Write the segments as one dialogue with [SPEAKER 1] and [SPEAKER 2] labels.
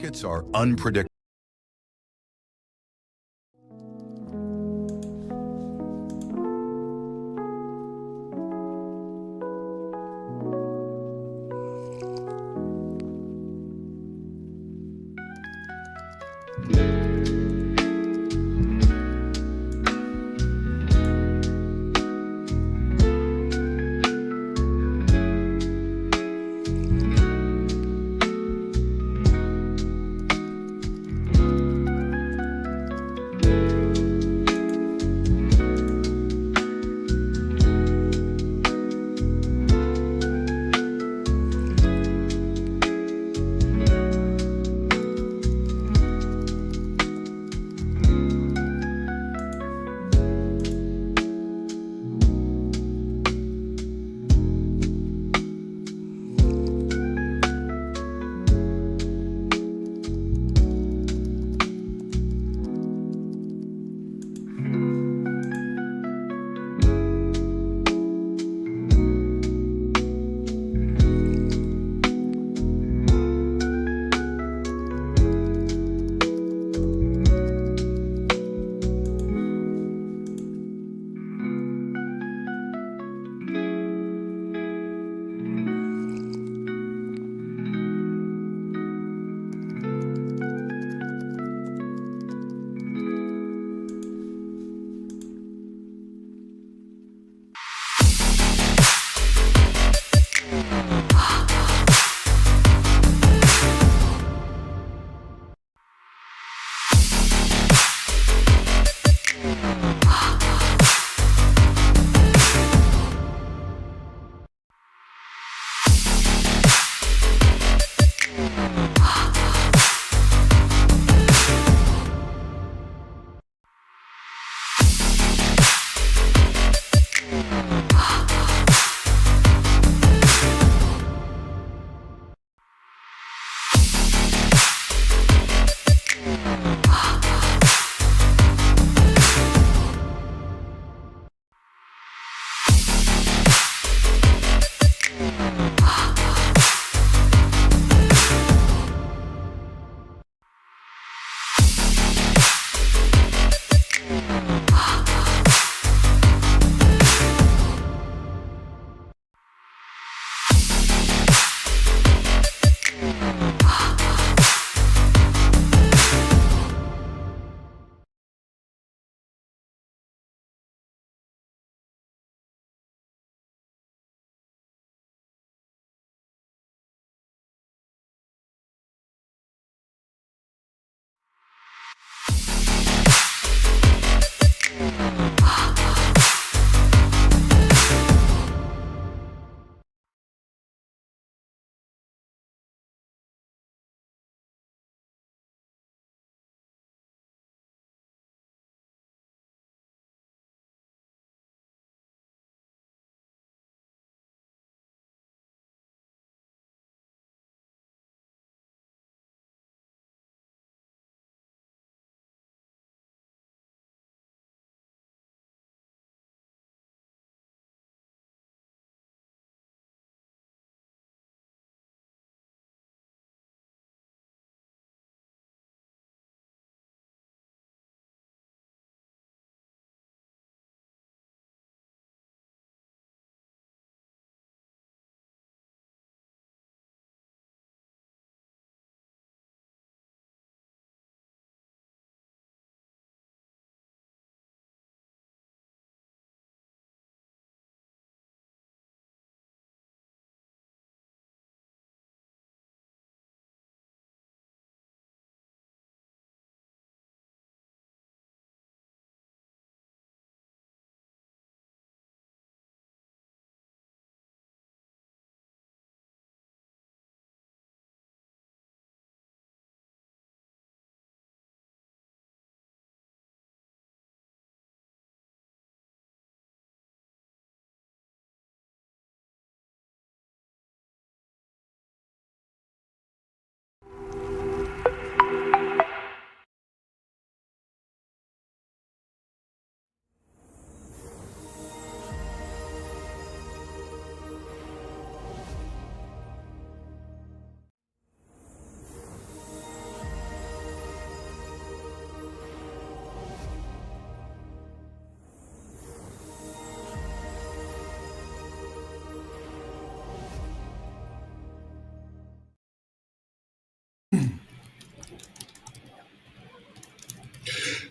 [SPEAKER 1] markets are unpredictable.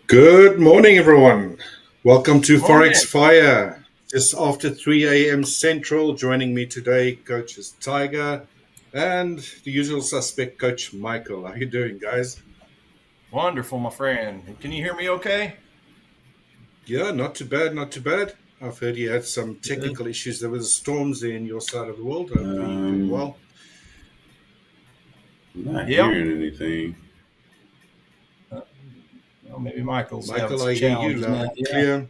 [SPEAKER 1] Good morning, everyone. Welcome to
[SPEAKER 2] Morning.
[SPEAKER 1] Forex Fire. Just after 3 a.m. Central, joining me today, Coach is Tiger and the usual suspect, Coach Michael. How you doing, guys?
[SPEAKER 2] Wonderful, my friend. Can you hear me okay?
[SPEAKER 1] Yeah, not too bad, not too bad. I've heard you had some
[SPEAKER 2] Good.
[SPEAKER 1] technical issues. There was storms there in your side of the world. Hopefully you're doing
[SPEAKER 3] Um,
[SPEAKER 1] well.
[SPEAKER 3] I'm not
[SPEAKER 2] Yep.
[SPEAKER 3] hearing anything.
[SPEAKER 2] Uh, well, maybe Michael's having
[SPEAKER 1] Michael,
[SPEAKER 2] some
[SPEAKER 1] I hear you
[SPEAKER 2] challenges
[SPEAKER 1] loud
[SPEAKER 2] now.
[SPEAKER 1] and
[SPEAKER 2] Yeah.
[SPEAKER 1] clear.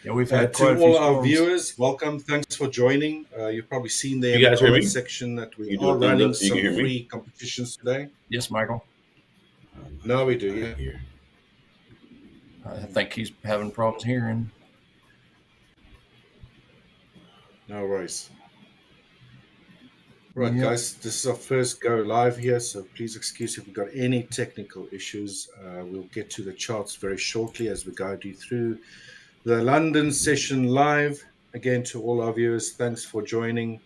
[SPEAKER 2] Yeah, we've had quite
[SPEAKER 1] To
[SPEAKER 2] a few
[SPEAKER 1] all our
[SPEAKER 2] storms.
[SPEAKER 1] viewers, welcome. Thanks for joining. You've probably seen there
[SPEAKER 3] You
[SPEAKER 1] in the
[SPEAKER 3] guys hear
[SPEAKER 1] comment
[SPEAKER 3] me?
[SPEAKER 1] section that we
[SPEAKER 3] You do
[SPEAKER 1] are
[SPEAKER 3] a thumbs
[SPEAKER 1] running
[SPEAKER 3] up so you can
[SPEAKER 1] some
[SPEAKER 3] hear me?
[SPEAKER 1] free competitions today.
[SPEAKER 2] Yes, Michael.
[SPEAKER 1] No, we do,
[SPEAKER 3] Not
[SPEAKER 1] yeah.
[SPEAKER 3] here.
[SPEAKER 2] I think he's having problems hearing.
[SPEAKER 1] No worries. Right,
[SPEAKER 2] Yep.
[SPEAKER 1] guys, this is our first go live here, so please excuse if we've got any technical issues. We'll get to the charts very shortly as we guide you through the London session live. Again, to all our viewers, thanks for joining.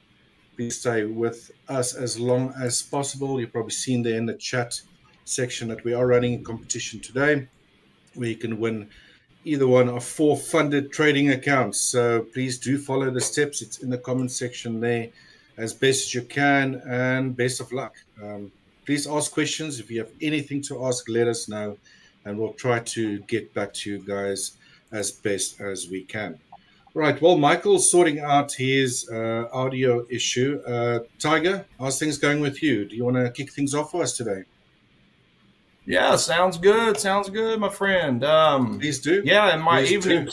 [SPEAKER 1] Please stay with us as long as possible. You've probably seen there in the chat section that we are running a competition today where you can win either one of 4 funded trading accounts. So please do follow the steps. It's in the comment section there as best as you can, and best of luck. Please ask questions. If you have anything to ask, let us know, and we'll try to get back to you guys as best as we can. Right. Well, Michael's sorting out his audio issue. Tiger, how's things going with you? Do you want to kick things off for us today?
[SPEAKER 2] Yeah, sounds good. Sounds good, my friend.
[SPEAKER 1] Please do.
[SPEAKER 2] Yeah,
[SPEAKER 1] Please do.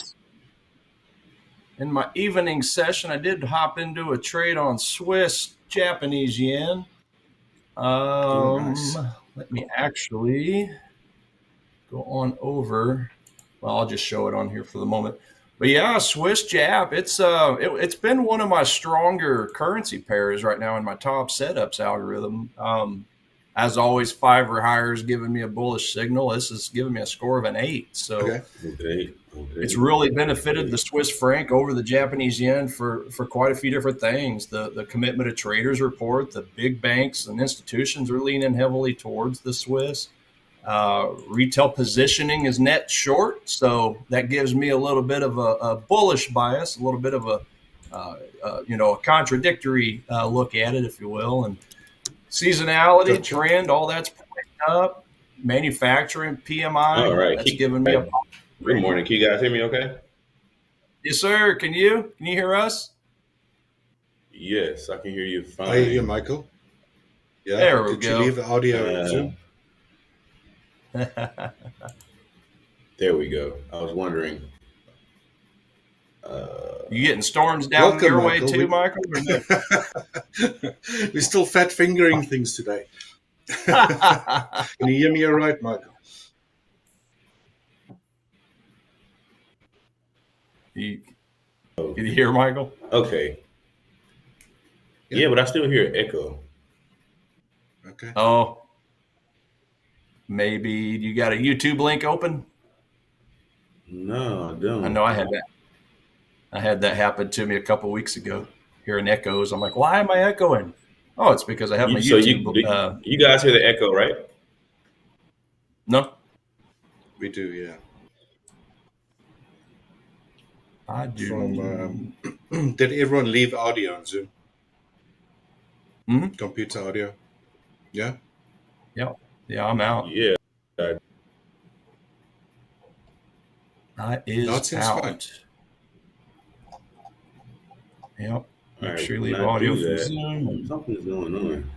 [SPEAKER 2] In my evening session, I did hop into a trade on Swiss Japanese yen.
[SPEAKER 1] Oh, nice.
[SPEAKER 2] Let me actually go on over. Well, I'll just show it on here for the moment. But yeah, Swiss Jap. It's been one of my stronger currency pairs right now in my top setups algorithm. As always, 5 or higher is giving me a bullish signal. This is giving me a score of an 8. So
[SPEAKER 1] Okay.
[SPEAKER 3] Okay.
[SPEAKER 2] it's really benefited the Swiss franc over the Japanese yen for quite a few different things. The commitment of traders report, the big banks and institutions are leaning heavily towards the Swiss. Retail positioning is net short, so that gives me a little bit of a bullish bias, a little bit of a contradictory look at it, if you will. And seasonality,
[SPEAKER 1] Gotcha.
[SPEAKER 2] trend, all that's pointing up. Manufacturing,
[SPEAKER 3] All
[SPEAKER 2] PMI,
[SPEAKER 3] right.
[SPEAKER 2] that's giving me a
[SPEAKER 3] Good morning. Can you guys hear me okay?
[SPEAKER 2] yes, sir. Can you hear us?
[SPEAKER 3] Yes, I can hear you
[SPEAKER 1] I hear you,
[SPEAKER 3] fine.
[SPEAKER 1] Michael. Yeah.
[SPEAKER 2] There we
[SPEAKER 1] Did you
[SPEAKER 2] go.
[SPEAKER 1] leave the audio in
[SPEAKER 3] Uh,
[SPEAKER 1] Zoom?
[SPEAKER 3] there we go. I was wondering.
[SPEAKER 2] You getting storms down
[SPEAKER 1] Welcome,
[SPEAKER 2] your way
[SPEAKER 1] Michael.
[SPEAKER 2] too, Michael? Or no?
[SPEAKER 1] We're still fat fingering things today. Can you hear me all right, Michael?
[SPEAKER 2] you, can you hear Michael?
[SPEAKER 3] Okay.
[SPEAKER 1] Yeah.
[SPEAKER 3] Yeah, but I still hear echo.
[SPEAKER 1] Okay.
[SPEAKER 2] Oh, maybe you got a YouTube link open.
[SPEAKER 3] No, I
[SPEAKER 2] I
[SPEAKER 3] don't.
[SPEAKER 2] know I had that. I had that happen to me a couple weeks ago. Hearing echoes, I'm like, why am I echoing? Oh, it's because I have my
[SPEAKER 3] So
[SPEAKER 2] YouTube.
[SPEAKER 3] you guys hear the echo, right?
[SPEAKER 2] No,
[SPEAKER 1] We do, yeah.
[SPEAKER 2] I do.
[SPEAKER 1] From did everyone leave audio on Zoom?
[SPEAKER 2] Mhm.
[SPEAKER 1] Computer audio? Yeah.
[SPEAKER 2] Yeah, yeah, I'm out.
[SPEAKER 3] Yeah.
[SPEAKER 2] I
[SPEAKER 1] No, it
[SPEAKER 2] is
[SPEAKER 1] seems fine.
[SPEAKER 2] out. Yep.
[SPEAKER 3] All
[SPEAKER 2] Make
[SPEAKER 3] right.
[SPEAKER 2] sure you
[SPEAKER 3] When
[SPEAKER 2] leave
[SPEAKER 3] I
[SPEAKER 2] audio
[SPEAKER 3] do
[SPEAKER 2] from
[SPEAKER 3] that,
[SPEAKER 2] Zoom.
[SPEAKER 3] something's going on.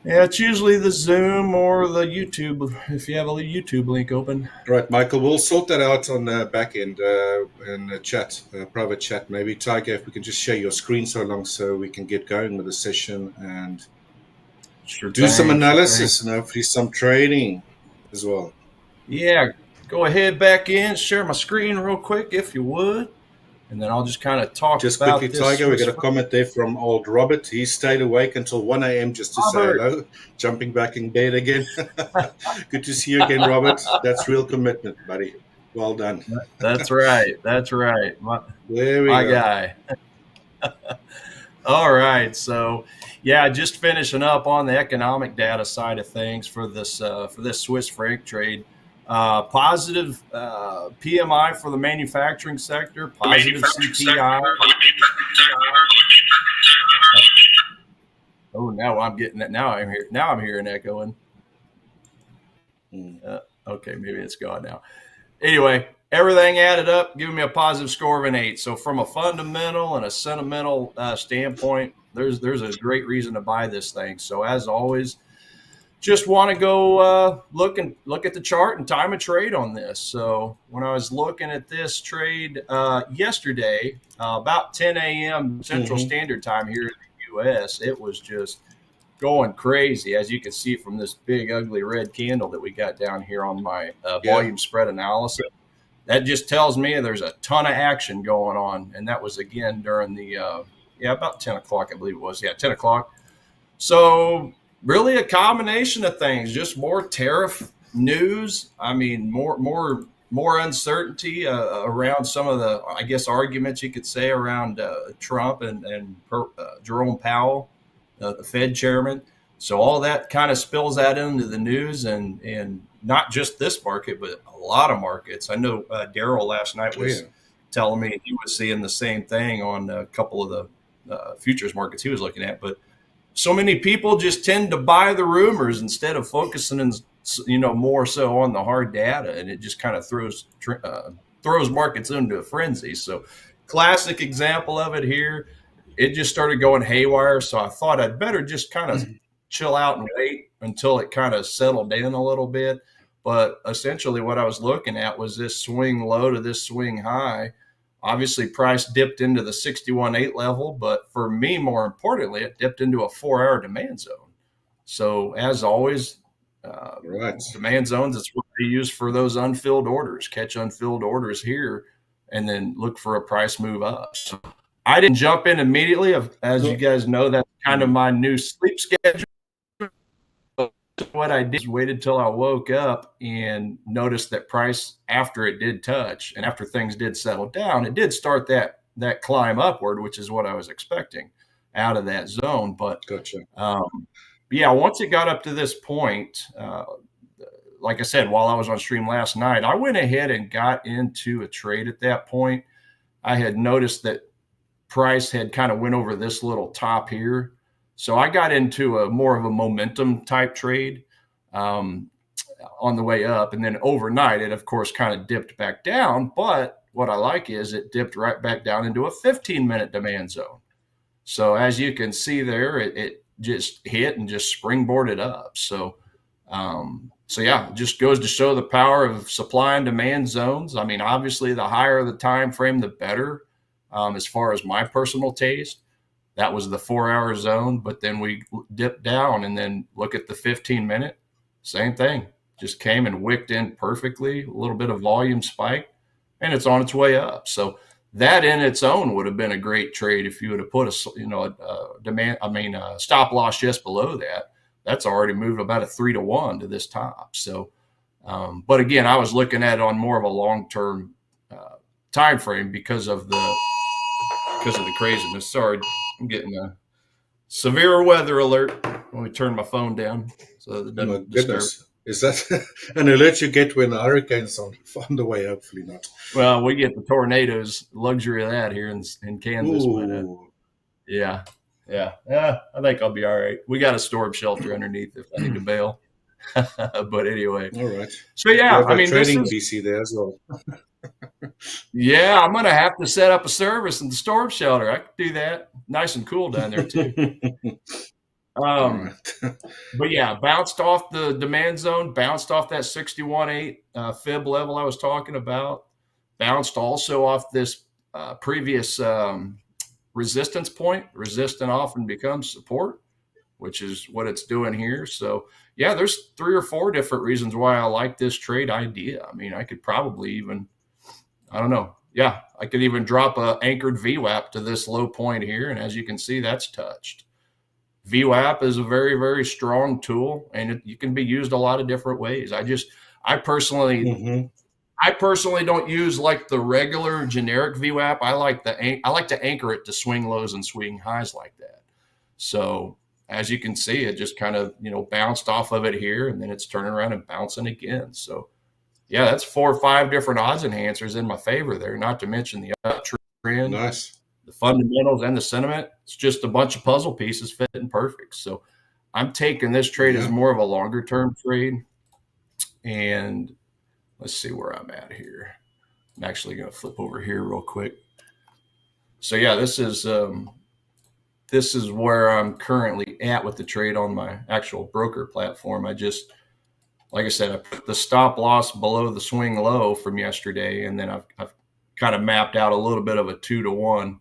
[SPEAKER 2] Yeah, it's usually the Zoom or the YouTube if you have a YouTube link open.
[SPEAKER 1] Right, Michael, we'll sort that out on the back end in the chat, private chat. Maybe, Tiger, if we can just share your screen so long so we can get going with the session and
[SPEAKER 2] Sure
[SPEAKER 1] do some
[SPEAKER 2] thing, sure thing.
[SPEAKER 1] analysis and hopefully some trading as well.
[SPEAKER 2] Yeah, go ahead back in, share my screen real quick if you would, and then I'll just kind of talk
[SPEAKER 1] Just quickly,
[SPEAKER 2] about this
[SPEAKER 1] Tiger, we
[SPEAKER 2] Swiss
[SPEAKER 1] got a
[SPEAKER 2] franc.
[SPEAKER 1] comment there from old Robert. He stayed awake until 1 a.m. just to say
[SPEAKER 2] Robert,
[SPEAKER 1] hello, jumping back in bed again. Good to see you again, Robert. That's real commitment, buddy. Well done.
[SPEAKER 2] that's right, that's right,
[SPEAKER 1] There we
[SPEAKER 2] my
[SPEAKER 1] go.
[SPEAKER 2] guy. All right, so yeah, just finishing up on the economic data side of things for this Swiss franc trade. Positive PMI for the manufacturing sector, positive CPI. Oh, now I'm getting that. Now I'm here. Now I'm hearing echoing. Okay, maybe it's gone now. Anyway, everything added up, giving me a positive score of an 8. So from a fundamental and a sentimental standpoint, there's a great reason to buy this thing. So as always, just want to go look at the chart and time a trade on this. So when I was looking at this trade yesterday, about 10 a.m. Central Standard Time here in the U.S., it was just going crazy, as you can see from this big, ugly red candle that we got down here on my volume spread analysis. That just tells me there's a ton of action going on, and that was again during the about 10 o'clock, I believe it was. 10 o'clock. So really a combination of things, just more tariff news. I mean, more uncertainty around some of the, I guess, arguments you could say around Trump and Jerome Powell, the Fed chairman. So all that kind of spills that into the news, and not just this market, but a lot of markets. I know Daryl last night was telling me he was seeing the same thing on a couple of the futures markets he was looking at. But so many people just tend to buy the rumors instead of focusing more so on the hard data, and it just kind of throws markets into a frenzy. So classic example of it here. It just started going haywire, so I thought I'd better just kind of chill out and wait until it kind of settled in a little bit. But essentially what I was looking at was this swing low to this swing high. Obviously, price dipped into the 61.8 level, but for me, more importantly, it dipped into a 4-hour demand zone. So as always, demand zones, it's what they use for those unfilled orders. Catch unfilled orders here and then look for a price move up. So I didn't jump in immediately. As you guys know, that's kind of my new sleep schedule. What I did is waited till I woke up and noticed that price, after it did touch and after things did settle down, it did start that climb upward, which is what I was expecting out of that zone. But once it got up to this point, like I said, while I was on stream last night, I went ahead and got into a trade at that point. I had noticed that price had kind of went over this little top here. So I got into a more of a momentum type trade on the way up. And then overnight, it, of course, kind of dipped back down. But what I like is it dipped right back down into a 15-minute demand zone. So as you can see there, it just hit and just springboarded up. So it just goes to show the power of supply and demand zones. I mean, obviously, the higher the time frame, the better. As far as my personal taste, that was the 4-hour zone. But then we dipped down and then look at the 15-minute, same thing. Just came and wicked in perfectly, a little bit of volume spike, and it's on its way up. So that in its own would have been a great trade if you would have put a stop loss just below that. That's already moved about a 3-to-1 to this top. So, but again, I was looking at it on more of a long-term time frame because of the craziness. Sorry, I'm getting a severe weather alert. Let me turn my phone down so that it doesn't disturb.
[SPEAKER 1] Is that an alert you get when the hurricane's on the way? Hopefully not.
[SPEAKER 2] Well, we get the tornadoes, luxury of that here in Kansas.
[SPEAKER 1] Ooh.
[SPEAKER 2] But I think I'll be all right. We got a storm shelter underneath if I need to bail. But anyway.
[SPEAKER 1] All right.
[SPEAKER 2] So, yeah, I mean,
[SPEAKER 1] trading BC there as well.
[SPEAKER 2] Yeah, I'm going to have to set up a service in the storm shelter. I could do that. Nice and cool down there, too. But yeah, bounced off the demand zone, bounced off that 61.8 fib level I was talking about, bounced also off this previous resistance point. Resistance often becomes support, which is what it's doing here. So yeah, there's 3 or 4 different reasons why I like this trade idea. I mean, I could probably even, I don't know. Yeah, I could even drop a anchored VWAP to this low point here. And as you can see, that's touched. VWAP is a very, very strong tool, and you can be used a lot of different ways. I personally don't use like the regular generic VWAP. I like to anchor it to swing lows and swing highs like that. So as you can see, it just kind of, bounced off of it here, and then it's turning around and bouncing again. So yeah, that's 4 or 5 different odds enhancers in my favor there, not to mention the uptrend,
[SPEAKER 1] Nice.
[SPEAKER 2] the fundamentals, and the sentiment. It's just a bunch of puzzle pieces fitting perfect. So I'm taking this trade as more of a longer term trade. And let's see where I'm at here. I'm actually going to flip over here real quick. So yeah, this is where I'm currently at with the trade on my actual broker platform. I just, like I said, I put the stop loss below the swing low from yesterday, and then I've kind of mapped out a little bit of a 2-to-1.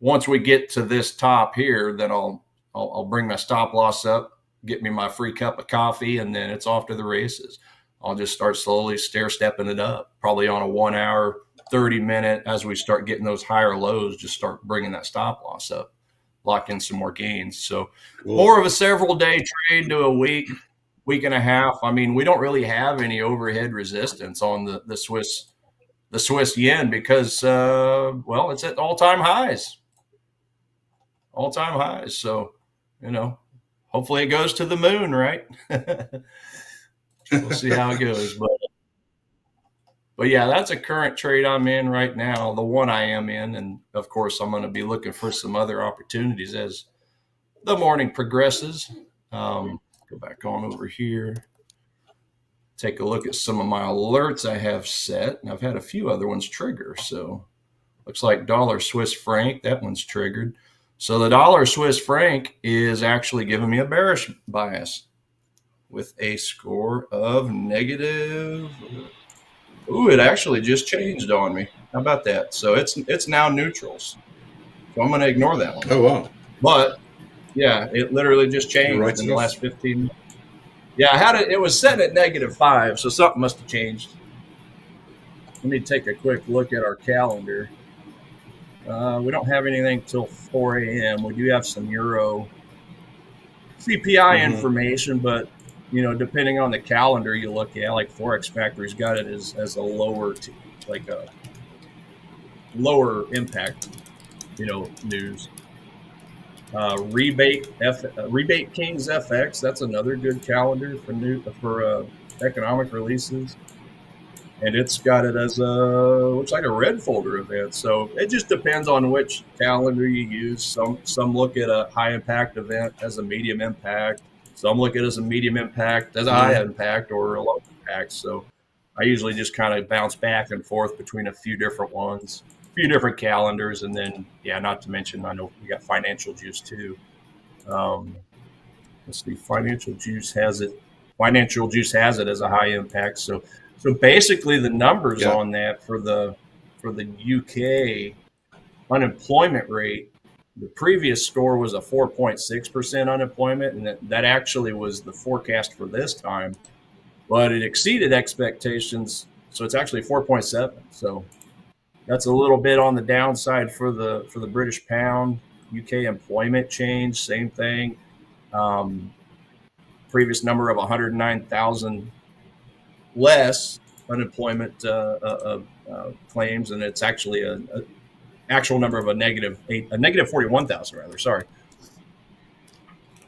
[SPEAKER 2] Once we get to this top here, then I'll bring my stop loss up, get me my free cup of coffee, and then it's off to the races. I'll just start slowly stair-stepping it up, probably on a 1 hour, 30-minute, as we start getting those higher lows, just start bringing that stop loss up, lock in some more gains. So more of a several-day trade to a week and a half. I mean, we don't really have any overhead resistance on the Swiss yen because, well, it's at all-time highs. All-time highs. So, hopefully it goes to the moon, right? We'll see how it goes. But yeah, that's a current trade I'm in right now, the one I am in. And, of course, I'm going to be looking for some other opportunities as the morning progresses. Go back on over here. Take a look at some of my alerts I have set. And I've had a few other ones trigger. So looks like dollar Swiss franc, that one's triggered. So the dollar Swiss franc is actually giving me a bearish bias with a score of negative. Ooh, it actually just changed on me. How about that? So it's now neutrals. So I'm going to ignore that one.
[SPEAKER 1] Oh, wow.
[SPEAKER 2] But, yeah, it literally just changed in the last 15 minutes. Yeah, I had it was set at -5, so something must have changed. Let me take a quick look at our calendar. We don't have anything till 4 a.m. We do have some Euro CPI information, but, depending on the calendar you look at, like Forex Factory's got it as a lower, a lower impact, news. Rebate Kings FX, that's another good calendar for economic releases, and it's got it as looks like a red folder event. So it just depends on which calendar you use. Some look at a high impact event as a medium impact. Some look at it as a medium impact, as a high impact, or a low impact. So I usually just kind of bounce back and forth between a few different ones, a few different calendars, and then, not to mention, I know we got Financial Juice too. Let's see, Financial Juice has it as a high impact. So basically the numbers on that for the UK unemployment rate, the previous score was a 4.6% unemployment, and that actually was the forecast for this time, but it exceeded expectations, so it's actually 4.7. So that's a little bit on the downside for the British pound. UK employment change, same thing. Previous number of 109,000 less unemployment claims, and it's actually a actual number of a negative 41,000 rather. Sorry.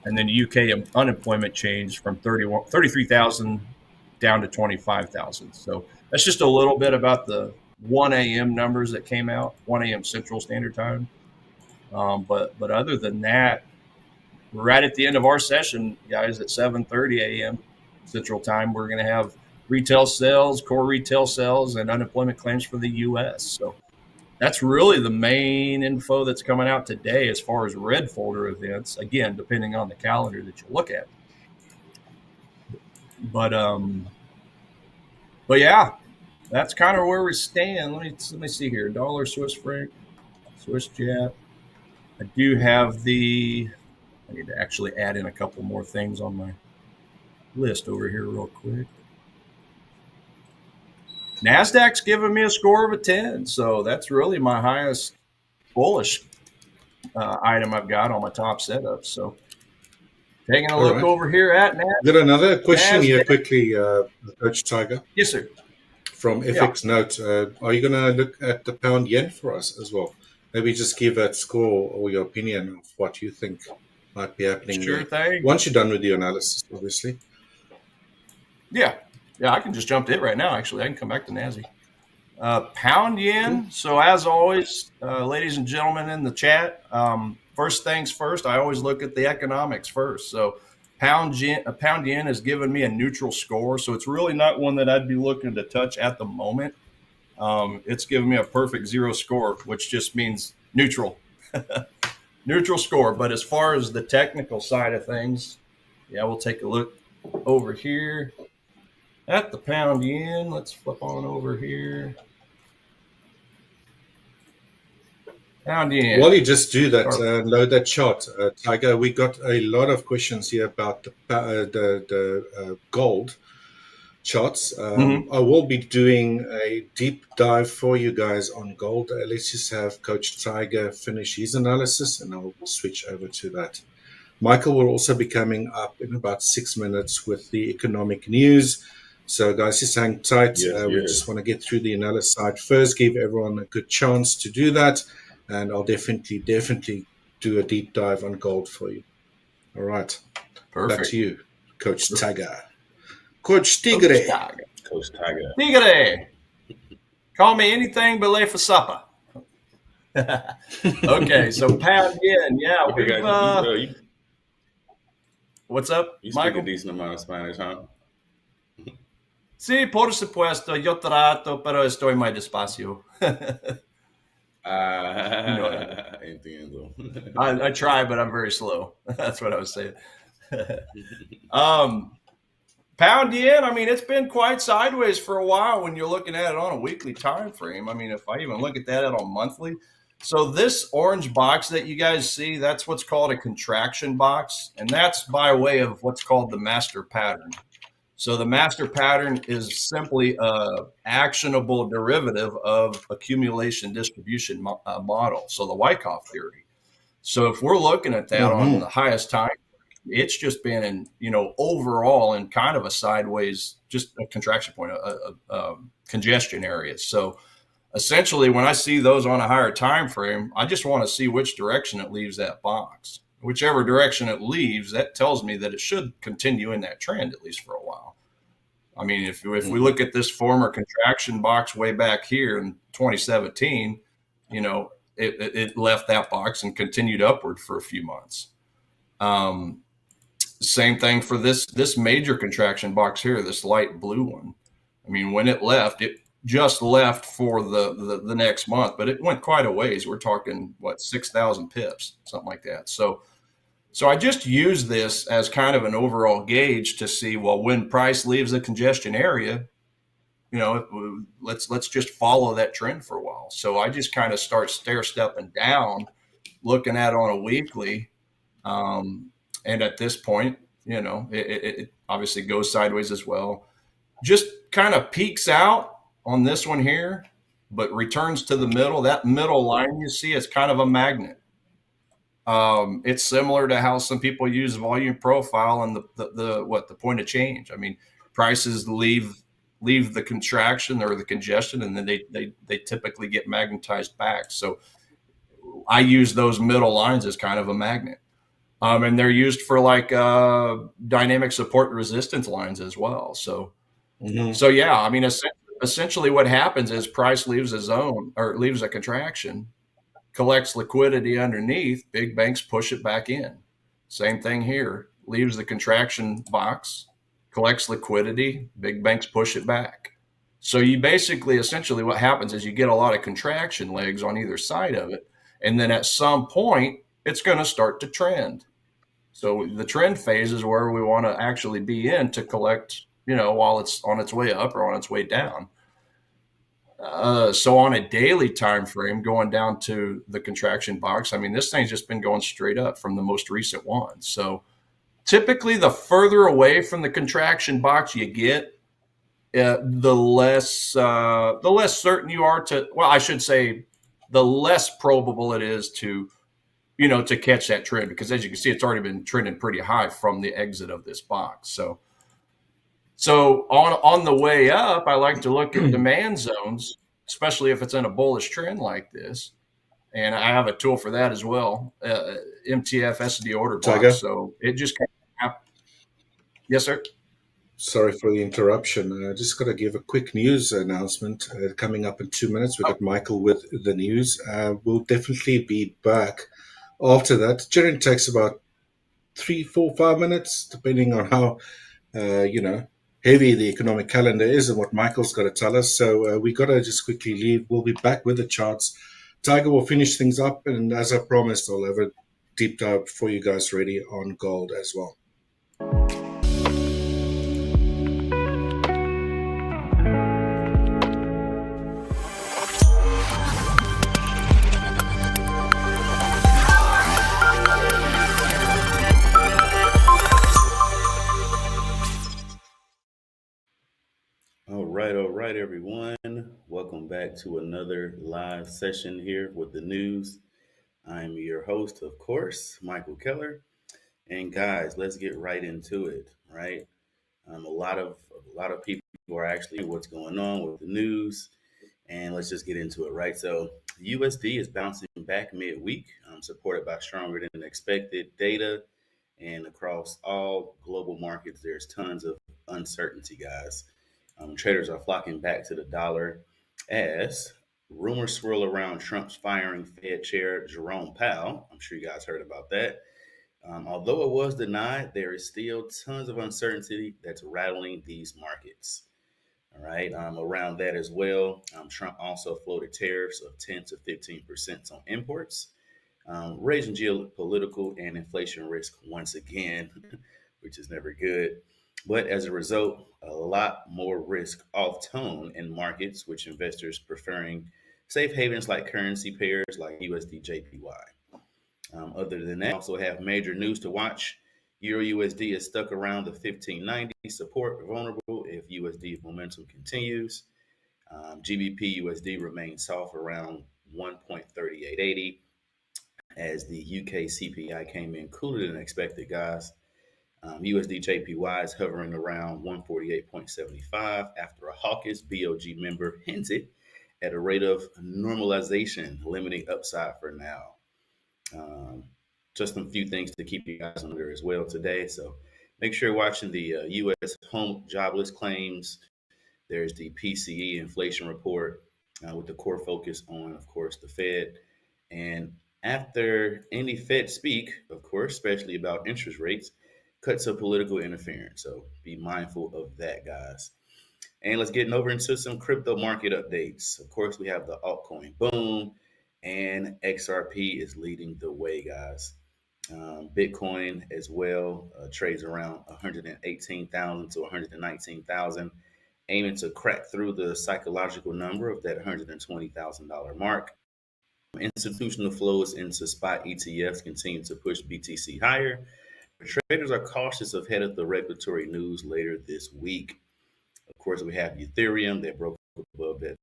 [SPEAKER 2] And then UK unemployment changed from 33,000 down to 25,000. So that's just a little bit about the 1 a.m. numbers that came out, 1 a.m. Central Standard Time. But other than that, we're right at the end of our session, guys, at 7:30 a.m. Central Time. We're going to have retail sales, core retail sales, and unemployment claims for the U.S. So that's really the main info that's coming out today as far as red folder events, again, depending on the calendar that you look at. But yeah, that's kind of where we stand. Let me see here. Dollar Swiss franc, Swiss Jap. I do have I need to actually add in a couple more things on my list over here real quick. NASDAQ's giving me a score of a 10, so that's really my highest bullish item I've got on my top setup. So taking a look over here at NASDAQ.
[SPEAKER 1] Got another question here quickly, Coach Tiger.
[SPEAKER 2] Yes, sir.
[SPEAKER 1] From FX Note, are you going to look at the pound yen for us as well? Maybe just give that score or your opinion of what you think might be happening.
[SPEAKER 2] Sure thing.
[SPEAKER 1] Once you're done with your analysis, obviously.
[SPEAKER 2] Yeah. Yeah, I can just jump to it right now. Actually, I can come back to NASI. Pound yen. So as always, ladies and gentlemen in the chat, first things first, I always look at the economics first. So pound yen has given me a neutral score. So it's really not one that I'd be looking to touch at the moment. It's given me a perfect 0 score, which just means neutral. Neutral score. But as far as the technical side of things, yeah, we'll take a look over here at the pound yen. Let's flip on over here. Pound yen.
[SPEAKER 1] While you just do that, load that chart, Tiger, we got a lot of questions here about the gold charts. I will be doing a deep dive for you guys on gold. Let's just have Coach Tiger finish his analysis, and I'll switch over to that. Michael will also be coming up in about 6 minutes with the economic news. So, guys, just hang tight. We just want to get through the analysis side first, give everyone a good chance to do that. And I'll definitely do a deep dive on gold for you. All right.
[SPEAKER 2] Perfect.
[SPEAKER 1] Back to you, Coach Tiger. Coach Tigre.
[SPEAKER 3] Coach Tiger.
[SPEAKER 2] Tigre. Call me anything but late for supper. Okay, so pound yen. Yeah, what's up,
[SPEAKER 3] you
[SPEAKER 2] Michael?
[SPEAKER 3] speak a decent amount of Spanish, huh?
[SPEAKER 2] Sí, por supuesto. Yo trato, pero estoy muy despacio.
[SPEAKER 3] Entiendo.
[SPEAKER 2] I try, but I'm very slow. That's what I was saying. Pound yen, I mean, it's been quite sideways for a while when you're looking at it on a weekly time frame. I mean, if I even look at that on monthly. So this orange box that you guys see, that's what's called a contraction box. And that's by way of what's called the master pattern. So the master pattern is simply an actionable derivative of accumulation distribution model. So the Wyckoff theory. So if we're looking at that on the highest time, it's just been in, overall in kind of a sideways, just a contraction point, a congestion area. So essentially when I see those on a higher time frame, I just want to see which direction it leaves that box. Whichever direction it leaves, that tells me that it should continue in that trend, at least for a while. I mean, if we look at this former contraction box way back here in 2017, it left that box and continued upward for a few months. Same thing for this major contraction box here, this light blue one. I mean, when it left, it just left for the next month, but it went quite a ways. We're talking, 6,000 pips, something like that. So I just use this as kind of an overall gauge to see, well, when price leaves the congestion area, let's just follow that trend for a while. So I just kind of start stair-stepping down, looking at it on a weekly. And at this point, it obviously goes sideways as well. Just kind of peaks out on this one here, but returns to the middle. That middle line you see is kind of a magnet. It's similar to how some people use volume profile and the point of change. I mean, prices leave the contraction or the congestion, and then they typically get magnetized back. So I use those middle lines as kind of a magnet. And they're used for dynamic support and resistance lines as well. So yeah, I mean, essentially what happens is price leaves a zone or leaves a contraction, collects liquidity underneath, big banks push it back in. Same thing here, leaves the contraction box, collects liquidity, big banks push it back. So you basically, essentially what happens is you get a lot of contraction legs on either side of it. And then at some point, it's going to start to trend. So the trend phase is where we want to actually be in to collect, while it's on its way up or on its way down. So on a daily time frame, going down to the contraction box, I mean, this thing's just been going straight up from the most recent one. So typically, the further away from the contraction box you get, the less certain you are to. Well, I should say, the less probable it is to catch that trend, because as you can see, it's already been trending pretty high from the exit of this box. So on the way up, I like to look at demand zones, especially if it's in a bullish trend like this. And I have a tool for that as well, MTF SD order box.
[SPEAKER 1] Tiger?
[SPEAKER 2] So it just kind of, yes, sir.
[SPEAKER 1] Sorry for the interruption. I just got to give a quick news announcement coming up in 2 minutes. We've got Michael with the news. We'll definitely be back after that. Generally takes about 3, 4, 5 minutes, depending on how, you know, heavy the economic calendar is and what Michael's got to tell us. So we got to just quickly leave. We'll be back with the charts. Tiger will finish things up. And as I promised, I'll have a deep dive for you guys ready on gold as well.
[SPEAKER 3] All right, everyone. Welcome back to another live session here with the news. I'm your host, of course, Michael Keller. And guys, let's get right into it. Right, a lot of people are actually what's going on with the news, and let's just get into it. Right, so USD is bouncing back midweek, supported by stronger than expected data, and across all global markets, there's tons of uncertainty, guys. Traders are flocking back to the dollar as rumors swirl around Trump's firing Fed Chair Jerome Powell. I'm sure you guys heard about that. Although it was denied, there is still tons of uncertainty that's rattling these markets. All right. Around that as well, Trump also floated tariffs of 10 to 15% on imports, raising geopolitical and inflation risk once again, which is never good. But as a result, a lot more risk off tone in markets, which investors preferring safe havens like currency pairs like USD JPY. Other than that, also have major news to watch. Euro USD is stuck around the 1590 support vulnerable if USD momentum continues. GBP USD remains soft around 1.3880 as the UK CPI came in cooler than expected, guys. USD JPY is hovering around 148.75 after a hawkish BOG member hinted at a rate of normalization, limiting upside for now. Um, just a few things to keep you guys under as well today. So make sure you're watching the U.S. home jobless claims. There's the PCE inflation report with the core focus on, of course, the Fed. And after any Fed speak, of course, especially about interest rates, cuts of political interference. So be mindful of that, guys. And let's get over into some crypto market updates. Of course, we have the altcoin boom, and XRP is leading the way, guys. Bitcoin as well trades around 118,000 to 119,000, aiming to crack through the psychological number of that $120,000 mark. Institutional flows into spot ETFs continue to push BTC higher. Traders are cautious ahead of the regulatory news later this week. Of course, we have Ethereum that broke above that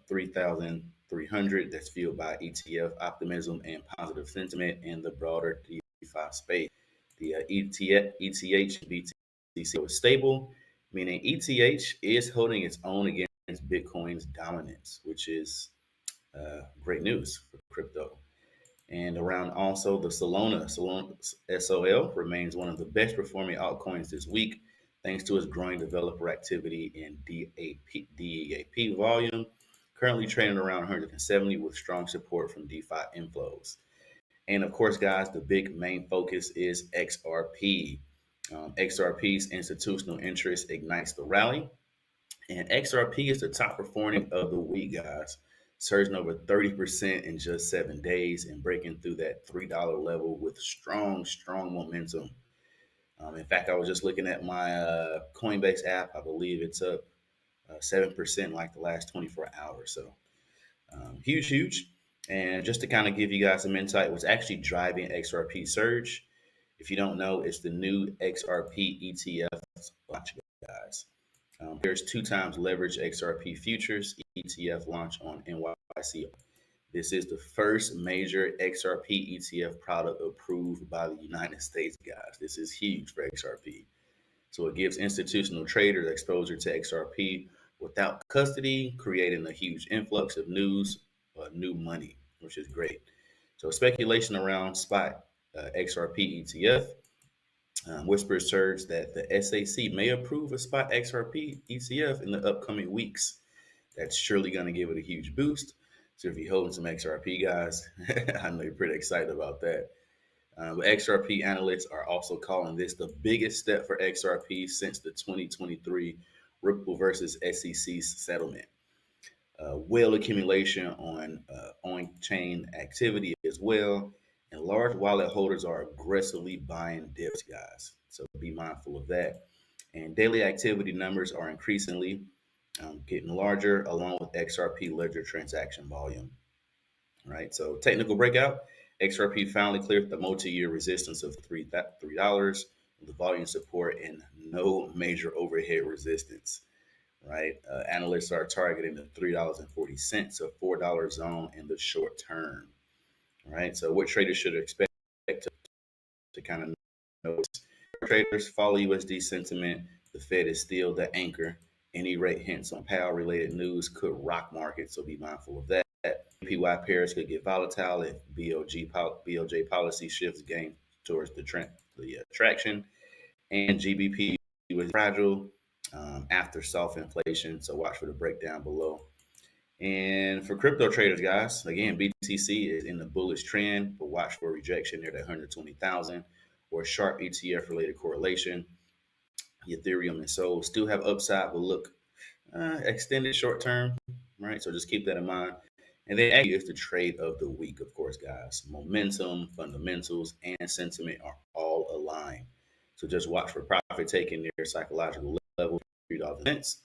[SPEAKER 3] 3,300. That's fueled by ETF optimism and positive sentiment in the broader DeFi space. The ETH BTC was stable, meaning ETH is holding its own against Bitcoin's dominance, which is great news for crypto. And around also the Solana SOL remains one of the best performing altcoins this week, thanks to its growing developer activity in DAP volume, currently trading around 170 with strong support from DeFi inflows. And of course, guys, the big main focus is XRP. XRP's institutional interest ignites the rally, and XRP is the top performing of the week, guys, surging over 30% in just 7 days and breaking through that $3 level with strong momentum. In fact, I was just looking at my Coinbase app. I believe it's up 7% like the last 24 hours. So huge. And just to kind of give you guys some insight, what's actually driving XRP surge. If you don't know, it's the new XRP ETF launch, guys. There's 2 times leverage XRP futures ETF launch on NYC. This is the first major XRP ETF product approved by the United States, guys. This is huge for XRP. So it gives institutional traders exposure to XRP without custody, creating a huge influx of new money, which is great. So speculation around spot XRP ETF. Whispers surge that the SAC may approve a spot XRP ETF in the upcoming weeks. That's surely going to give it a huge boost. So if you're holding some XRP, guys, I know you're pretty excited about that. But XRP analysts are also calling this the biggest step for XRP since the 2023 Ripple versus SEC's settlement. Whale accumulation on-chain activity as well, and large wallet holders are aggressively buying dips, guys. So be mindful of that. And daily activity numbers are increasingly getting larger, along with XRP ledger transaction volume. Right. So technical breakout. XRP finally cleared the multi-year resistance of $3 with volume support and no major overhead resistance. Right. Analysts are targeting the $3.40 to $4 zone in the short term. Right. So what traders should expect to kind of know? Traders follow USD sentiment. The Fed is still the anchor. Any rate hints on Powell related news could rock markets, so be mindful of that. PY pairs could get volatile if BOJ policy shifts gain towards the traction, and GBP was fragile after soft inflation. So watch for the breakdown below. And for crypto traders, guys, again, BTC is in the bullish trend, but watch for rejection near that 120,000 or sharp ETF related correlation. Ethereum and Sol still have upside, but look extended short term, right? So just keep that in mind. And then actually, it's the trade of the week, of course, guys. Momentum, fundamentals, and sentiment are all aligned. So just watch for profit taking near psychological level, $3 events.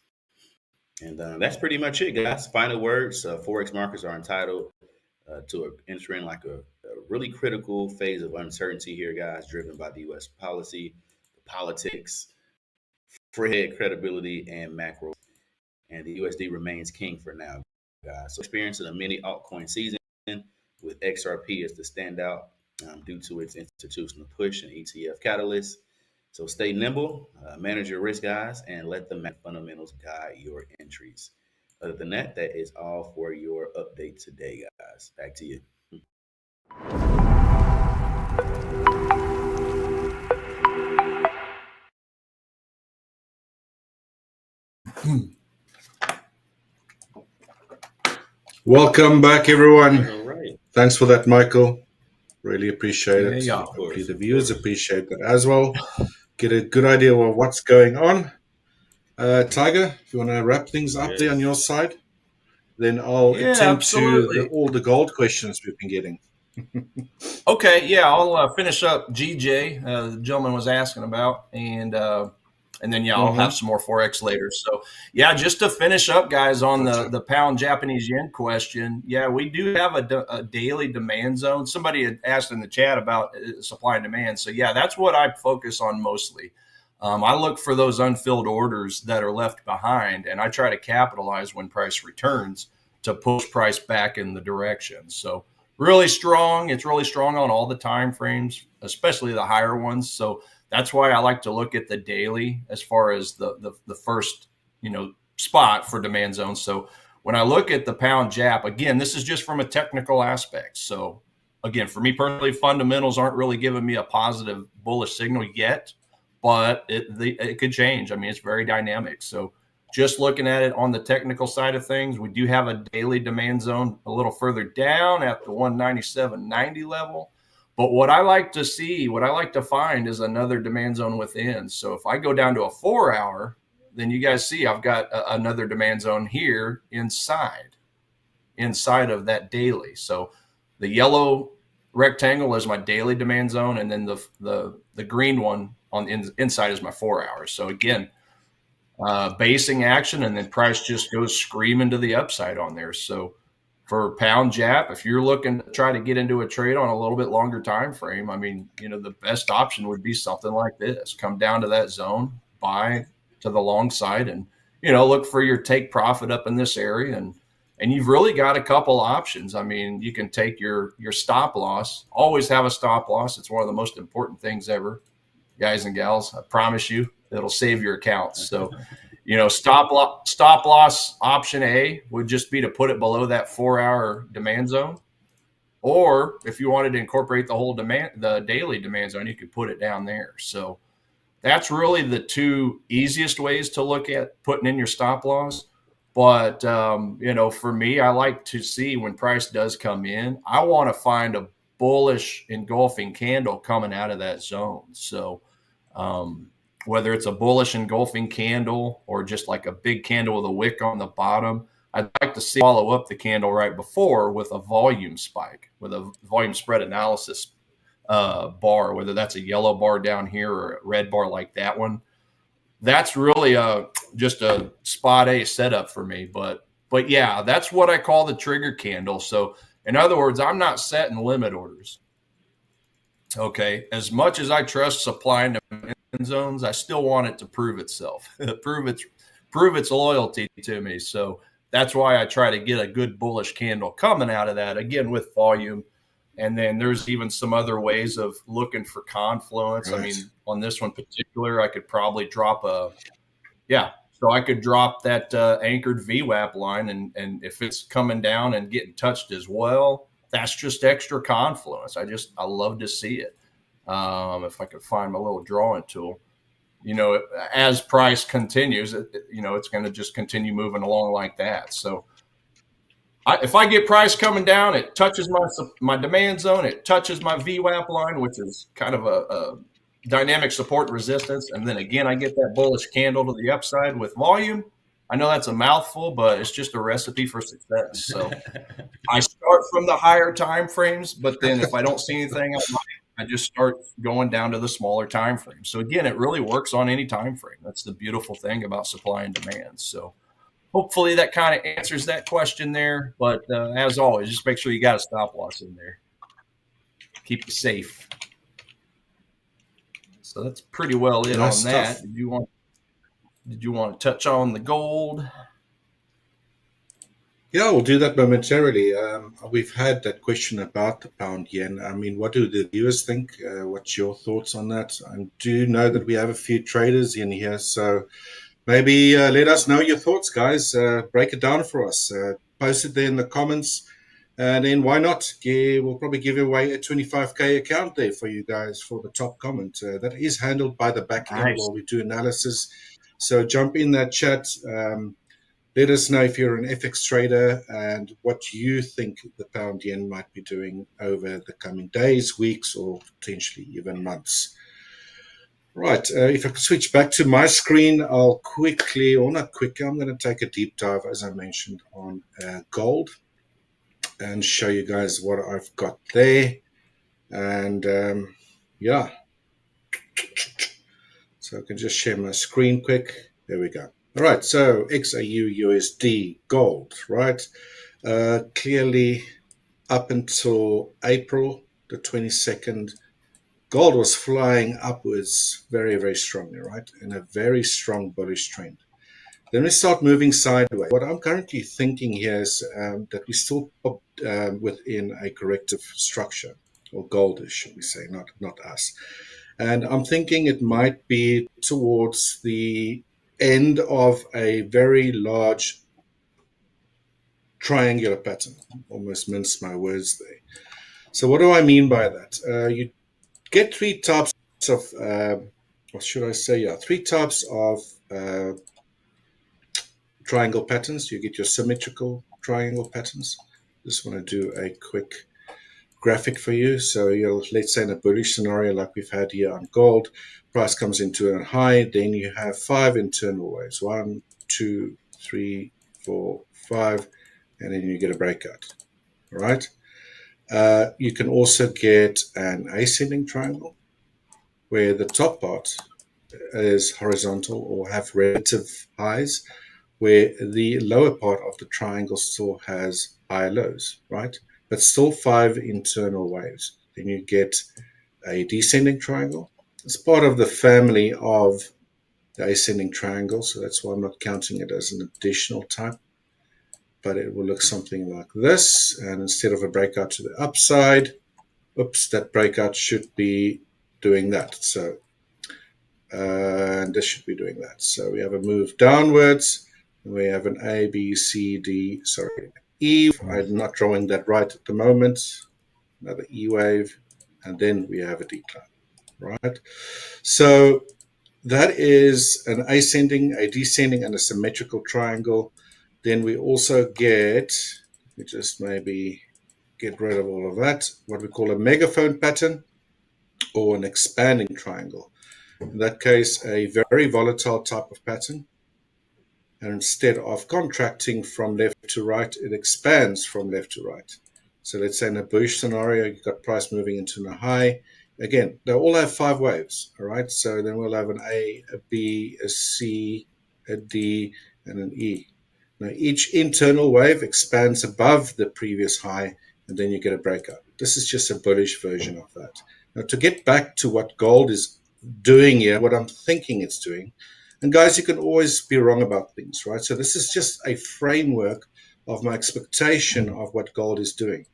[SPEAKER 3] And that's pretty much it, guys. Final words. Forex markets are entitled to entering like a really critical phase of uncertainty here, guys, driven by the U.S. policy, politics, Fred credibility, and macro. And the USD remains king for now, guys. So experiencing a mini altcoin season with XRP as the standout due to its institutional push and ETF catalyst. So stay nimble, manage your risk, guys, and let the fundamentals guide your entries. Other than that, that is all for your update today, guys. Back to you.
[SPEAKER 1] Welcome back, everyone.
[SPEAKER 3] All right.
[SPEAKER 1] Thanks for that, Michael. Really appreciate it.
[SPEAKER 2] Yeah,
[SPEAKER 1] Hopefully the viewers appreciate that as well. Get a good idea of what's going on. Tiger, if you want to wrap things up there on your side, then I'll attend to all the gold questions we've been getting.
[SPEAKER 2] Okay, yeah, I'll finish up GJ, the gentleman was asking about, and then yeah, I'll have some more Forex later. So yeah, just to finish up, guys, on the pound Japanese yen question. Yeah, we do have a daily demand zone. Somebody had asked in the chat about supply and demand. So yeah, that's what I focus on mostly. I look for those unfilled orders that are left behind, and I try to capitalize when price returns to push price back in the direction. So really strong. It's really strong on all the time frames, especially the higher ones. So that's why I like to look at the daily as far as the first, spot for demand zones. So when I look at the pound Jap, again, this is just from a technical aspect. So again, for me personally, fundamentals aren't really giving me a positive bullish signal yet, but it could change. I mean, it's very dynamic. So just looking at it on the technical side of things, we do have a daily demand zone a little further down at the 197.90 level. But what I like to see, what I like to find is another demand zone within. So if I go down to a 4 hour, then you guys see I've got another demand zone here inside of that daily. So the yellow rectangle is my daily demand zone, and then the green one on the inside is my 4 hours. So again, basing action, and then price just goes screaming to the upside on there. So for pound Jap, if you're looking to try to get into a trade on a little bit longer time frame, I mean, the best option would be something like this. Come down to that zone, buy to the long side, and look for your take profit up in this area, and you've really got a couple options. I mean, you can take your stop loss. Always have a stop loss. It's one of the most important things ever, guys and gals. I promise you, it'll save your accounts. So, stop loss option A would just be to put it below that 4 hour demand zone. Or if you wanted to incorporate the daily demand zone, you could put it down there. So That's really the two easiest ways to look at putting in your stop loss. But, for me, I like to see when price does come in, I want to find a bullish engulfing candle coming out of that zone. So, whether it's a bullish engulfing candle or just like a big candle with a wick on the bottom, I'd like to see follow up the candle right before with a volume spike, with a volume spread analysis bar, whether that's a yellow bar down here or a red bar like that one. That's really just a spot A setup for me. But yeah, that's what I call the trigger candle. So in other words, I'm not setting limit orders. Okay, as much as I trust supply and demand zones, I still want it to prove itself, prove its loyalty to me. So that's why I try to get a good bullish candle coming out of that, again with volume. And then there's even some other ways of looking for confluence.
[SPEAKER 1] Right.
[SPEAKER 2] I mean, on this one particular, I could probably drop so I could drop that anchored VWAP line, and if it's coming down and getting touched as well, that's just extra confluence. I love to see it. If I could find my little drawing tool, as price continues, it's going to just continue moving along like that. So if I get price coming down, it touches my demand zone, it touches my VWAP line, which is kind of a dynamic support resistance. And then again, I get that bullish candle to the upside with volume. I know that's a mouthful, but it's just a recipe for success. So I start from the higher time frames, but then if I don't see anything, I just start going down to the smaller time frames. So again, it really works on any time frame. That's the beautiful thing about supply and demand. So hopefully that kind of answers that question there. But as always, just make sure you got a stop loss in there. Keep it safe. So that's pretty well it
[SPEAKER 1] Nice
[SPEAKER 2] on that.
[SPEAKER 1] stuff.
[SPEAKER 2] Did you want to touch on the gold?
[SPEAKER 1] Yeah, we'll do that momentarily. We've had that question about the pound yen. I mean, what do the viewers think? What's your thoughts on that? I do know that we have a few traders in here, so maybe let us know your thoughts, guys. Break it down for us. Post it there in the comments. And then why not? We'll probably give away a 25K account there for you guys for the top comment. That is handled by the back end
[SPEAKER 2] Nice.
[SPEAKER 1] while we do analysis. So jump in that chat. Let us know if you're an FX trader and what you think the pound yen might be doing over the coming days, weeks, or potentially even months. Right, if I could switch back to my screen, I'll quickly, or not quickly, I'm going to take a deep dive, as I mentioned, on gold and show you guys what I've got there. And yeah, so I can just share my screen quick. There we go. All right, so XAU USD gold, right? Clearly up until April the 22nd, gold was flying upwards very, very strongly, right? In a very strong bullish trend. Then we start moving sideways. What I'm currently thinking here is that we still within a corrective structure, or goldish, should we say, not us. And I'm thinking it might be towards the end of a very large triangular pattern. Almost minced my words there. So what do I mean by that? You get three types of, what should I say? Yeah, three types of triangle patterns. You get your symmetrical triangle patterns. Just want to do a quick graphic for you. So let's say in a bullish scenario like we've had here on gold, price comes into a high, then you have 5 internal waves. 1, 2, 3, 4, 5, and then you get a breakout. All right. You can also get an ascending triangle where the top part is horizontal or have relative highs, where the lower part of the triangle still has higher lows, right? But still 5 internal waves. Then you get a descending triangle. It's part of the family of the ascending triangle, so that's why I'm not counting it as an additional type. But it will look something like this, and instead of a breakout to the upside, oops, that breakout should be doing that. So and this should be doing that. So we have a move downwards, and we have an A, B, C, D, sorry, E. I'm not drawing that right at the moment. Another E wave, and then we have a decline, right? So that is an ascending, a descending, and a symmetrical triangle. Then we also get, let me just maybe get rid of all of that, what we call a megaphone pattern or an expanding triangle. In that case, a very volatile type of pattern. And instead of contracting from left to right, it expands from left to right. So let's say in a bullish scenario, you've got price moving into a high. Again, they all have 5 waves, all right? So then we'll have an A, a B, a C, a D, and an E. Now, each internal wave expands above the previous high, and then you get a breakout. This is just a bullish version of that. Now, to get back to what gold is doing here, what I'm thinking it's doing, and guys, you can always be wrong about things, right? So this is just a framework of my expectation of what gold is doing,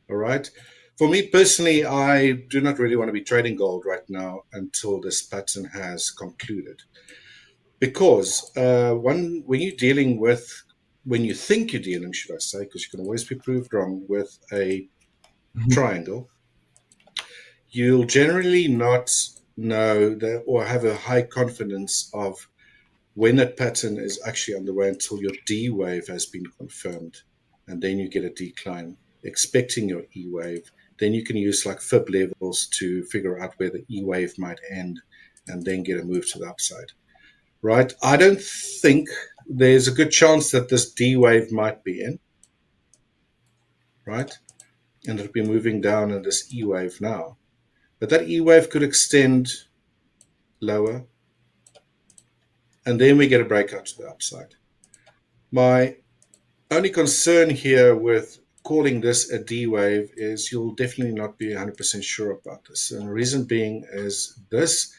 [SPEAKER 1] all right? For me personally, I do not really want to be trading gold right now until this pattern has concluded. Because when you're dealing with, when you think you're dealing, should I say, because you can always be proved wrong with a triangle, you'll generally not know that or have a high confidence of when that pattern is actually underway until your D wave has been confirmed. And then you get a decline, expecting your E wave. Then you can use like fib levels to figure out where the E wave might end and then get a move to the upside. Right? I don't think there's a good chance that this D wave might be in. Right? And it'll be moving down in this E wave now. But that E wave could extend lower. And then we get a breakout to the upside. My only concern here with calling this a D wave is you'll definitely not be 100% sure about this. And the reason being is this,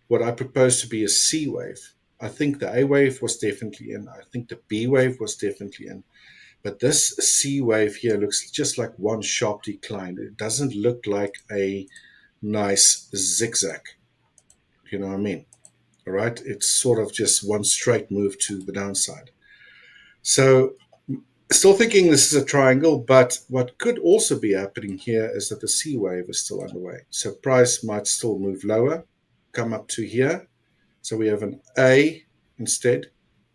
[SPEAKER 1] what I propose to be a C wave. I think the A wave was definitely in. I think the B wave was definitely in. But this C wave here looks just like one sharp decline. It doesn't look like a nice zigzag. You know what I mean? All right. It's sort of just one straight move to the downside. So still thinking this is a triangle, but what could also be happening here is that the C wave is still underway. So price might still move lower, come up to here. So we have an A instead,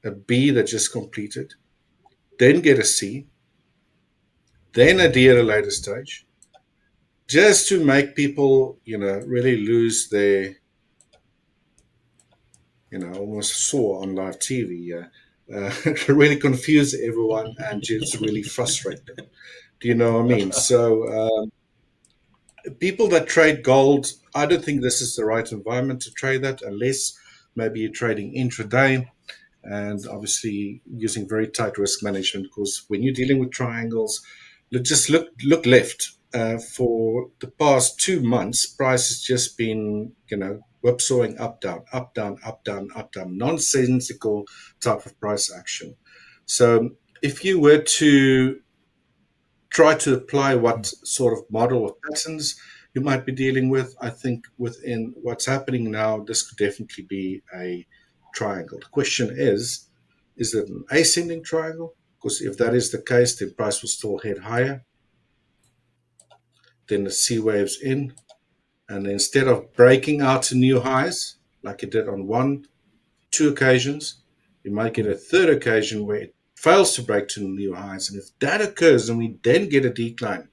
[SPEAKER 1] a B that just completed, then get a C, then a D at a later stage, just to make people, really lose their, almost saw on live TV, really confuse everyone and just really frustrate them. Do you know what I mean? So people that trade gold, I don't think this is the right environment to trade that unless maybe you're trading intraday and obviously using very tight risk management, because when you're dealing with triangles, just look left. For the past 2 months, price has just been, whipsawing up, down, up, down, up, down, up, down, nonsensical type of price action. So if you were to try to apply what sort of model of patterns you might be dealing with, I think within what's happening now, this could definitely be a triangle. The question is it an ascending triangle? Because if that is the case, then price will still head higher. Then the C waves in, and instead of breaking out to new highs, like it did on 2 occasions, you might get a third occasion where it fails to break to new highs. And if that occurs and we then get a decline,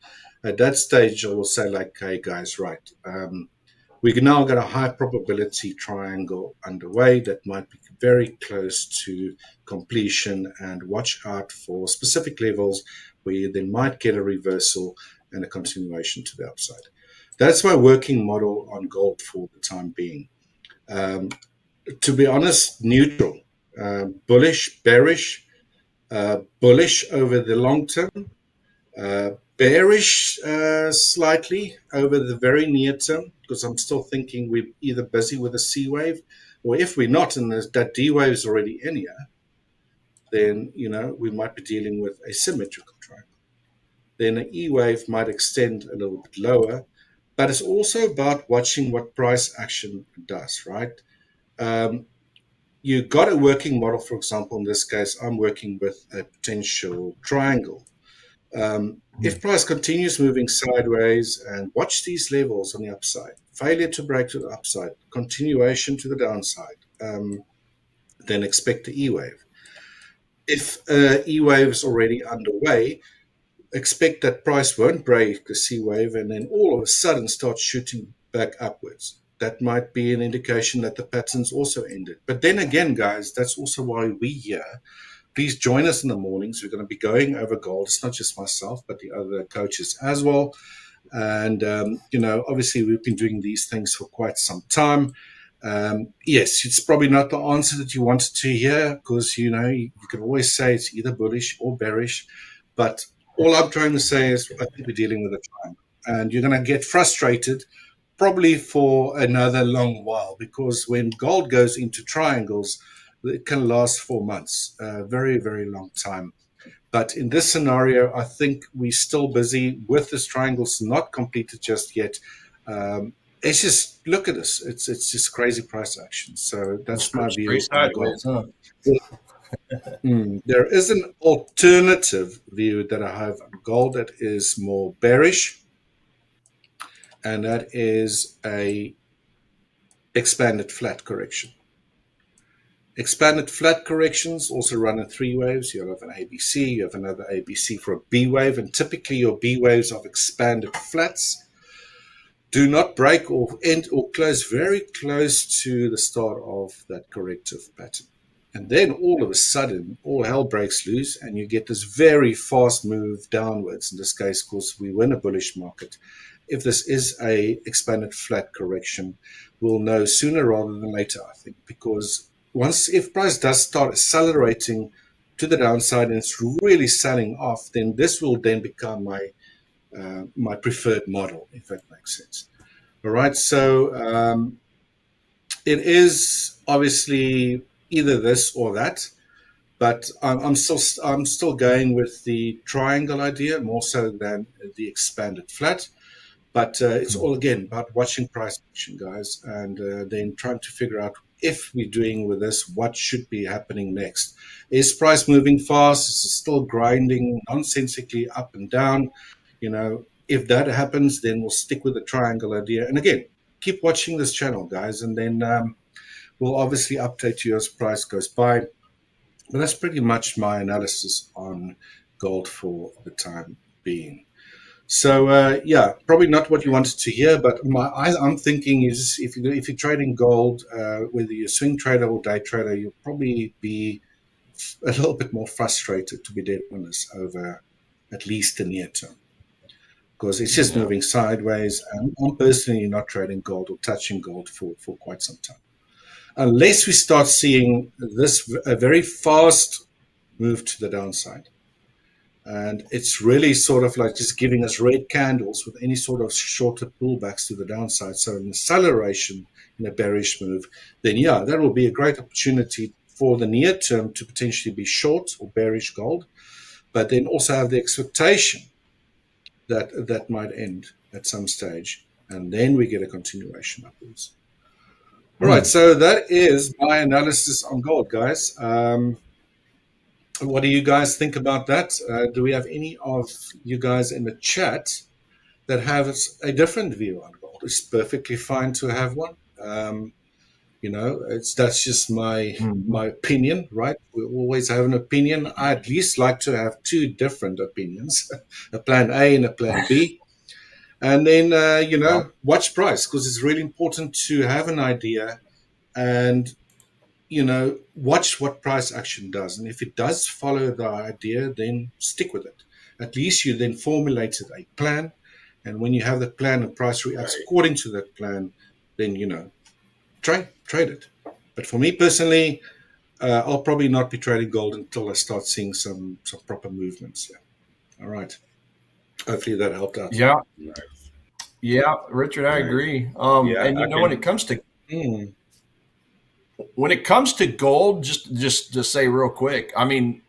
[SPEAKER 1] at that stage, I will say, like, hey, guys, right, we've now got a high probability triangle underway that might be very close to completion, and watch out for specific levels where you then might get a reversal and a continuation to the upside. That's my working model on gold for the time being. To be honest, neutral, bullish, bearish, bullish over the long term, bearish slightly over the very near term, because I'm still thinking we're either busy with a C wave, or if we're not and that D wave is already in here, then we might be dealing with a symmetrical triangle. Then an E wave might extend a little bit lower, but it's also about watching what price action does, right? You got a working model. For example, in this case, I'm working with a potential triangle. If price continues moving sideways, and watch these levels on the upside, failure to break to the upside, continuation to the downside, then expect the E wave. If E wave is already underway, expect that price won't break the C wave and then all of a sudden start shooting back upwards. That might be an indication that the pattern's also ended. But then again, guys, that's also why we're here. Please join us in the mornings. We're going to be going over gold. It's not just myself, but the other coaches as well. And, obviously we've been doing these things for quite some time. Yes, it's probably not the answer that you wanted to hear because, you can always say it's either bullish or bearish. But all I'm trying to say is I think we're dealing with a triangle. And you're going to get frustrated probably for another long while because when gold goes into triangles, it can last for months, a very, very long time. But in this scenario, I think we're still busy with this triangles not completed just yet. It's just, look at this. It's just crazy price action. So that's my view on gold.
[SPEAKER 2] Huh?
[SPEAKER 1] There is an alternative view that I have on gold that is more bearish, and that is a expanded flat correction. Expanded flat corrections also run in three waves. You have an ABC, you have another ABC for a B wave, and typically your B waves of expanded flats do not break or end or close very close to the start of that corrective pattern. And then all of a sudden, all hell breaks loose and you get this very fast move downwards. In this case, of course, we win a bullish market. If this is a expanded flat correction, we'll know sooner rather than later, I think, because if price does start accelerating to the downside and it's really selling off, then this will then become my preferred model, if that makes sense. All right, so it is obviously either this or that, but I'm still going with the triangle idea more so than the expanded flat. But it's all again about watching price action, guys, and then trying to figure out if we're doing with this, what should be happening next. Is price moving fast? Is it still grinding nonsensically up and down? If that happens, then we'll stick with the triangle idea. And again, keep watching this channel, guys, and then we'll obviously update you as price goes by. But that's pretty much my analysis on gold for the time being. So probably not what you wanted to hear, but I'm thinking is if you're trading gold, whether you're a swing trader or day trader, you'll probably be a little bit more frustrated, to be dead honest, over at least the near term, because it's just moving sideways. And I'm personally not trading gold or touching gold for quite some time, unless we start seeing a very fast move to the downside. And it's really sort of like just giving us red candles with any sort of shorter pullbacks to the downside. So an acceleration in a bearish move, then that will be a great opportunity for the near term to potentially be short or bearish gold, but then also have the expectation that might end at some stage. And then we get a continuation upwards. All right, so that is my analysis on gold, guys. What do you guys think about that? Do we have any of you guys in the chat that have a different view on gold? It's perfectly fine to have one. That's just my opinion, right? We always have an opinion. I at least like to have two different opinions, a plan A and a plan B. And then, watch price, because it's really important to have an idea and watch what price action does. And if it does follow the idea, then stick with it. At least you then formulated a plan. And when you have the plan and price reacts according to that plan, then, trade it. But for me personally, I'll probably not be trading gold until I start seeing some proper movements. All right. Hopefully that helped out.
[SPEAKER 2] Yeah. Yeah, Richard, I agree. When it comes to when it comes to gold, just to say real quick, I mean,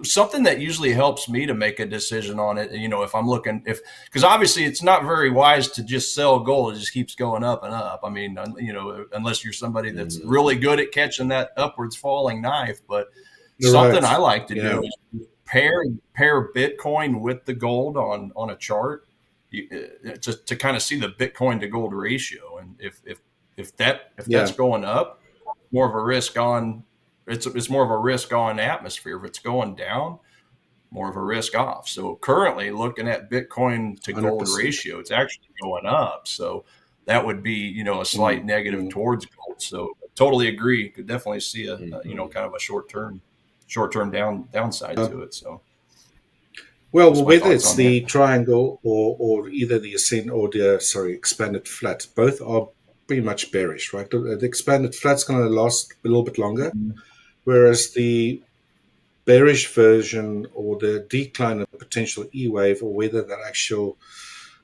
[SPEAKER 2] something that usually helps me to make a decision on it, if I'm looking, because obviously it's not very wise to just sell gold. It just keeps going up and up. I mean, unless you're somebody that's really good at catching that upwards falling knife. But something I like to do is pair Bitcoin with the gold on a chart, just to kind of see the Bitcoin to gold ratio, and if that's going up, more of a risk on. It's more of a risk on atmosphere. If it's going down, more of a risk off. So currently, looking at Bitcoin to gold
[SPEAKER 1] 100%.
[SPEAKER 2] ratio, it's actually going up. So that would be a slight negative towards gold. So totally agree. Could definitely see a kind of a short term downside to it. So.
[SPEAKER 1] Well, whether it's the triangle or either the ascent or the expanded flat, both are pretty much bearish, right? The expanded flat's going to last a little bit longer, whereas the bearish version or the decline of potential E wave, or whether that actual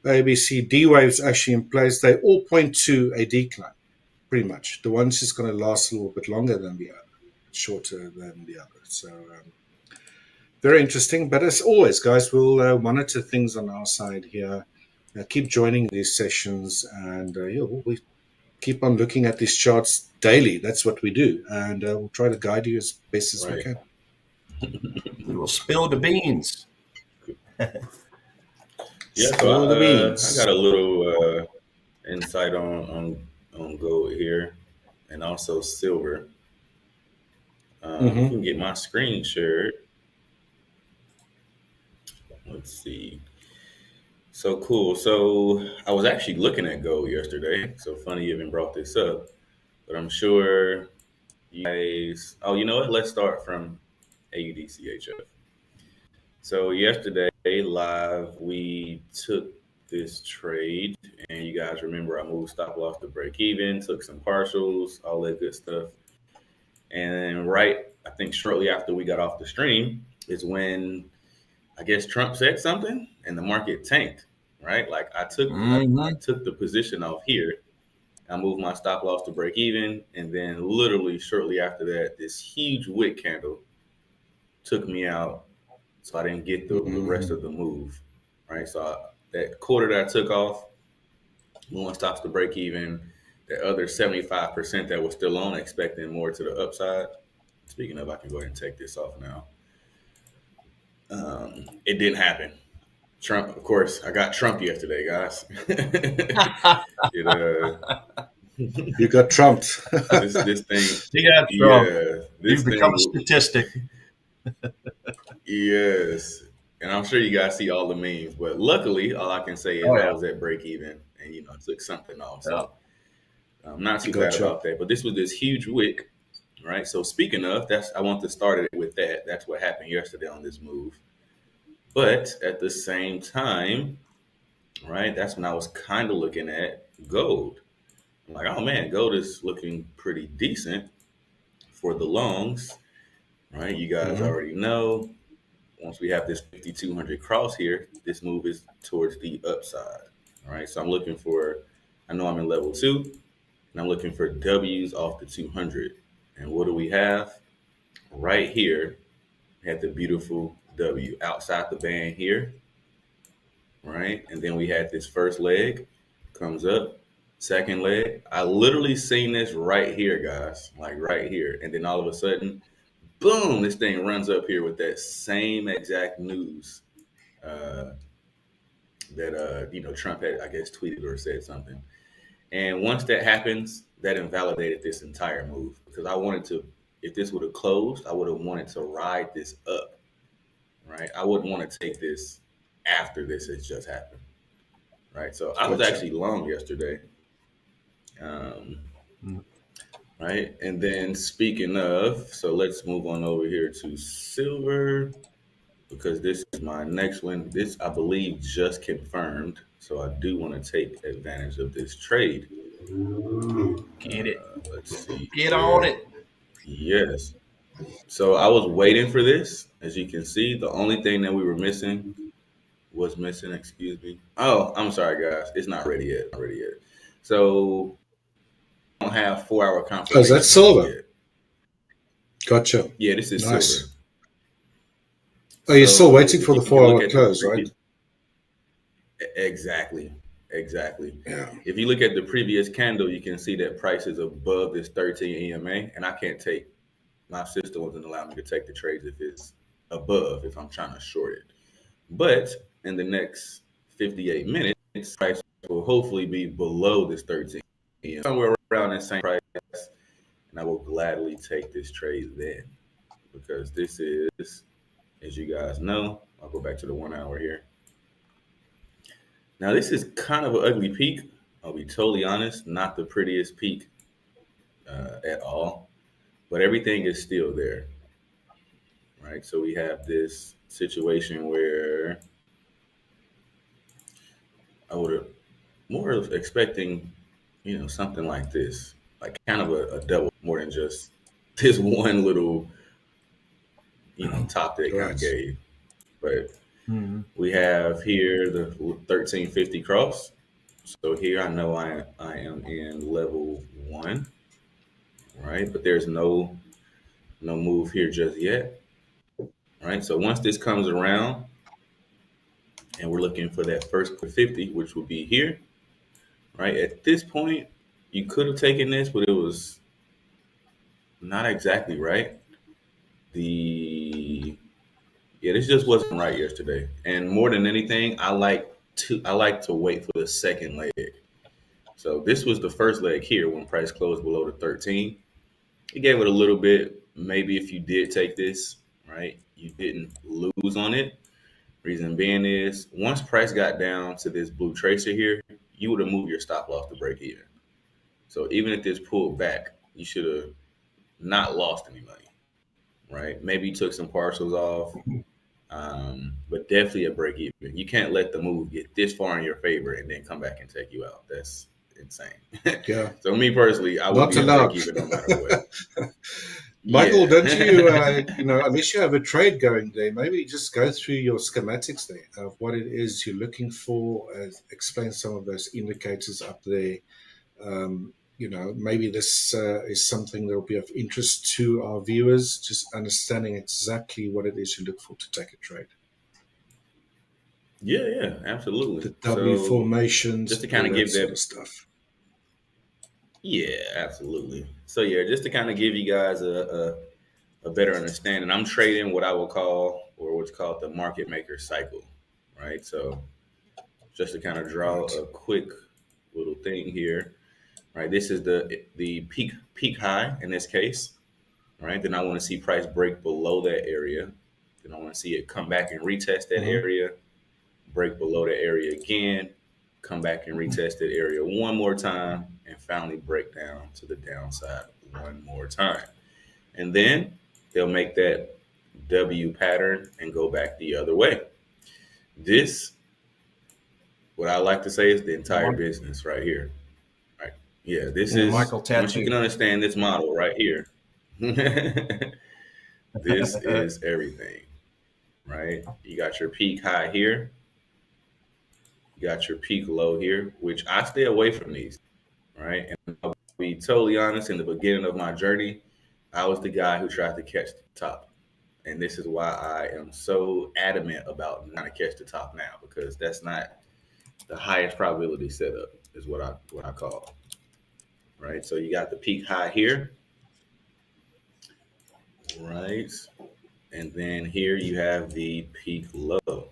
[SPEAKER 1] ABC D wave is actually in place, they all point to a decline, pretty much. The one's just going to last a little bit longer than the other, shorter than the other. So, very interesting. But as always, guys, we'll monitor things on our side here. Keep joining these sessions, and we keep on looking at these charts daily. That's what we do, and we'll try to guide you as best as we can.
[SPEAKER 2] We will spill the beans.
[SPEAKER 3] Spill the beans. I got a little insight on gold here, and also silver. You can get my screen shared. Let's see. So cool. So I was actually looking at gold yesterday. So funny you even brought this up, but I'm sure you guys. Oh, you know what? Let's start from AUDCHF. So yesterday live, we took this trade, and you guys remember I moved stop loss to break even, took some partials, all that good stuff. And I think shortly after we got off the stream is when I guess Trump said something and the market tanked, right? Like I took the position off here. I moved my stop loss to break even. And then literally shortly after that, this huge wick candle took me out. So I didn't get the rest of the move, right? So that quarter that I took off, one stops to break even. The other 75% that was still on, expecting more to the upside. Speaking of, I can go ahead and take this off now. It didn't happen. Trump, of course, I got Trump yesterday, guys.
[SPEAKER 1] You got trumped.
[SPEAKER 3] this thing.
[SPEAKER 2] You got Trump. You've become a statistic.
[SPEAKER 3] Yes. And I'm sure you guys see all the memes, but luckily, all I can say is I was at break even and, I took something off. So I'm not too bad about that. But this was this huge wick, right? So speaking of, I want to start it with that. That's what happened yesterday on this move. But at the same time, right, that's when I was kind of looking at gold. I'm like, oh man, gold is looking pretty decent for the longs, right? You guys already know. Once we have this 5,200 cross here, this move is towards the upside. All right, so I know I'm in level 2, and I'm looking for W's off the 200. And what do we have? Right here, we had the beautiful W outside the band here, right? And then we had this first leg, comes up, second leg. I literally seen this right here, guys, like right here. And then all of a sudden, boom, this thing runs up here with that same exact news that Trump had, I guess, tweeted or said something. And once that happens, that invalidated this entire move, because I wanted to, if this would have closed, I would have wanted to ride this up, right? I wouldn't want to take this after this has just happened, right? So I was actually long yesterday. Right. And then speaking of, so let's move on over here to silver, because this is my next one. This, I believe, just confirmed. So I do want to take advantage of this trade.
[SPEAKER 2] Get it.
[SPEAKER 3] Let's see.
[SPEAKER 2] Get on it.
[SPEAKER 3] Yes. So I was waiting for this. As you can see, the only thing that we were missing excuse me. Oh, I'm sorry, guys. It's not ready yet. So don't have 4-hour confirmation.
[SPEAKER 1] Oh, is that silver?
[SPEAKER 3] Yet.
[SPEAKER 1] Gotcha.
[SPEAKER 3] Yeah, this is silver.
[SPEAKER 1] Oh, you're still waiting for the 4-hour close, right?
[SPEAKER 3] Exactly.
[SPEAKER 1] Yeah.
[SPEAKER 3] If you look at the previous candle, you can see that price is above this 13 EMA, and I can't take, my sister wasn't allowing me to take the trades if it's above if I'm trying to short it. But in the next 58 minutes, price will hopefully be below this 13, somewhere around that same price, and I will gladly take this trade then, because this is, as you guys know, I'll go back to the 1 hour here. Now this is kind of an ugly peak. I'll be totally honest, not the prettiest peak at all, but everything is still there, right? So we have this situation where I would have more of expecting, something like this, like kind of a double, more than just this one little, top that it kind of
[SPEAKER 1] Right.
[SPEAKER 3] gave. But
[SPEAKER 2] Mm-hmm.
[SPEAKER 3] we have here the 1350 cross. So here I know I am in level one, right? But there's no move here just yet, right? So once this comes around and we're looking for that first 50, which would be here, right? At this point, you could have taken this, but it was not exactly right. The Yeah, this just wasn't right yesterday. And more than anything, I like to wait for the second leg. So this was the first leg here when price closed below the 13. It gave it a little bit. Maybe if you did take this, right, you didn't lose on it. Reason being is once price got down to this blue tracer here, you would have moved your stop loss to break even. So even if this pulled back, you should have not lost any money, right? Maybe you took some partials off, but definitely a break even. You can't let the move get this far in your favor and then come back and take you out. That's insane.
[SPEAKER 1] Yeah.
[SPEAKER 3] So me personally, I would
[SPEAKER 1] Not
[SPEAKER 3] be a break
[SPEAKER 1] allowed.
[SPEAKER 3] even no matter what.
[SPEAKER 1] Michael, don't you,
[SPEAKER 3] Yeah.
[SPEAKER 1] unless you have a trade going there, maybe just go through your schematics there of what it is you're looking for, explain some of those indicators up there. Maybe this is something that will be of interest to our viewers, just understanding exactly what it is you look for to take a trade.
[SPEAKER 3] Yeah, absolutely.
[SPEAKER 1] The W
[SPEAKER 3] So
[SPEAKER 1] formations,
[SPEAKER 3] just to kind
[SPEAKER 1] all
[SPEAKER 3] of
[SPEAKER 1] that
[SPEAKER 3] give
[SPEAKER 1] sort
[SPEAKER 3] that,
[SPEAKER 1] of stuff.
[SPEAKER 3] yeah, absolutely. So yeah, just to kind of give you guys a better understanding, I'm trading what I will call, or what's called the market maker cycle, right? So just to kind of draw
[SPEAKER 1] Right.
[SPEAKER 3] a quick little thing here, right? This is the peak high in this case, right? Then I want to see price break below that area. Then I want to see it come back and retest that
[SPEAKER 1] Mm-hmm.
[SPEAKER 3] area, break below the area again, come back and retest that area one more time, and finally break down to the downside one more time. And then they'll make that W pattern and go back the other way. This, what I like to say, is the entire business right here. Right? Yeah, this
[SPEAKER 2] The
[SPEAKER 3] is,
[SPEAKER 2] Michael
[SPEAKER 3] once you
[SPEAKER 2] tattoo.
[SPEAKER 3] can understand this model right here, this is everything, right? You got your peak high here, you got your peak low here, which I stay away from these, right? And I'll be totally honest, in the beginning of my journey, I was the guy who tried to catch the top. And this is why I am so adamant about not to catch the top now, because that's not the highest probability setup, is what I call, right? So you got the peak high here, right? And then here you have the peak low.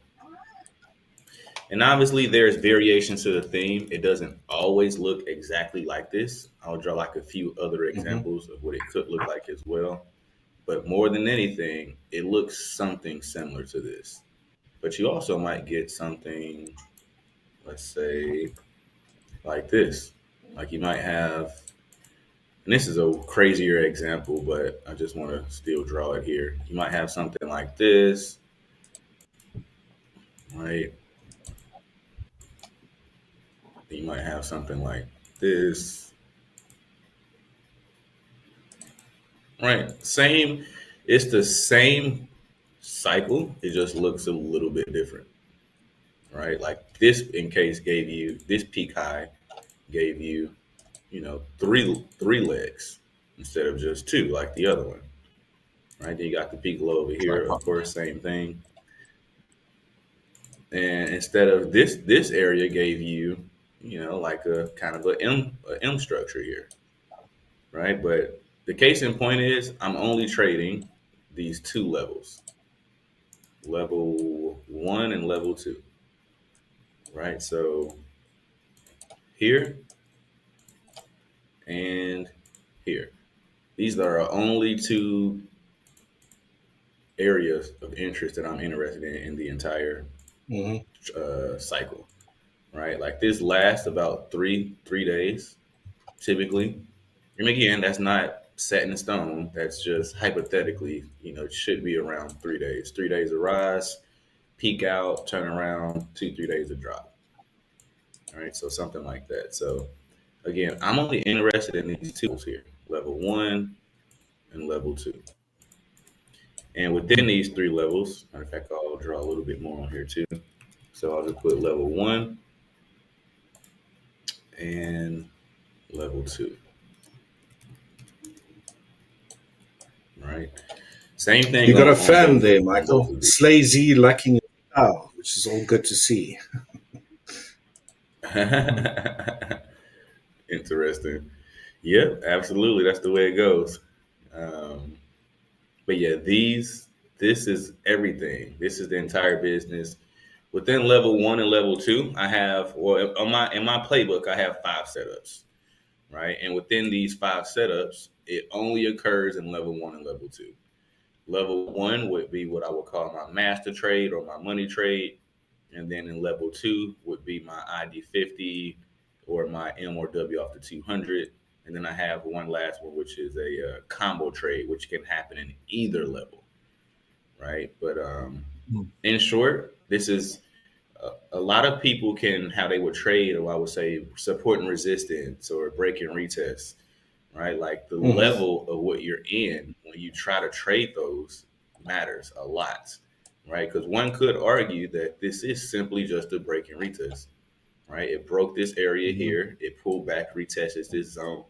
[SPEAKER 3] And obviously there's variations to the theme. It doesn't always look exactly like this. I'll draw like a few other
[SPEAKER 1] Mm-hmm.
[SPEAKER 3] examples of what it could look like as well. But more than anything, it looks something similar to this. But you also might get something, let's say, like this. Like you might have, and this is a crazier example, but I just want to still draw it here. You might have something like this, right? You might have something like this, right? Same, it's the same cycle. It just looks a little bit different, right? Like this, in case, gave you this peak high, gave you, three legs instead of just two, like the other one, right? Then you got the peak low over
[SPEAKER 2] Like,
[SPEAKER 3] here, of course, same thing. And instead of this area gave you, like a kind of a M structure here, right? But the case in point is I'm only trading these two levels, level 1 and level 2, right? So here and here. These are our only two areas of interest that I'm interested in the entire
[SPEAKER 1] Hmm.
[SPEAKER 3] cycle, right? Like this lasts about three days typically. And again, that's not set in stone. That's just hypothetically, it should be around 3 days. 3 days of rise, peak out, turn around, 2 3 days of drop. All right, so something like that. So again, I'm only interested in these tools here, level 1 and level 2. And within these three levels, matter of fact, I'll draw a little bit more on here too. So I'll just put level 1 and level 2. Right. Same thing
[SPEAKER 1] You got a
[SPEAKER 3] on
[SPEAKER 1] fan
[SPEAKER 3] both
[SPEAKER 1] there,
[SPEAKER 3] on both
[SPEAKER 1] Michael.
[SPEAKER 3] of these.
[SPEAKER 1] Slazy liking it now, which is all good to see.
[SPEAKER 3] Interesting. Yep, absolutely. That's the way it goes. Um, but yeah, this is everything. This is the entire business. Within level 1 and level 2, I have on my in my playbook, I have 5 setups, right? And within these 5 setups, it only occurs in level 1 and level 2. Level 1 would be what I would call my master trade or my money trade. And then in level 2 would be my ID 50 or my M or W off the 200. And then I have one last one, which is a combo trade, which can happen in either level, right? But in short, this is a lot of people can how they would trade, or I would say support and resistance or break and retest, right? Like the
[SPEAKER 1] Hmm.
[SPEAKER 3] level of what you're in when you try to trade those matters a lot, right? Because one could argue that this is simply just a break and retest, right? It broke this area
[SPEAKER 1] Hmm.
[SPEAKER 3] here, it pulled back, retested this zone,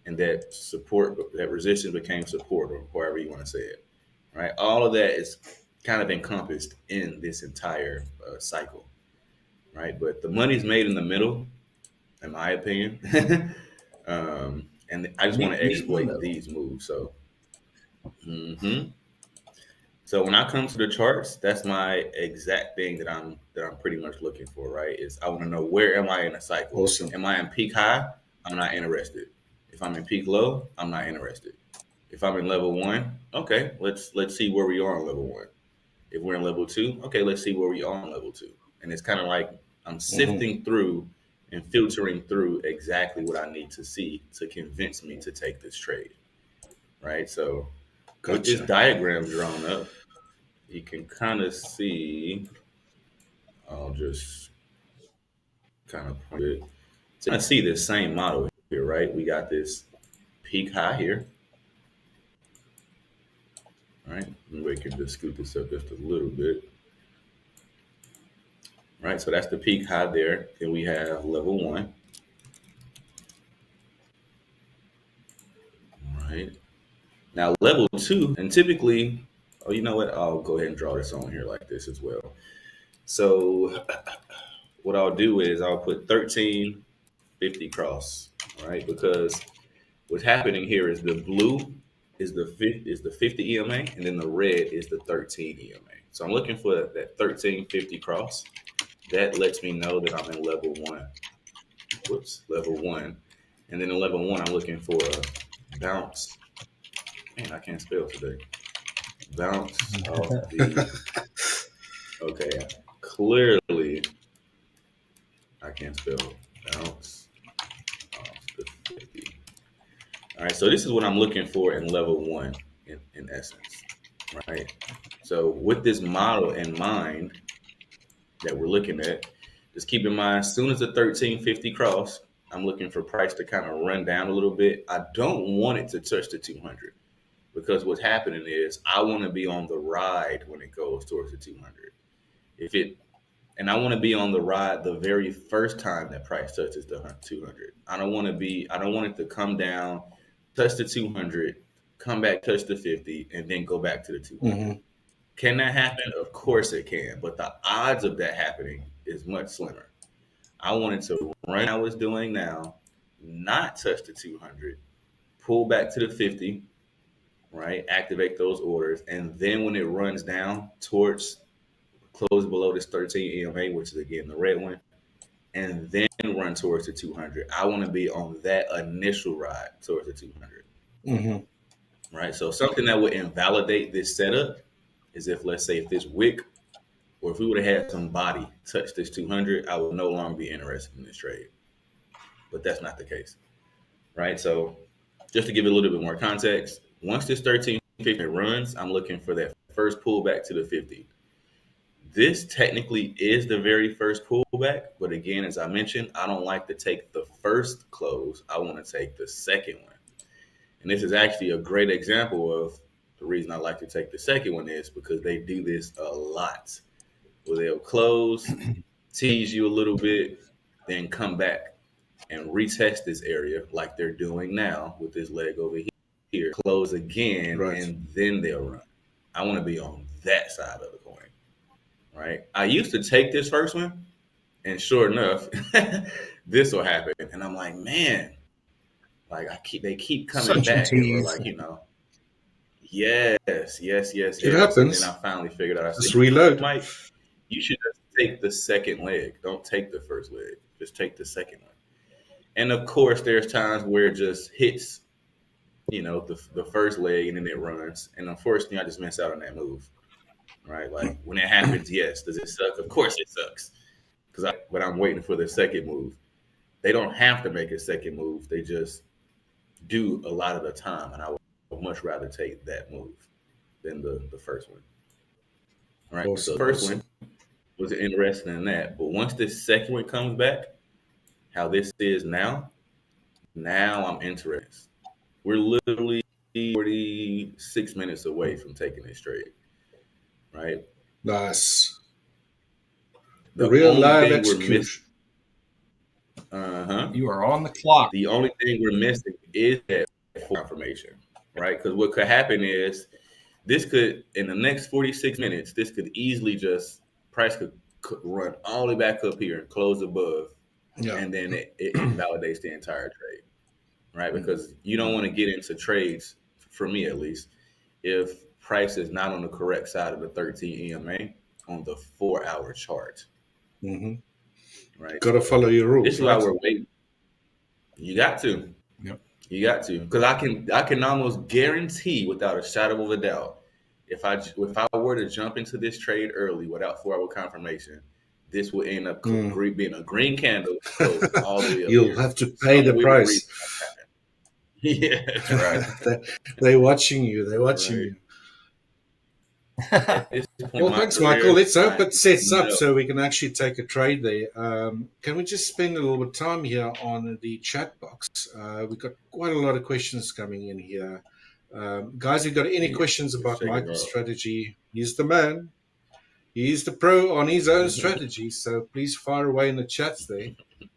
[SPEAKER 3] and that support, that resistance became support, or however you want to say it, right? All of that is kind of encompassed in this entire cycle, right? But the money's made in the middle, in my opinion. And I just want to
[SPEAKER 2] Meet in the
[SPEAKER 3] exploit
[SPEAKER 2] middle.
[SPEAKER 3] these moves. So, mhm. So when I come to the charts, that's my exact thing that I'm pretty much looking for, right? Is I want to know where am I in a cycle?
[SPEAKER 1] Awesome.
[SPEAKER 3] Am I in peak high? I'm not interested. If I'm in peak low, I'm not interested. If I'm in level 1, okay, let's see where we are on level 1. If we're in level 2, okay, let's see where we are on level 2. And it's kind of like I'm
[SPEAKER 1] Hmm.
[SPEAKER 3] sifting through and filtering through exactly what I need to see to convince me to take this trade, right? So with this
[SPEAKER 1] Gotcha.
[SPEAKER 3] diagram drawn up, you can kind of see, I'll just kind of point it. So I see this same model here, right? We got this peak high here, right? Maybe we can just scoot this up just a little bit, right? So that's the peak high there. Then we have level 1, right? Now level 2, and typically, oh, you know what? I'll go ahead and draw this on here like this as well. So what I'll do is I'll put 1350 cross, right? Because what's happening here is the blue is the 50 EMA, and then the red is the 13 EMA. So I'm looking for that 1350 cross. That lets me know that I'm in level 1. Whoops, level 1. And then in level 1, I'm looking for a bounce. Man, I can't spell today. Bounce off the, okay, clearly I can't spell bounce off the 50. All right, so this is what I'm looking for in level 1 in essence, right? So with this model in mind that we're looking at, just keep in mind, as soon as the 1350 cross, I'm looking for price to kind of run down a little bit. I don't want it to touch the 200 because what's happening is I want to be on the ride when it goes towards the 200. If it And I want to be on the ride the very first time that price touches the 200. I don't want it to come down, touch the 200, come back, touch the 50, and then go back to the 200.
[SPEAKER 1] Hmm.
[SPEAKER 3] Can that happen? Of course it can, but the odds of that happening is much slimmer. I wanted to run I was doing now, not touch the 200, pull back to the 50, right? Activate those orders. And then when it runs down towards close below this 13 EMA, which is again the red one, and then run towards the 200. I want to be on that initial ride towards the 200.
[SPEAKER 1] Mm-hmm.
[SPEAKER 3] Right. So something that would invalidate this setup is if, let's say, if this wick or if we would have had some body touch this 200, I would no longer be interested in this trade. But that's not the case. Right. So just to give it a little bit more context, once this 1350 runs, I'm looking for that first pullback to the 50. This technically is the very first pullback, but again, as I mentioned, I don't like to take the first close. I want to take the second one. And this is actually a great example of the reason I like to take the second one is because they do this a lot. Where they'll close, tease you a little bit, then come back and retest this area like they're doing now with this leg over here, close again,
[SPEAKER 1] Right.
[SPEAKER 3] and then they'll run. I want to be on that side of the coin. Right. I used to take this first one, and sure enough, this will happen. And I'm like, man, like they keep coming
[SPEAKER 2] Such a
[SPEAKER 3] back, or
[SPEAKER 2] tease.
[SPEAKER 3] like, yes.
[SPEAKER 1] It happens.
[SPEAKER 3] And then I finally figured out. I
[SPEAKER 1] Just
[SPEAKER 3] said,
[SPEAKER 1] reload.
[SPEAKER 3] Mike, you should just take the second leg. Don't take the first leg. Just take the second one. And of course, there's times where it just hits, the first leg, and then it runs. And unfortunately, I just miss out on that move. Right, like when it happens, yes. Does it suck? Of course it sucks. But I'm waiting for the second move. They don't have to make a second move. They just do a lot of the time, and I would much rather take that move than the first one. All right.
[SPEAKER 1] Awesome.
[SPEAKER 3] So the first one was interesting in that, but once this second one comes back, how this is now I'm interested. We're literally 46 minutes away from taking this trade. Right.
[SPEAKER 1] Nice.
[SPEAKER 3] The
[SPEAKER 1] real
[SPEAKER 3] only
[SPEAKER 1] live
[SPEAKER 3] thing
[SPEAKER 1] execution.
[SPEAKER 2] You are on the clock.
[SPEAKER 3] The only thing we're missing is that confirmation, right? Because what could happen is this could, in the next 46 minutes, this could easily price could run all the way back up here and close above, and then it invalidates the entire trade, right? Because you don't want to get into trades, for me at least, if price is not on the correct side of the 13 EMA on the 4-hour chart.
[SPEAKER 1] Mm-hmm.
[SPEAKER 3] Right.
[SPEAKER 1] Got to follow your rules.
[SPEAKER 3] This is why we're waiting. You got to.
[SPEAKER 2] Yep.
[SPEAKER 3] You got to, because I can almost guarantee without a shadow of a doubt, if I were to jump into this trade early without 4-hour confirmation, this will end up being a green candle all the way up.
[SPEAKER 1] You'll have to pay the price.
[SPEAKER 3] Yeah, that's right.
[SPEAKER 1] They're watching you. They're watching you. Well, thanks, Michael. Let's hope it sets up so we can actually take a trade there. Can we just spend a little bit of time here on the chat box? We've got quite a lot of questions coming in here. Guys, if you've got any questions about Michael's strategy, he's the man. He's the pro on his own strategy, so please fire away in the chats there.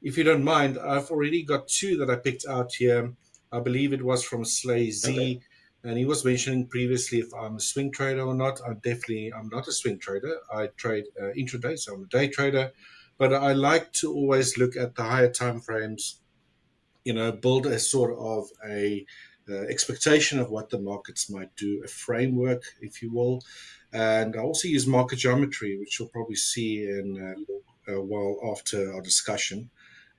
[SPEAKER 1] If you don't mind, I've already got two that I picked out here. I believe it was from Slay Z. Okay. And he was mentioning previously if I'm a swing trader or not. I'm not a swing trader. I trade intraday, so I'm a day trader. But I like to always look at the higher time frames, build a sort of a expectation of what the markets might do, a framework, if you will. And I also use market geometry, which you'll probably see in a while after our discussion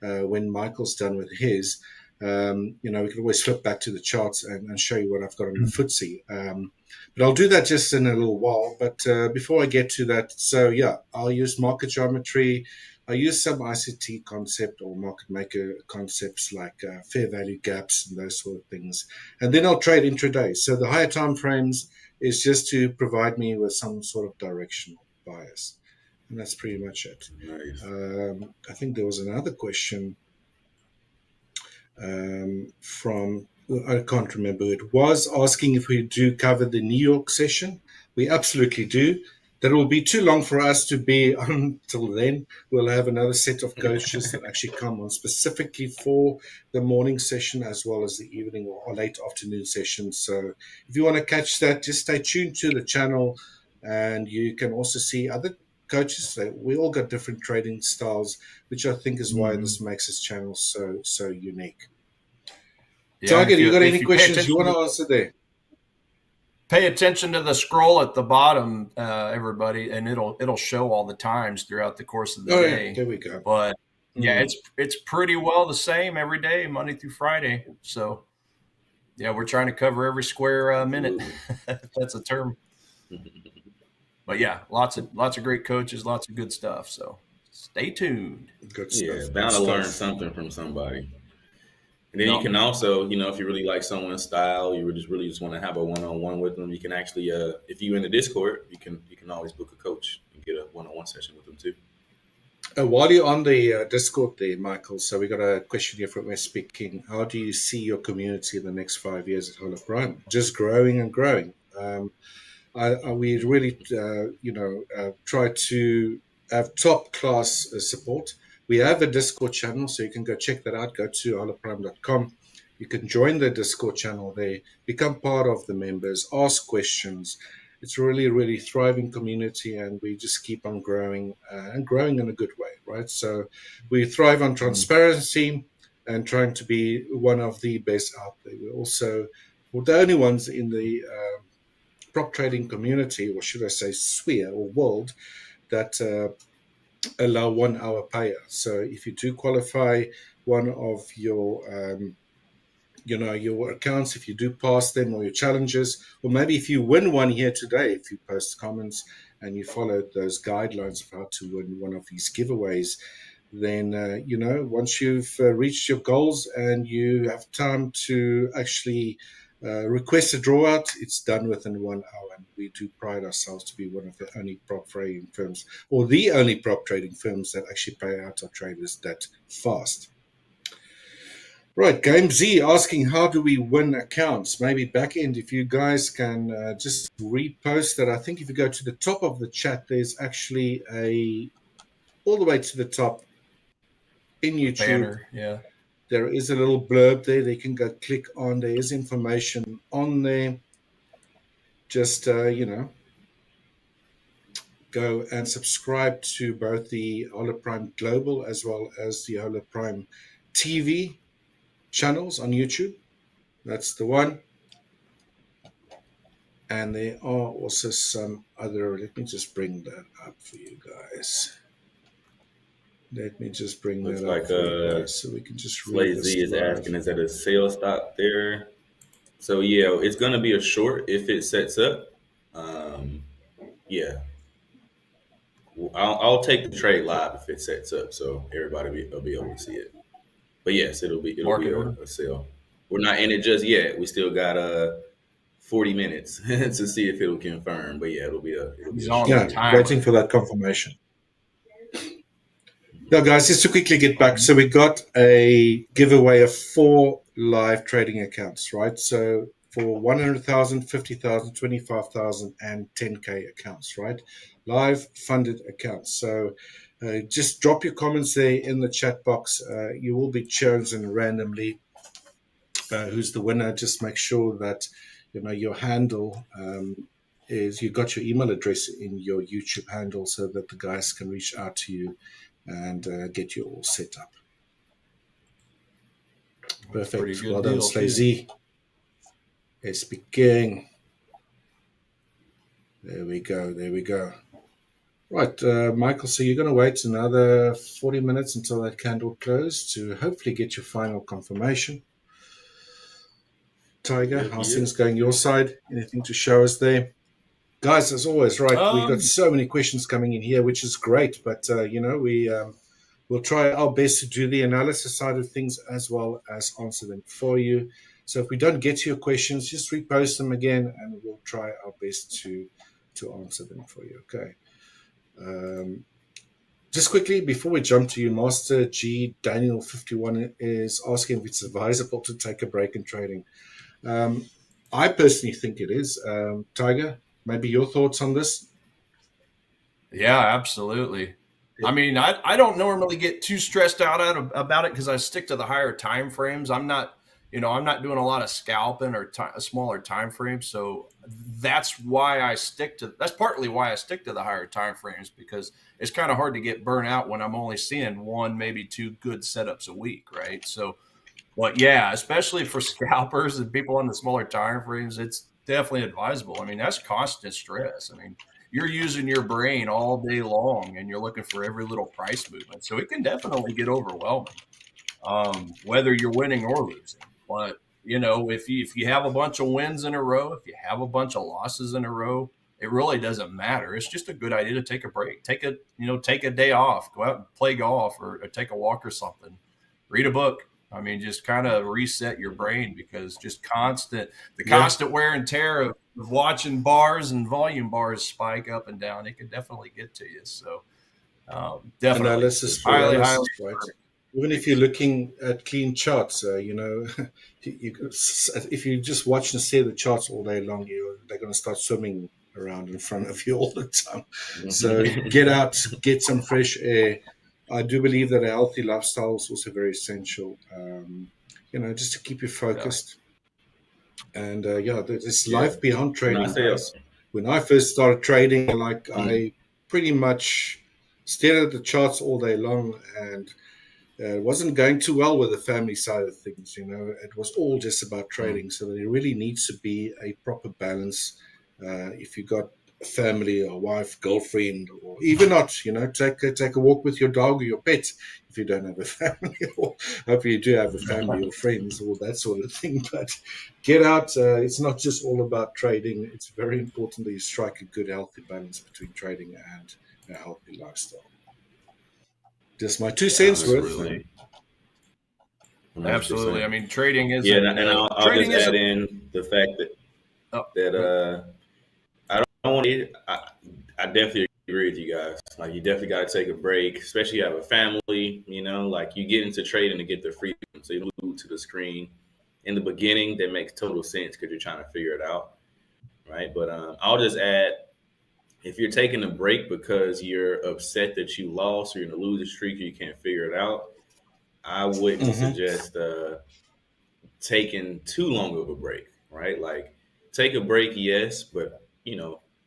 [SPEAKER 1] when Michael's done with his. We can always flip back to the charts and show you what I've got on the FTSE. But I'll do that just in a little while. But before I get to that, I'll use market geometry. I use some ICT concept or market maker concepts like fair value gaps and those sort of things. And then I'll trade intraday. So the higher time frames is just to provide me with some sort of directional bias. And that's pretty much it.
[SPEAKER 3] Nice.
[SPEAKER 1] I think there was another question. From, I can't remember who it was, asking if we do cover the New York session. We absolutely do. That will be too long for us to be on till then. We'll have another set of coaches that actually come on specifically for the morning session as well as the evening or late afternoon session. So if you want to catch that, just stay tuned to the channel, and you can also see other coaches. We all got different trading styles, which I think is why this makes this channel so unique. Yeah, Tiger, you got any questions you want to answer there?
[SPEAKER 2] Pay attention to the scroll at the bottom, everybody, and it'll show all the times throughout the course of the
[SPEAKER 1] Oh yeah,
[SPEAKER 2] day.
[SPEAKER 1] there we go.
[SPEAKER 2] But yeah,
[SPEAKER 1] Mm.
[SPEAKER 2] it's pretty well the same every day, Monday through Friday. So yeah, we're trying to cover every square minute. That's a term. But yeah, lots of great coaches, lots of good stuff. So stay tuned.
[SPEAKER 1] Good
[SPEAKER 3] Yeah,
[SPEAKER 1] stuff. Good
[SPEAKER 3] bound to learn
[SPEAKER 1] stuff.
[SPEAKER 3] something from somebody. And then you
[SPEAKER 2] No,
[SPEAKER 3] can also, if you really like someone's style, you really just want to have a one-on-one with them. You can actually, if you in the Discord, you can always book a coach and get a one-on-one session with them too.
[SPEAKER 1] While you're on the Discord there, Michael, so we got a question here from SP King. How do you see your community in the next 5 years at Hola Prime? Just growing and growing. We really, try to have top class support. We have a Discord channel, so you can go check that out. Go to holaprime.com. You can join the Discord channel there, become part of the members, ask questions. It's really, really thriving community, and we just keep on growing and growing in a good way, right? So we thrive on transparency and trying to be one of the best out there. We're also the only ones in the prop trading community, or should I say sphere or world, that allow 1 hour payout. So if you do qualify one of your accounts, if you do pass them or your challenges, or maybe if you win one here today, if you post comments and you follow those guidelines of how to win one of these giveaways, then once you've reached your goals and you have time to actually request a draw out, it's done within 1 hour. And we do pride ourselves to be one of the only prop trading firms, or the only prop trading firms, that actually pay out our traders that fast. Right, Game Z asking, how do we win accounts? Maybe back end, if you guys can just repost that. I think if you go to the top of the chat, there's actually all the way to the top in YouTube.
[SPEAKER 2] banner, yeah.
[SPEAKER 1] There is a little blurb there. They can go click on. There is information on there. Just, go and subscribe to both the Hola Prime Global as well as the Hola Prime TV channels on YouTube. That's the one. And there are also some other, let me just bring that up for you guys. Let me just bring
[SPEAKER 3] Looks
[SPEAKER 1] that
[SPEAKER 3] like
[SPEAKER 1] up for you guys so we can just read
[SPEAKER 3] Slay
[SPEAKER 1] this
[SPEAKER 3] Z is
[SPEAKER 1] live.
[SPEAKER 3] asking, is that a sale stop there? So yeah, it's gonna be a short if it sets up. Yeah, I'll take the trade live if it sets up, so everybody will be able to see it. But yes, it'll be
[SPEAKER 2] Market order.
[SPEAKER 3] a sale. We're not in it just yet. We still got 40 minutes to see if it'll confirm. But yeah, it'll be a
[SPEAKER 2] He's on
[SPEAKER 3] short.
[SPEAKER 2] the timer.
[SPEAKER 1] Waiting for that confirmation. Now, guys, just to quickly get back. So we got a giveaway of 4 live trading accounts, right? So for 100,000, 50,000, 25,000, and 10K accounts, right? Live funded accounts. So just drop your comments there in the chat box. You will be chosen randomly. Who's the winner? Just make sure that your handle is, you got your email address in your YouTube handle so that the guys can reach out to you and get you all set up. Perfect. Well done, Slazy. SP King. There we go. Right, Michael, so you're going to wait another 40 minutes until that candle closes to hopefully get your final confirmation. Tiger, how's things going your side? Anything to show us there? Guys, as always, right, we got so many questions coming in here, which is great, but, we'll try our best to do the analysis side of things as well as answer them for you. So if we don't get to your questions, just repost them again, and we'll try our best to answer them for you, okay? Just quickly, before we jump to you, Master G Daniel 51 is asking if it's advisable to take a break in trading. I personally think it is. Tiger, maybe your thoughts on this?
[SPEAKER 2] Yeah, absolutely. I mean, I don't normally get too stressed out about it because I stick to the higher time frames. I'm not doing a lot of scalping or smaller time frames. So that's partly why I stick to the higher time frames, because it's kind of hard to get burnt out when I'm only seeing 1, maybe 2 good setups a week, right? So, but yeah, especially for scalpers and people on the smaller time frames, definitely advisable. I mean, that's constant stress. I mean, you're using your brain all day long and you're looking for every little price movement. So it can definitely get overwhelming, whether you're winning or losing. But, if you have a bunch of wins in a row, if you have a bunch of losses in a row, it really doesn't matter. It's just a good idea to take a break, take a day off, go out and play golf or take a walk or something, read a book. I mean, just kind of reset your brain, because just constant wear and tear of watching bars and volume bars spike up and down, it could definitely get to you. So definitely,
[SPEAKER 1] Analysis
[SPEAKER 2] highly,
[SPEAKER 1] paralysis,
[SPEAKER 2] highly.
[SPEAKER 1] right? Even if you're looking at clean charts, if you just watch and stare at the charts all day long, they're going to start swimming around in front of you all the time. So get out, get some fresh air. I do believe that a healthy lifestyle is also very essential, just to keep you focused. And there's life beyond trading, guys. When I first started trading, I pretty much stared at the charts all day long, and it wasn't going too well with the family side of things. It was all just about trading. So there really needs to be a proper balance. If you got a family, or wife, girlfriend, or even not, take a walk with your dog or your pet if you don't have a family, or hopefully you do have a family or friends, or that sort of thing. But get out. It's not just all about trading. It's very important that you strike a good, healthy balance between trading and a healthy lifestyle. Just my 2 cents worth.
[SPEAKER 2] Absolutely. I mean, trading is
[SPEAKER 3] and I'll just add in the fact that I don't want to. I definitely agree with you guys. Like, you definitely got to take a break, especially if you have a family. Like, you get into trading to get the freedom, so you don't glued to the screen. In the beginning, that makes total sense because you're trying to figure it out, right? But I'll just add, if you're taking a break because you're upset that you lost, or you're in a losing streak, or you can't figure it out, I wouldn't suggest taking too long of a break, right? Like, take a break, yes, but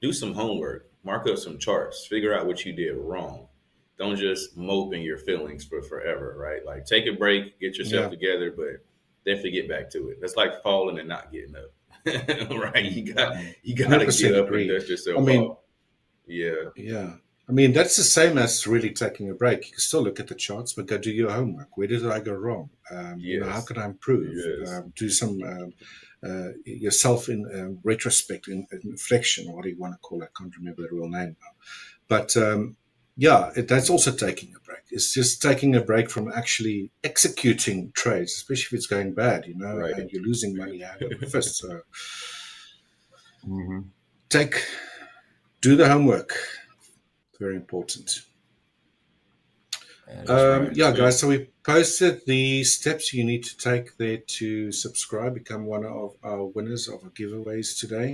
[SPEAKER 3] do some homework, mark up some charts, figure out what you did wrong. Don't just mope in your feelings for forever, right? Like, take a break, get yourself together, but definitely get back to it. That's like falling and not getting up, right? You got to get up and dust yourself off.
[SPEAKER 1] Yeah. I mean, that's the same as really taking a break. You can still look at the charts, but go do your homework. Where did I go wrong? How can I improve? Do some yourself in retrospect, in reflection, or what do you want to call it? I can't remember the real name now. But that's also taking a break. It's just taking a break from actually executing trades, especially if it's going bad, and you're losing money out of the fist. So do the homework. Very important. Guys, so we posted the steps you need to take there to subscribe, become one of our winners of our giveaways today.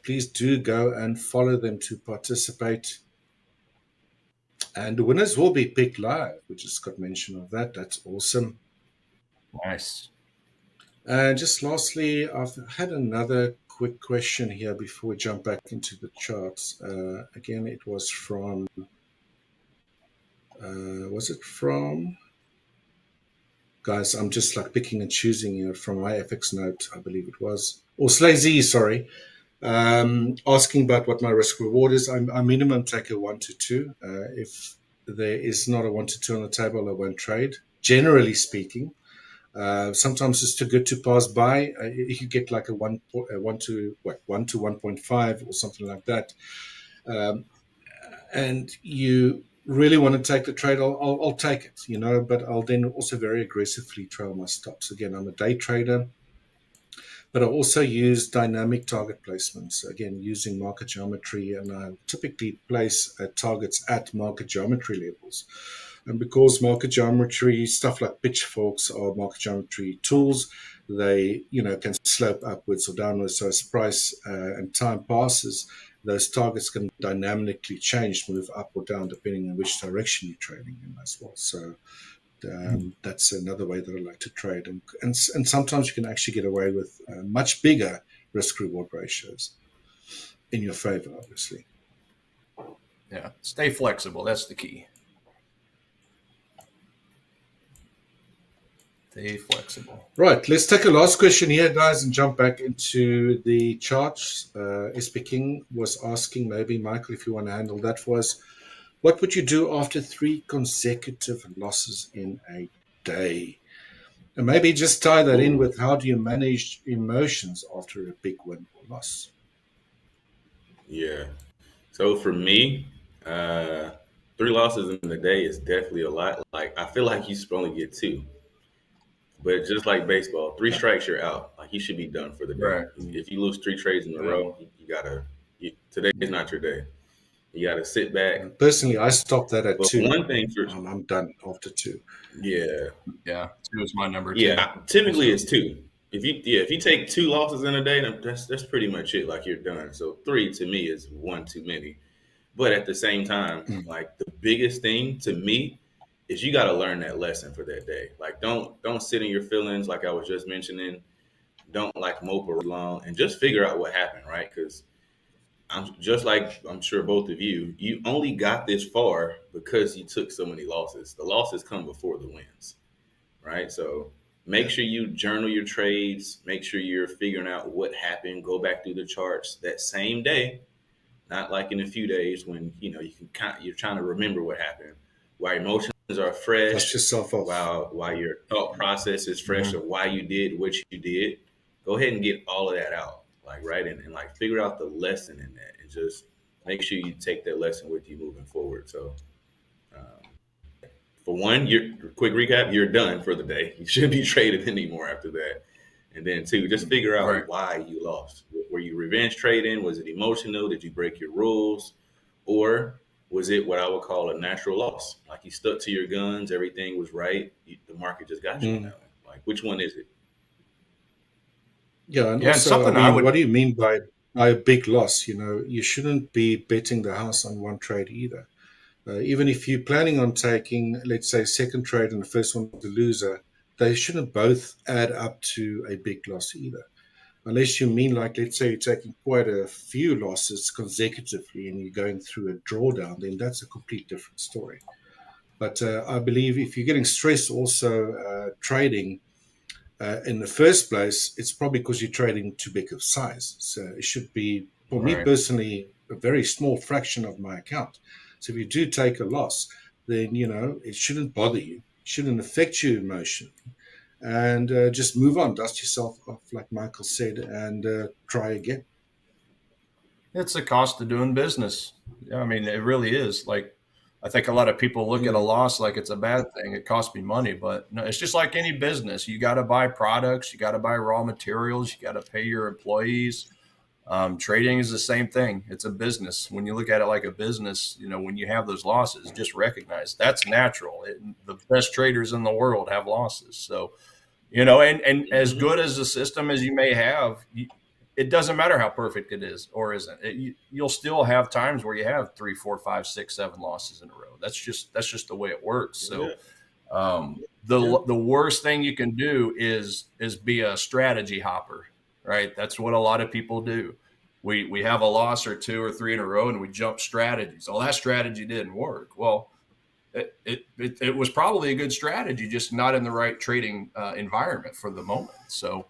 [SPEAKER 1] Please do go and follow them to participate. And the winners will be picked live. We just got mention of that. That's awesome.
[SPEAKER 2] Nice.
[SPEAKER 1] And just lastly, I've had another quick question here before we jump back into the charts. Again, it was from... guys, I'm just like picking and choosing here from my FX note, I believe it was, or Slazy, sorry, asking about what my risk reward is. I minimum take a 1 to 2. If there is not a 1 to 2 on the table, I won't trade, generally speaking. Sometimes it's too good to pass by. If you get like a 1 to 1.5 or something like that, and you really want to take the trade, I'll take it, but I'll then also very aggressively trail my stops. Again, I'm a day trader, but I also use dynamic target placements, again, using market geometry, and I typically place targets at market geometry levels. And because market geometry, stuff like pitchforks are market geometry tools, they, can slope upwards or downwards. So as price and time passes, those targets can dynamically change, move up or down, depending on which direction you're trading in as well. So that's another way that I like to trade. And sometimes you can actually get away with much bigger risk-reward ratios in your favor, obviously.
[SPEAKER 2] Yeah, stay flexible. That's the key. Stay flexible.
[SPEAKER 1] Right, let's take a last question here, guys, and jump back into the charts. SP King was asking, maybe Michael, if you want to handle that for us. What would you do after 3 consecutive losses in a day? And maybe just tie that in with, how do you manage emotions after a big win or loss?
[SPEAKER 3] Yeah. So for me, 3 losses in a day is definitely a lot. Like I feel like you should only get 2, but just like baseball, 3 strikes you're out. Like you should be done for the day.
[SPEAKER 2] Right.
[SPEAKER 3] If you lose 3 trades in a row, you gotta. Today's not your day. You gotta sit back.
[SPEAKER 1] Personally, I stopped that at
[SPEAKER 3] But
[SPEAKER 1] 2.
[SPEAKER 3] one thing for
[SPEAKER 1] I'm done after 2.
[SPEAKER 3] yeah,
[SPEAKER 2] 2 is my number 2.
[SPEAKER 3] yeah. Typically it's 2. If you take 2 losses in a day, then that's pretty much it. Like you're done. So 3 to me is one too many. But at the same time, like the biggest thing to me is you got to learn that lesson for that day. Like don't sit in your feelings, like I was just mentioning. Don't like mope along, and just figure out what happened, right? Because I'm just like I'm sure both of you. You only got this far because you took so many losses. The losses come before the wins, right? So make sure you journal your trades. Make sure you're figuring out what happened. Go back through the charts that same day. Not like in a few days when you're trying to remember what happened. While emotions are fresh,
[SPEAKER 1] Dust yourself off.
[SPEAKER 3] while your thought process is fresh of why you did what you did, go ahead and get all of that out. Like right and like figure out the lesson in that, and just make sure you take that lesson with you moving forward. So for one, quick recap, you're done for the day. You shouldn't be traded anymore after that. And then 2, just figure out why you lost. Were you revenge trading? Was it emotional? Did you break your rules? Or was it what I would call a natural loss? Like you stuck to your guns, everything was right. The market just got you. Like which one is it?
[SPEAKER 1] Yeah, and also, what do you mean by a big loss? You shouldn't be betting the house on one trade either. Even if you're planning on taking, let's say, second trade and the first one was the loser, they shouldn't both add up to a big loss either. Unless you mean, like, let's say you're taking quite a few losses consecutively and you're going through a drawdown, then that's a complete different story. But I believe if you're getting stressed also trading in the first place, it's probably because you're trading too big of size. So it should be, for me personally, a very small fraction of my account. So if you do take a loss, then, it shouldn't bother you. It shouldn't affect you emotionally. And just move on, dust yourself off, like Michael said, and try again.
[SPEAKER 2] It's the cost of doing business. I mean, it really is. Like, I think a lot of people look at a loss like it's a bad thing. It cost me money, but no, it's just like any business. You got to buy products, you got to buy raw materials, you got to pay your employees. Trading is the same thing. It's a business. When you look at it like a business, when you have those losses, just recognize that's natural. The best traders in the world have losses. So, and as good as the system as you may have, it doesn't matter how perfect it is or isn't. You'll still have times where you have 3, 4, 5, 6, 7 losses in a row. That's just the way it works. So, the worst thing you can do is be a strategy hopper. Right. That's what a lot of people do. We have a loss or 2 or 3 in a row and we jump strategies. Oh, that strategy didn't work. Well, it was probably a good strategy, just not in the right trading environment for the moment. So,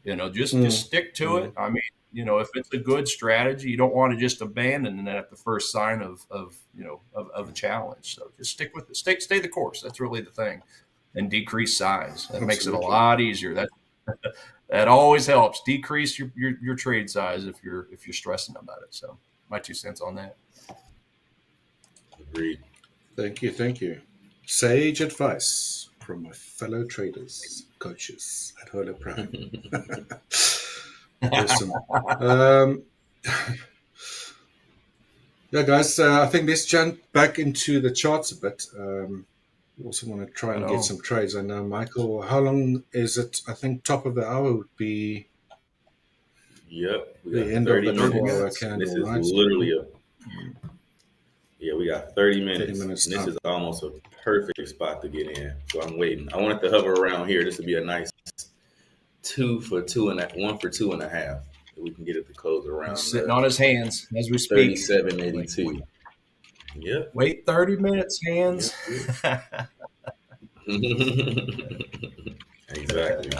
[SPEAKER 2] just stick to it. I mean, if it's a good strategy, you don't want to just abandon it at the first sign of a challenge. So just stick with it. Stay the course. That's really the thing. And decrease size. That makes it a lot easier. That always helps. Decrease your trade size if you're stressing about it. So my 2 cents on that.
[SPEAKER 3] Agreed.
[SPEAKER 1] Thank you. Sage advice from my fellow traders, coaches at Hola Prime. Awesome. Yeah, guys, I think let's jump back into the charts a bit. We also want to try and get some trades. I know, Michael, how long is it? I think top of the hour would be the end of the 4-hour candle.
[SPEAKER 3] This is literally we got 30 minutes. And this is almost a perfect spot to get in. So I'm waiting. I want it to hover around here. This would be a nice 1 for 2.5. We can get it to close around.
[SPEAKER 2] He's sitting on his hands as we speak.
[SPEAKER 3] 37.82. Yep.
[SPEAKER 2] Wait 30 minutes, hands.
[SPEAKER 3] Yep. Exactly.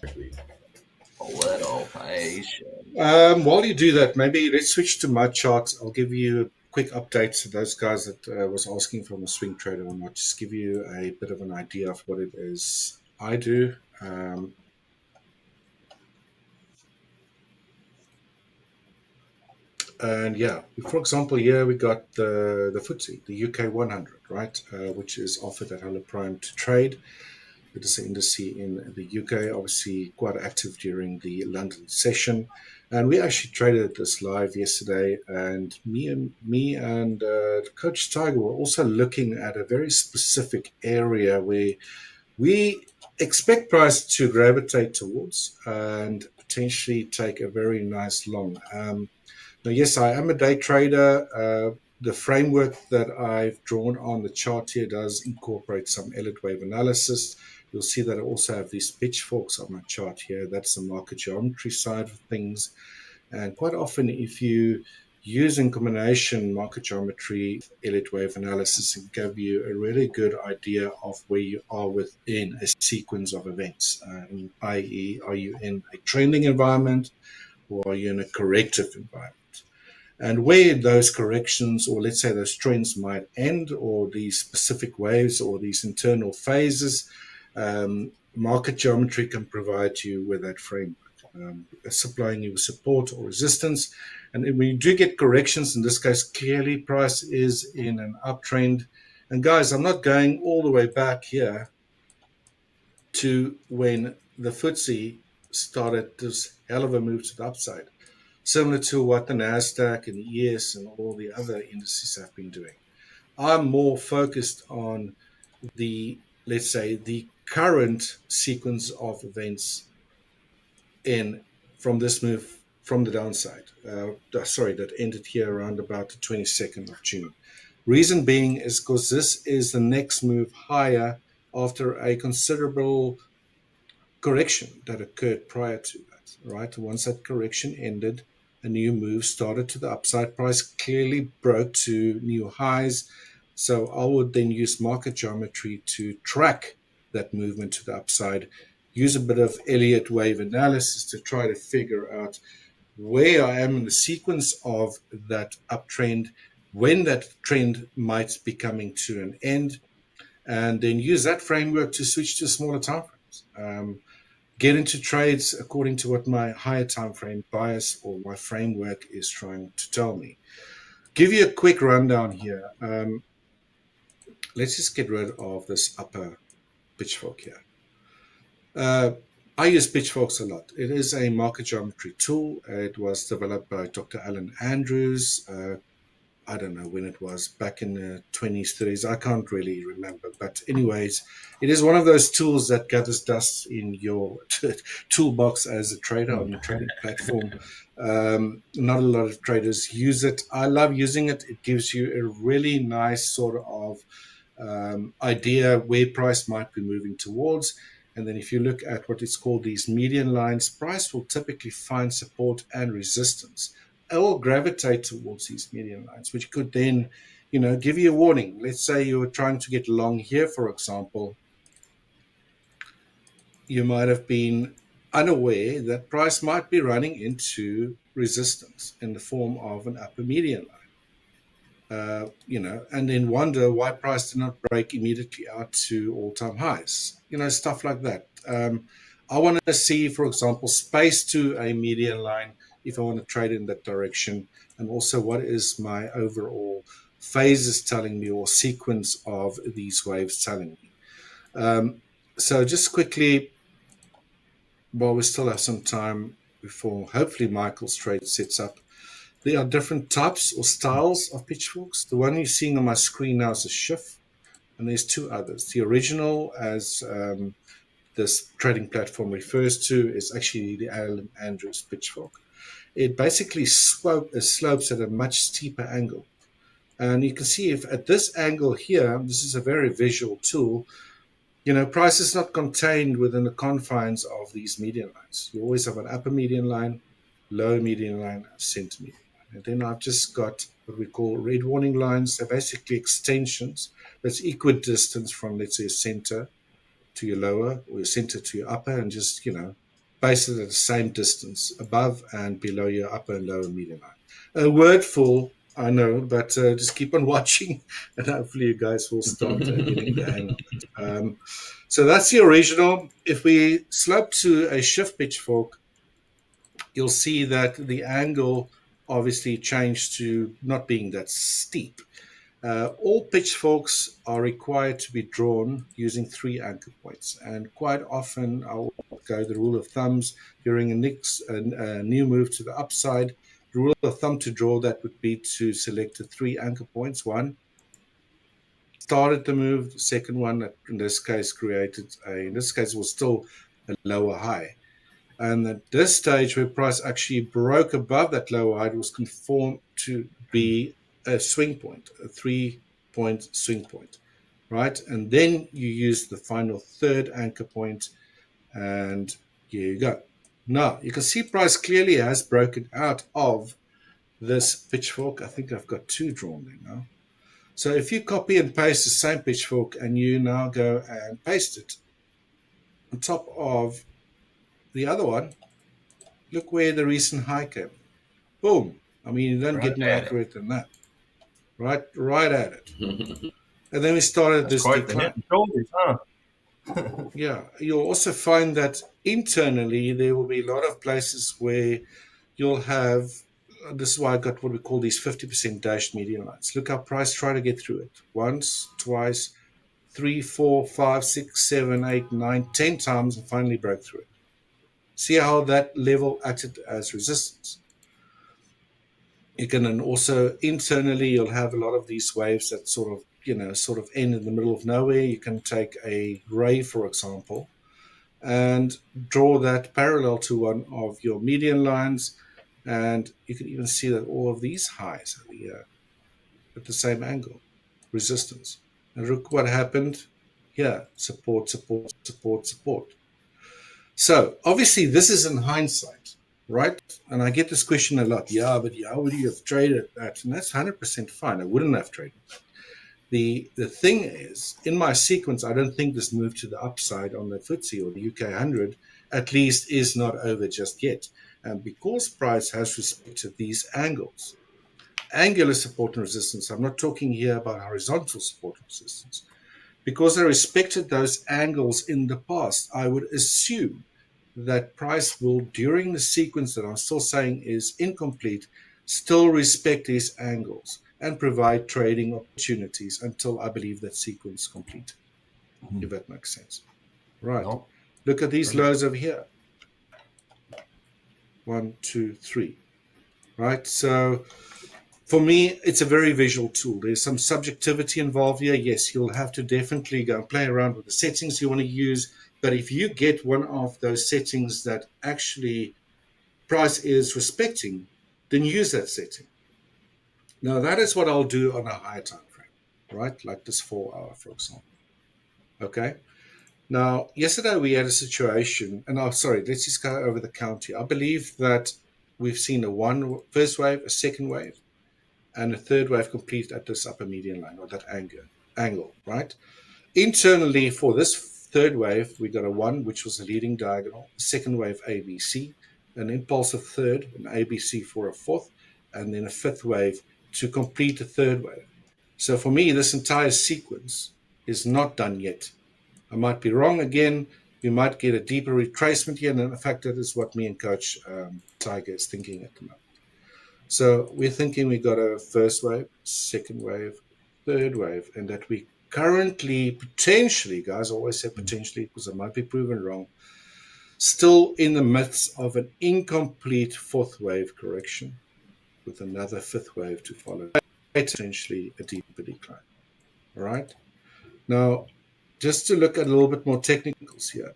[SPEAKER 3] Exactly.
[SPEAKER 2] Little patient.
[SPEAKER 1] While you do that, maybe let's switch to my charts. I'll give you a quick update to those guys that was asking from a swing trader or not. Just give you a bit of an idea of what it is I do. And yeah, for example, here we got the FTSE, the UK 100, right, which is offered at Hola Prime to trade. It is an index in the UK, obviously quite active during the London session. And we actually traded this live yesterday, and me and Coach Tiger were also looking at a very specific area where we expect price to gravitate towards and potentially take a very nice long. Now, yes, I am a day trader. The framework that I've drawn on the chart here does incorporate some Elliott wave analysis. You'll see that I also have these pitchforks on my chart here. That's the market geometry side of things. And quite often, if you use in combination market geometry, Elliott wave analysis, it can give you a really good idea of where you are within a sequence of events, i.e., are you in a trending environment or are you in a corrective environment? And where those corrections, or let's say those trends might end, or these specific waves or these internal phases, market geometry can provide you with that framework, supplying you with support or resistance. And when you do get corrections, in this case, clearly price is in an uptrend. And guys, I'm not going all the way back here to when the FTSE started this hell of a move to the upside, similar to what the NASDAQ and the ES and all the other indices have been doing. I'm more focused on the, let's say, the current sequence of events in from this move from the downside. That ended here around about the 22nd of June. Reason being is because this is the next move higher after a considerable correction that occurred prior to that, right? Once that correction ended, a new move started to the upside. Price clearly broke to new highs. So I would then use market geometry to track that movement to the upside, use a bit of Elliott wave analysis to try to figure out where I am in the sequence of that uptrend, when that trend might be coming to an end, and then use that framework to switch to smaller time frames. Get into trades according to what my higher time frame bias or my framework is trying to tell me. Give you a quick rundown here. Let's just get rid of this upper pitchfork here. I use pitchforks a lot. It is a market geometry tool. It was developed by Dr. Alan Andrews. I don't know when it was, back in the 20s, 30s. I can't really remember. But anyways, it is one of those tools that gathers dust in your toolbox as a trader on your trading platform. Not a lot of traders use it. I love using it. It gives you a really nice sort of idea where price might be moving towards. And then if you look at what is called these median lines, price will typically find support and resistance or gravitate towards these median lines, which could then, give you a warning. Let's say you're trying to get long here, for example. You might have been unaware that price might be running into resistance in the form of an upper median line. And then wonder why price did not break immediately out to all-time highs, stuff like that. I want to see, for example, space to a median line if I want to trade in that direction, and also what is my overall phases telling me or sequence of these waves telling me. So just quickly, while we still have some time before hopefully Michael's trade sets up, there are different types or styles of pitchforks. The one you're seeing on my screen now is a Schiff, and there's two others. The original, as this trading platform refers to, is actually the Alan Andrews pitchfork. It basically slopes at a much steeper angle. And you can see if at this angle here, this is a very visual tool, price is not contained within the confines of these median lines. You always have an upper median line, lower median line, and center median line. And then I've just got what we call red warning lines. They're basically extensions that's equidistant from, let's say, center to your lower or your center to your upper, and just, base it at the same distance above and below your upper and lower median line. A wordful, I know, but just keep on watching, and hopefully you guys will start getting the hang of it. So that's the original. If we slope to a shift pitchfork, you'll see that the angle obviously changed to not being that steep. All pitchforks are required to be drawn using 3 anchor points, and quite often I'll go the rule of thumbs during a new move to the upside. The rule of thumb to draw that would be to select the 3 anchor points. One started the move, the second one in this case was still a lower high. And at this stage, where price actually broke above that lower high, it was conformed to be a swing point, a 3-point swing point, right? And then you use the final third anchor point, and here you go. Now, you can see price clearly has broken out of this pitchfork. I think I've got 2 drawn there now. So if you copy and paste the same pitchfork and you now go and paste it on top of the other one, look where the recent high came. Boom. I mean, you don't get more accurate than that. Right at it. And then we started this decline.
[SPEAKER 2] Shoulders, huh?
[SPEAKER 1] Yeah. You'll also find that internally there will be a lot of places where you'll have, this is why I got what we call these 50% dashed median lines. Look how price tried to get through it. Once, twice, 3, 4, 5, 6, 7, 8, 9, 10 times, and finally broke through it. See how that level acted as resistance. You can then also internally, you'll have a lot of these waves that sort of end in the middle of nowhere. You can take a ray, for example, and draw that parallel to one of your median lines. And you can even see that all of these highs are here at the same angle, resistance. And look what happened here, support, support, support, support. So obviously this is in hindsight, right? And I get this question a lot. Yeah, but how would you have traded that? And that's 100% fine. I wouldn't have traded that. The thing is, in my sequence, I don't think this move to the upside on the FTSE or the UK 100, at least, is not over just yet. And because price has respected these angles, angular support and resistance, I'm not talking here about horizontal support and resistance, because I respected those angles in the past, I would assume that price will, during the sequence that I'm still saying is incomplete, still respect these angles and provide trading opportunities until I believe that sequence is complete, if that makes sense. Right. No. Look at these lows over here. 1, 2, 3. Right. So for me, it's a very visual tool. There's some subjectivity involved here. Yes, you'll have to definitely go and play around with the settings you want to use. But if you get one of those settings that actually price is respecting, then use that setting. Now, that is what I'll do on a higher time frame, right? Like this 4-hour, for example. Okay. Now, yesterday we had a situation, and let's just go over the count here. I believe that we've seen first wave, a second wave, and a third wave complete at this upper median line, or that angle, right? Internally, for this third wave, we got a 1, which was a leading diagonal, a second wave ABC, an impulsive third, an ABC for a fourth, and then a fifth wave to complete the third wave. So for me, this entire sequence is not done yet. I might be wrong again. We might get a deeper retracement here, and in fact, that is what me and Coach Tiger is thinking at the moment. So we're thinking we got a first wave, second wave, third wave, and that we currently, potentially, guys, I always say potentially because I might be proven wrong, still in the midst of an incomplete fourth wave correction with another fifth wave to follow, potentially a deeper decline. All right. Now, just to look at a little bit more technicals here,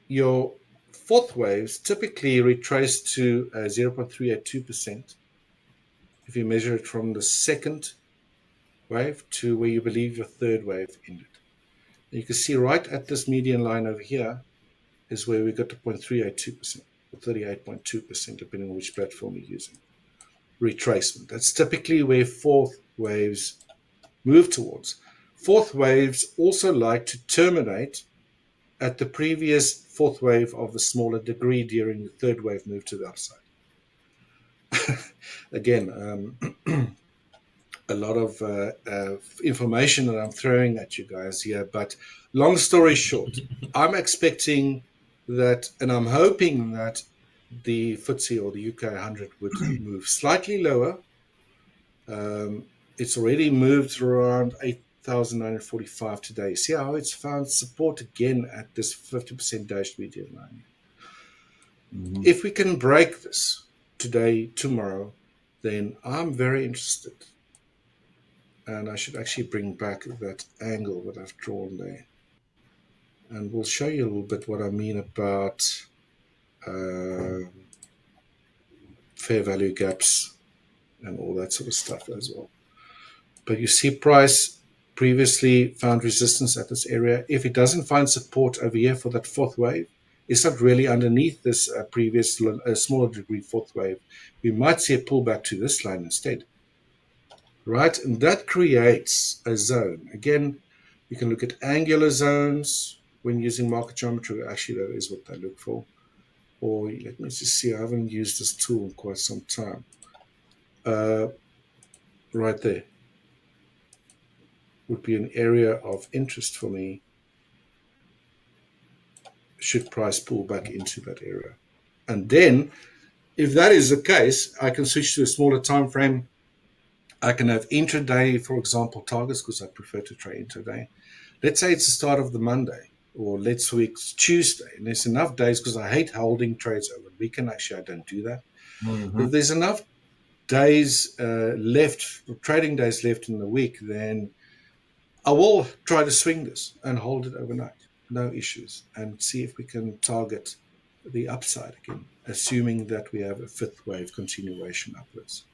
[SPEAKER 1] your fourth waves typically retrace to 0.382% if you measure it from the second wave to where you believe your third wave ended. And you can see right at this median line over here is where we got to 0.382% or 38.2%, depending on which platform you're using. Retracement. That's typically where fourth waves move towards. fourth waves also like to terminate at the previous fourth wave of a smaller degree during the third wave move to the upside. Again, a lot of information that I'm throwing at you guys here, but long story short, I'm expecting that, and I'm hoping that the FTSE or the UK 100 would move slightly lower. It's already moved around 8,945 today. See how it's found support again at this 50% dashed median line. Mm-hmm. If we can break this today, tomorrow, then I'm very interested. And I should actually bring back that angle that I've drawn there. And we'll show you a little bit what I mean about fair value gaps and all that sort of stuff as well. But you see price previously found resistance at this area. If it doesn't find support over here for that fourth wave, it's not really underneath this previous smaller degree fourth wave. We might see a pullback to this line instead. Right, and that creates a zone. Again, you can look at angular zones when using market geometry. Actually, that is what they look for. Or let me just see, I haven't used this tool in quite some time. Right there would be an area of interest for me should price pull back into that area. And then, if that is the case, I can switch to a smaller time frame. I can have intraday, for example, targets, because I prefer to trade intraday. Let's say it's the start of the Monday, or let's say it's Tuesday, and there's enough days, because I hate holding trades over the weekend. Actually, I don't do that. Mm-hmm. If there's enough days left, trading days left in the week, then I will try to swing this and hold it overnight. No issues. And see if we can target the upside again, assuming that we have a fifth wave continuation upwards.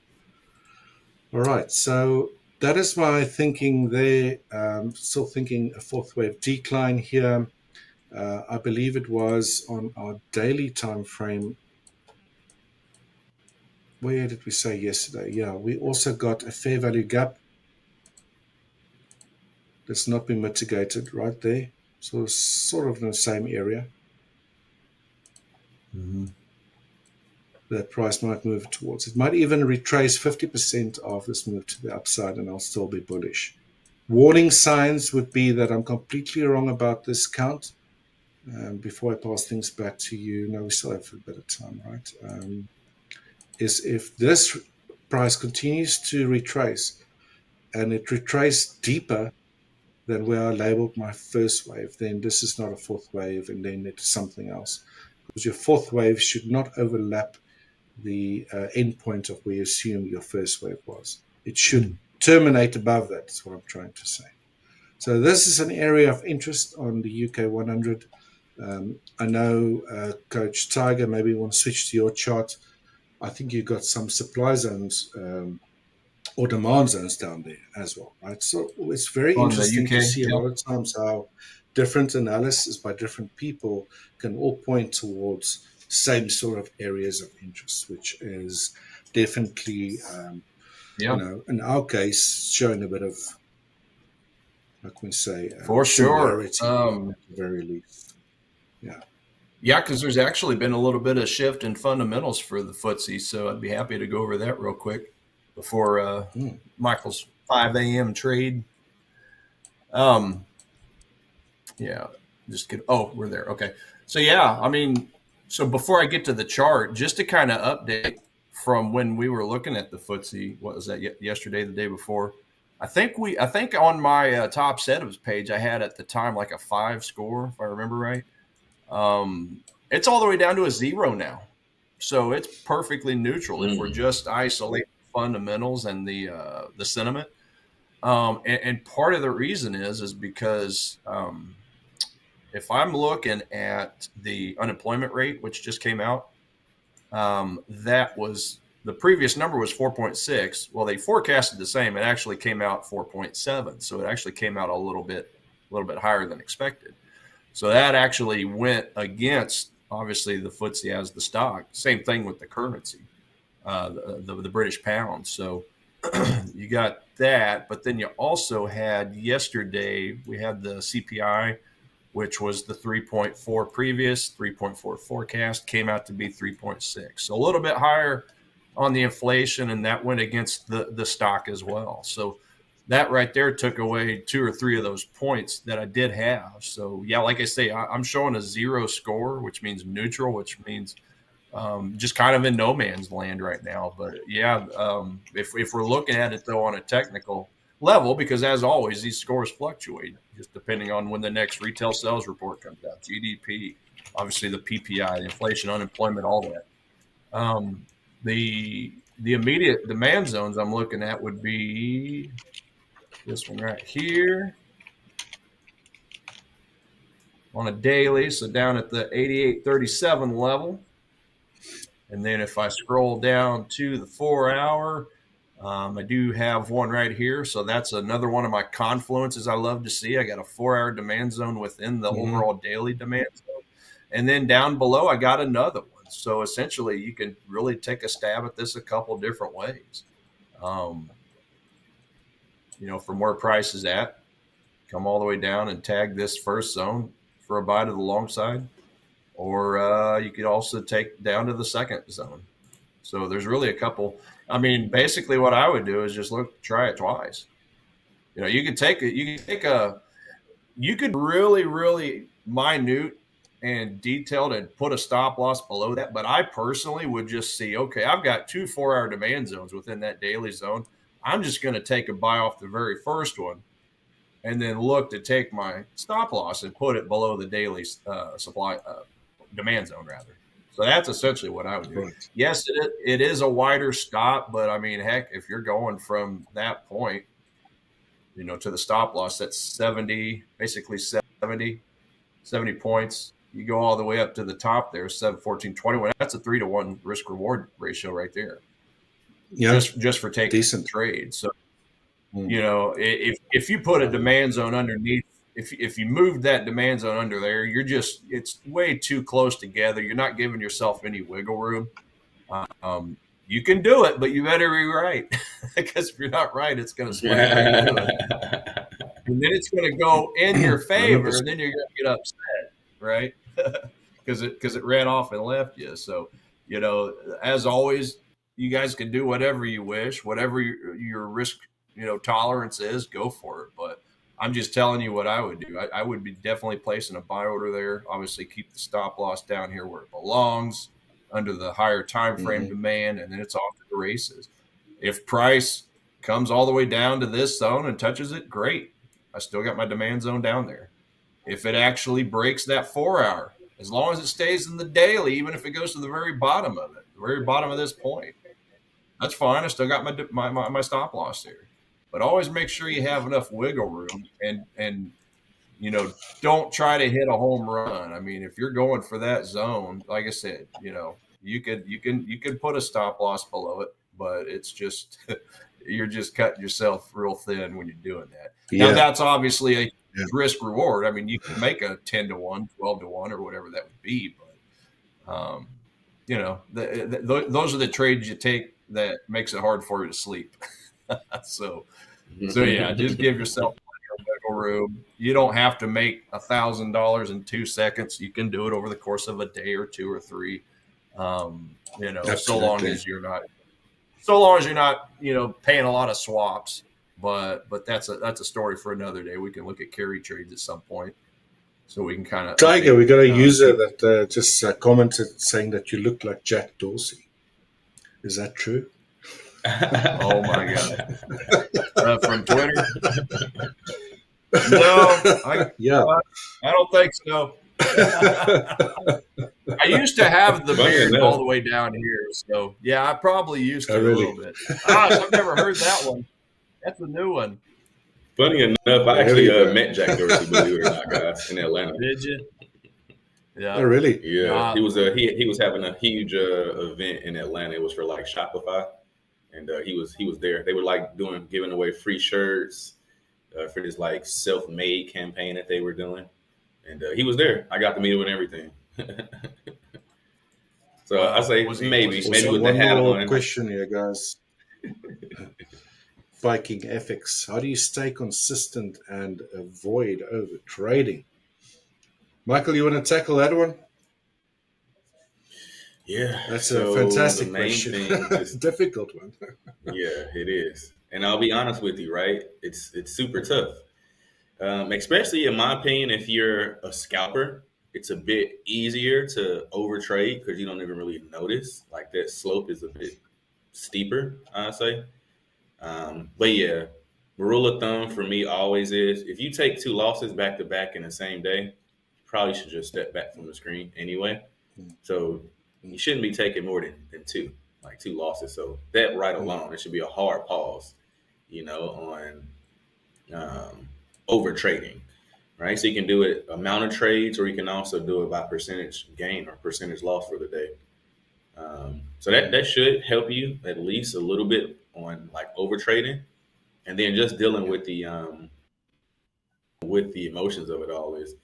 [SPEAKER 1] All right, so that is my thinking there. Still thinking a fourth wave decline here. I believe it was on our daily time frame. Where did we say yesterday? Yeah, we also got a fair value gap that's not been mitigated right there. So it's sort of in the same area. Mm-hmm. That price might move towards. It might even retrace 50% of this move to the upside, and I'll still be bullish. Warning signs would be that I'm completely wrong about this count. Before I pass things back to you, no, we still have a bit of time, right? Is if this price continues to retrace, and it retraced deeper than where I labeled my first wave, then this is not a fourth wave, and then it's something else. Because your fourth wave should not overlap the end point of where you assume your first wave was. It should terminate above that, is what I'm trying to say. So this is an area of interest on the UK 100. I know, Coach Tiger, maybe you want to switch to your chart. I think you've got some supply zones or demand zones down there as well, right? So it's very interesting to see a lot of times how different analysis by different people can all point towards same sort of areas of interest, which is definitely, you know, in our case, showing a bit of, how can we say,
[SPEAKER 2] for sure,
[SPEAKER 1] at the very least.
[SPEAKER 2] Yeah, because there's actually been a little bit of shift in fundamentals for the FTSE, so I'd be happy to go over that real quick before Michael's 5 a.m. trade. Yeah, just get. Oh, we're there. Okay. So yeah, I mean, so before I get to the chart, just to kind of update from when we were looking at the FTSE, what was that, yesterday, the day before? I think on my top setups page, I had at the time like a 5 score, if I remember right. It's all the way down to a 0 now. So it's perfectly neutral if we're just isolating fundamentals and the sentiment. And part of the reason is because if I'm looking at the unemployment rate, which just came out, that was the previous number was 4.6. Well, they forecasted the same. It actually came out 4.7. So it actually came out a little bit higher than expected. So that actually went against, obviously, the FTSE as the stock. Same thing with the currency, the British pound. So you got that, but then you also had yesterday, we had the CPI, which was the 3.4 previous, 3.4 forecast, came out to be 3.6. So a little bit higher on the inflation, and that went against the stock as well. So that right there took away 2 or 3 of those points that I did have. So yeah, like I say, I'm showing a 0 score, which means neutral, which means just kind of in no man's land right now. But yeah, if we're looking at it though on a technical level, because as always, these scores fluctuate just depending on when the next retail sales report comes out, GDP, obviously the PPI, the inflation, unemployment, all that. The immediate demand zones I'm looking at would be this one right here on a daily, so down at the 88.37 level. And then if I scroll down to the 4-hour, I do have one right here. So that's another one of my confluences I love to see. I got a 4-hour demand zone within the overall daily demand zone. And then down below, I got another one. So essentially, you can really take a stab at this a couple different ways. From where price is at, come all the way down and tag this first zone for a buy to the long side. Or you could also take down to the second zone. So there's really a couple. I mean, basically what I would do is just try it twice. You could really, really minute and detailed and put a stop loss below that. But I personally would just see, okay, I've got 2 4-hour demand zones within that daily zone. I'm just going to take a buy off the very first one and then look to take my stop loss and put it below the daily demand zone rather. So that's essentially what I would do. Right. Yes, it is a wider stop, but I mean, heck, if you're going from that point, to the stop loss, that's basically 70 points. You go all the way up to the top there, 7, 14, 21. That's a 3-to-1 risk reward ratio right there. Yeah. Just for taking decent trade. So, if you put a demand zone underneath, if you move that demand zone under there, it's way too close together. You're not giving yourself any wiggle room. You can do it, but you better be right. Because if you're not right, it's going to split. And then it's going to go in your favor, and then you're going to get upset, right? Because it ran off and left you. So, as always, you guys can do whatever you wish, whatever your risk, tolerance is, go for it. But I'm just telling you what I would do. I would be definitely placing a buy order there. Obviously, keep the stop loss down here where it belongs, under the higher time frame demand, and then it's off to the races. If price comes all the way down to this zone and touches it, great. I still got my demand zone down there. If it actually breaks that 4-hour, as long as it stays in the daily, even if it goes to the very bottom of it, the very bottom of this point, that's fine. I still got my stop loss there. But always make sure you have enough wiggle room and don't try to hit a home run. I mean, if you're going for that zone, like I said, you could put a stop loss below it, but it's just you're just cutting yourself real thin when you're doing that. Yeah. Now that's obviously a risk reward. I mean, you can make a 10-to-1, 12-to-1, or whatever that would be, but those are the trades you take that makes it hard for you to sleep. So yeah, just give yourself wiggle room. You don't have to make $1,000 in 2 seconds. You can do it over the course of a day or 2 or 3. So long as you're not, paying a lot of swaps. But that's a story for another day. We can look at carry trades at some point, so we can kind of.
[SPEAKER 1] Tiger, we got a user that just commented saying that you look like Jack Dorsey. Is that true?
[SPEAKER 2] Oh my God! From Twitter? No, I don't think so. I used to have the beard all the way down here, so yeah, I probably used to a little bit. I've never heard that one. That's a new one.
[SPEAKER 3] Funny enough, I actually met Jack Dorsey, believe it or not, guys, in Atlanta.
[SPEAKER 2] Did you?
[SPEAKER 1] Yeah. Oh, really?
[SPEAKER 3] Yeah. He was having a huge event in Atlanta. It was for like Shopify, and he was there. They were like giving away free shirts for this like self-made campaign that they were doing, and he was there. I got to meet him and everything. So I say maybe with the hat on.
[SPEAKER 1] Question here, guys. spiking FX? How do you stay consistent and avoid over trading? Michael, you want to tackle that one?
[SPEAKER 3] Yeah.
[SPEAKER 1] That's a
[SPEAKER 3] So the
[SPEAKER 1] fantastic
[SPEAKER 3] main
[SPEAKER 1] question.
[SPEAKER 3] thing, just
[SPEAKER 1] Difficult one.
[SPEAKER 3] yeah, it is. And I'll be honest with you, right? It's super tough. Especially in my opinion, if you're a scalper, it's a bit easier to overtrade because you don't even really notice. Like that slope is a bit steeper, I say. But yeah, the rule of thumb for me always is if you take two losses back to back in the same day, you probably should just step back from the screen anyway. So you shouldn't be taking more than two, like two losses. So that right alone, it should be a hard pause, on over trading, right? So you can do it amount of trades, or you can also do it by percentage gain or percentage loss for the day. So that should help you at least a little bit on like over trading, and then just dealing with the emotions of it all is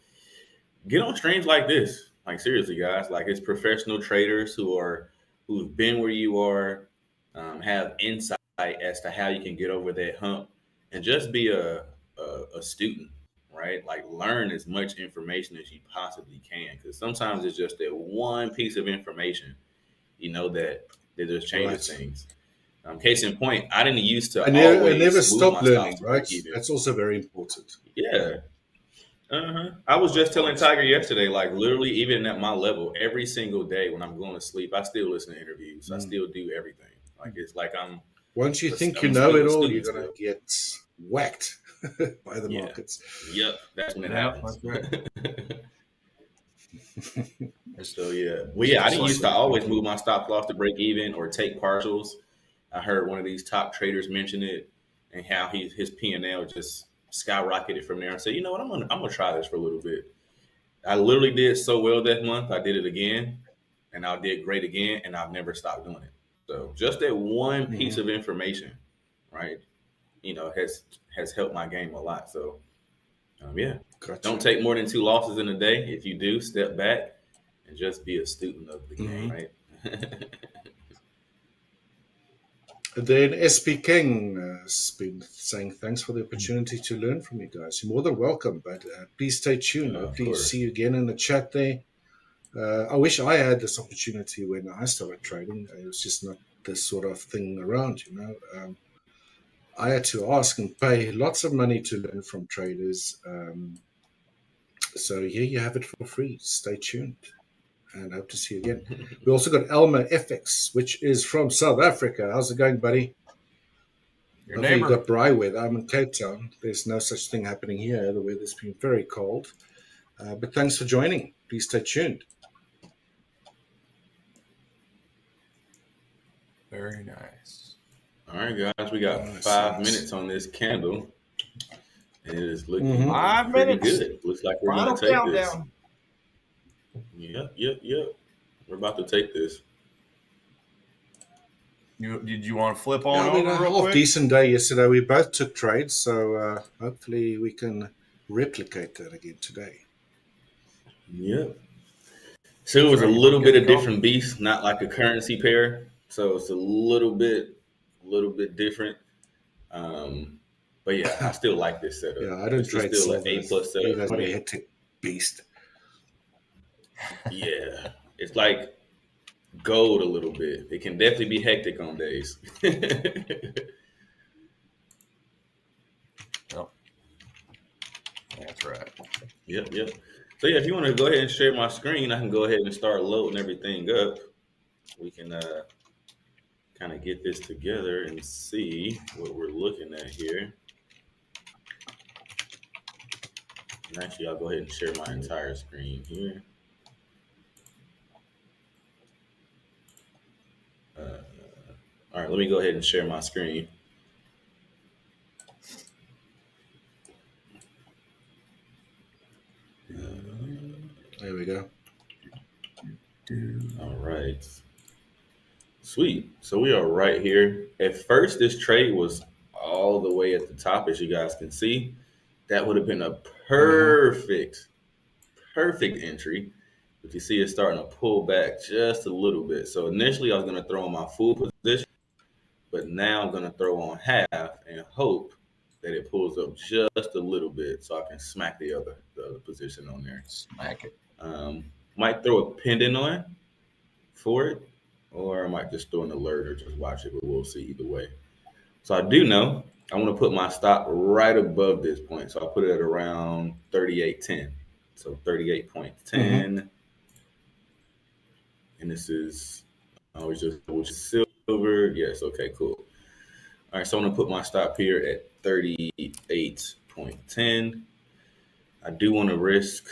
[SPEAKER 3] get on streams like this. Like seriously, guys, like it's professional traders who've been where you are, have insight as to how you can get over that hump, and just be a student, right? Like learn as much information as you possibly can, because sometimes it's just that one piece of information, that just changes
[SPEAKER 1] Right.
[SPEAKER 3] things. Case in point, I didn't used to
[SPEAKER 1] I never
[SPEAKER 3] always move
[SPEAKER 1] stop
[SPEAKER 3] my stops
[SPEAKER 1] learning,
[SPEAKER 3] to
[SPEAKER 1] right?
[SPEAKER 3] break even.
[SPEAKER 1] That's also very important.
[SPEAKER 3] Yeah. I was just telling
[SPEAKER 1] Right.
[SPEAKER 3] Tiger yesterday, like literally, even at my level, every single day when I'm going to sleep, I still listen to interviews. I still do everything. Like it's like
[SPEAKER 1] Once you think you
[SPEAKER 3] I'm
[SPEAKER 1] know it
[SPEAKER 3] a
[SPEAKER 1] all, you're
[SPEAKER 3] student
[SPEAKER 1] going to
[SPEAKER 3] still.
[SPEAKER 1] get whacked by the
[SPEAKER 3] Yeah.
[SPEAKER 1] markets.
[SPEAKER 3] Yep. That's when it
[SPEAKER 2] Yeah,
[SPEAKER 3] happens.
[SPEAKER 2] that's right.
[SPEAKER 3] So yeah, well
[SPEAKER 2] It's
[SPEAKER 3] yeah, I
[SPEAKER 2] just
[SPEAKER 3] didn't
[SPEAKER 2] like
[SPEAKER 3] used to always move my stop loss to break even or take partials. I heard one of these top traders mention it and how his P&L just skyrocketed from there. I said, you know what, I'm gonna try this for a little bit. I literally did so well that month. I did it again, and I did great again, and I've never stopped doing it. So just that one piece
[SPEAKER 1] Mm-hmm.
[SPEAKER 3] of information, right? Has helped my game a lot. So yeah, don't
[SPEAKER 1] Gotcha.
[SPEAKER 3] take more than two losses in a day. If you do, step back and just be a student of the game,
[SPEAKER 1] Mm-hmm.
[SPEAKER 3] right?
[SPEAKER 1] Then SP King has been saying thanks for the opportunity to learn from you guys. You're more than welcome, but please stay tuned.
[SPEAKER 3] Of
[SPEAKER 1] Hopefully, see
[SPEAKER 3] course.
[SPEAKER 1] you again in the chat there. I wish I had this opportunity when I started trading. It was just not this sort of thing around. I had to ask and pay lots of money to learn from traders. So here you have it for free. Stay tuned and hope to see you again. We also got Elmer FX, which is from South Africa. How's it going, buddy?
[SPEAKER 2] your
[SPEAKER 1] Hopefully you
[SPEAKER 2] neighbor.
[SPEAKER 1] got dry weather. I'm in Cape Town. There's no such thing happening here. The weather's been very cold. But thanks for joining. Please stay tuned.
[SPEAKER 2] Very nice.
[SPEAKER 3] All right, guys, we got
[SPEAKER 1] Nice,
[SPEAKER 3] 5 minutes on this candle, and it is looking
[SPEAKER 1] Mm-hmm.
[SPEAKER 2] 5
[SPEAKER 3] pretty
[SPEAKER 2] minutes.
[SPEAKER 3] good. Looks like we're
[SPEAKER 2] Final
[SPEAKER 3] gonna take this.
[SPEAKER 2] countdown.
[SPEAKER 3] Yep. We're about to take this.
[SPEAKER 2] Did you want to flip on
[SPEAKER 1] Yeah, we had
[SPEAKER 2] over
[SPEAKER 1] a
[SPEAKER 2] real
[SPEAKER 1] half
[SPEAKER 2] quick?
[SPEAKER 1] decent day yesterday. We both took trades, so hopefully we can replicate that again today.
[SPEAKER 3] Yep. So it was a
[SPEAKER 2] Right, you
[SPEAKER 3] little
[SPEAKER 2] both
[SPEAKER 3] bit
[SPEAKER 2] getting
[SPEAKER 3] of different beast, not like a currency pair. So it's a little bit different. But yeah, I still like this setup.
[SPEAKER 1] Yeah, I don't
[SPEAKER 3] This is
[SPEAKER 1] trade
[SPEAKER 3] still an
[SPEAKER 1] silver.
[SPEAKER 3] A+
[SPEAKER 1] You
[SPEAKER 3] setup
[SPEAKER 1] guys
[SPEAKER 3] for
[SPEAKER 1] are a
[SPEAKER 3] me.
[SPEAKER 1] hectic beast.
[SPEAKER 3] Yeah, it's like gold a little bit. It can definitely be hectic on days.
[SPEAKER 2] Oh, that's right.
[SPEAKER 3] Yep. So yeah, if you want to go ahead and share my screen, I can go ahead and start loading everything up. We can kind of get this together and see what we're looking at here. And actually, I'll go ahead and share my entire screen here. All right, let me go ahead and share my screen.
[SPEAKER 1] There we go.
[SPEAKER 3] All right. Sweet. So we are right here. At first, this trade was all the way at the top, as you guys can see. That would have been a perfect entry. But you see it's starting to pull back just a little bit. So initially, I was going to throw in my full position. but now I'm going to throw on half and hope that it pulls up just a little bit so I can smack the other position on there.
[SPEAKER 2] Smack it.
[SPEAKER 3] Might throw a pendant on for it, or I might just throw an alert or just watch it, but we'll see either way. So I do know I want to put my stop right above this point. So I put it at around 38.10. So 38.10. And this is which is silver. Yes, okay, cool. All right, so I'm gonna put my stop here at 38.10. I do want to risk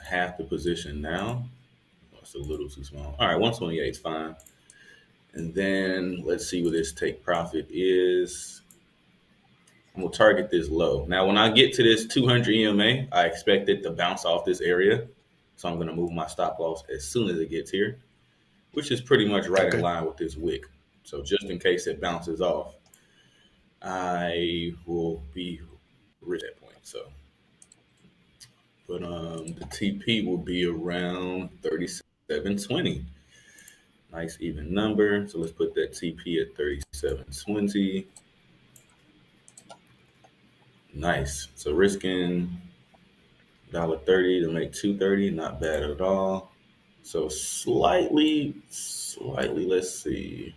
[SPEAKER 3] half the position now. Oh, it's a little too small. All right, 128 is fine. And then let's see what this take profit is. I'm gonna target this low. Now, when I get to this 200 EMA, I expect it to bounce off this area. So I'm gonna move my stop loss as soon as it gets here, which is pretty much right in line with this wick. So just in case it bounces off, I will be rich at that point. So, but the TP will be around 37.20. Nice even number. So let's put that TP at 37.20. Nice. So risking $1.30 to make $2.30, not bad at all. So slightly, let's see.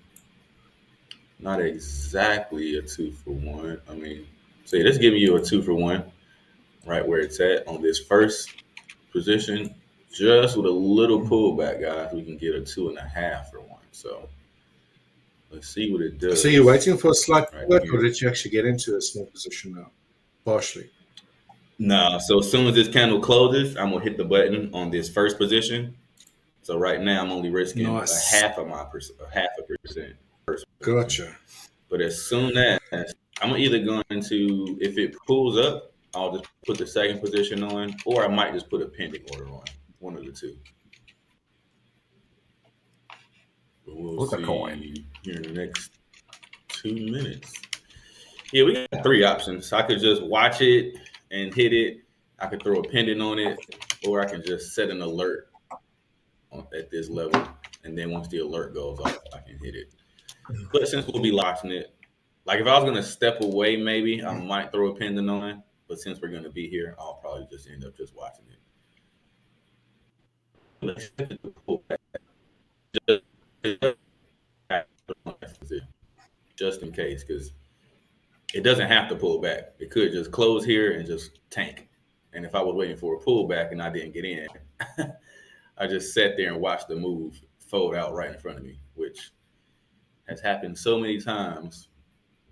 [SPEAKER 3] Not exactly a 2-for-1. I mean, say this giving you a 2-for-1 right where it's at on this first position. Just with a little pullback, guys, we can get a 2.5-for-1. So let's see what it does.
[SPEAKER 1] So you're waiting for a slight
[SPEAKER 3] right
[SPEAKER 1] pullback,
[SPEAKER 3] here.
[SPEAKER 1] or did you actually get into a small position now? Partially.
[SPEAKER 3] No, so as soon as this candle closes, I'm gonna hit the button on this first position. So right now I'm only risking a half a percent.
[SPEAKER 1] Gotcha.
[SPEAKER 3] But as soon as I'm either going to, if it pulls up, I'll just put the second position on, or I might just put a pending order on. One of the two. But we'll see here in the next 2 minutes. Yeah, we got 3 options. I could just watch it and hit it. I could throw a pendant on it, or I can just set an alert at this level, and then once the alert goes off, I can hit it. But since we'll be watching it, like if I was gonna step away, maybe I might throw a pendant on it. But since we're gonna be here, I'll probably just end up just watching it. Just in case, because it doesn't have to pull back. It could just close here and just tank. And if I was waiting for a pullback and I didn't get in, I just sat there and watched the move fold out right in front of me, which has happened so many times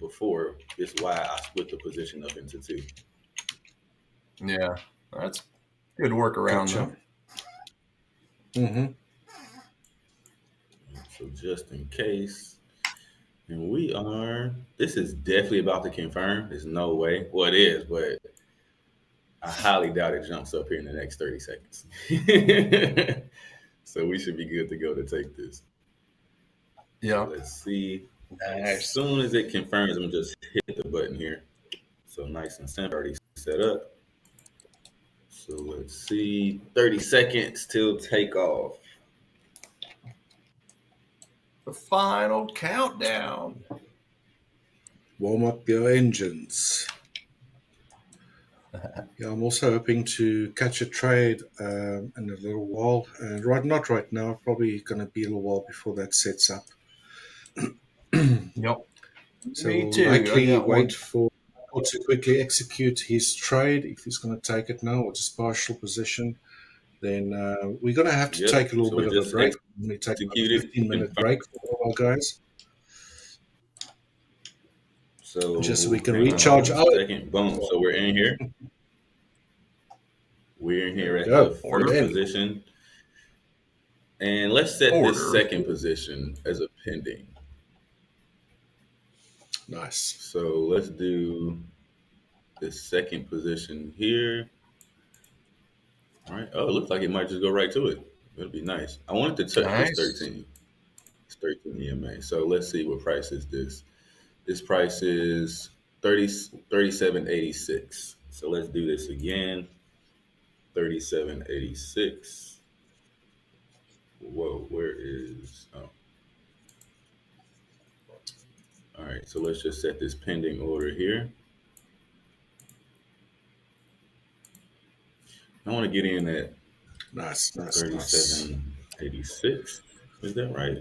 [SPEAKER 3] before. This is why I split the position up into 2.
[SPEAKER 2] Yeah, that's good workaround.
[SPEAKER 1] Gotcha. Mm-hmm.
[SPEAKER 3] So just in case. And this is definitely about to confirm. There's no way. Well, it is, but I highly doubt it jumps up here in the next 30 seconds. So we should be good to go to take this.
[SPEAKER 2] Yeah.
[SPEAKER 3] So let's see. As soon as it confirms, I'm going to just hit the button here. So nice and simple. Already set up. So let's see. 30 seconds till takeoff.
[SPEAKER 2] The final countdown.
[SPEAKER 1] Warm up your engines. Yeah, I'm also hoping to catch a trade in a little while. And not right now. Probably going to be a little while before that sets up.
[SPEAKER 2] Yep.
[SPEAKER 1] So
[SPEAKER 2] Me too.
[SPEAKER 1] likely wait for Michael to quickly execute his trade. If he's going to take it now or just partial position, then we're going to have to take a little bit of a break. We're going to take a 15-minute break for all our guys.
[SPEAKER 3] So
[SPEAKER 1] just so we can recharge our
[SPEAKER 3] second. Boom. So we're in here. We're in here at the first position. And let's set this second position as a pending.
[SPEAKER 1] Nice.
[SPEAKER 3] So let's do this second position here. All right. Oh, it looks like it might just go right to it. It'll be nice. I wanted to touch this 13. It's 13 EMA. So let's see what price is this. This price is 37.86. So let's do this again. 37.86. Whoa, where is All right, so let's just set this pending order here. I want to get in at
[SPEAKER 1] Nice.
[SPEAKER 3] 37.86. Is that right?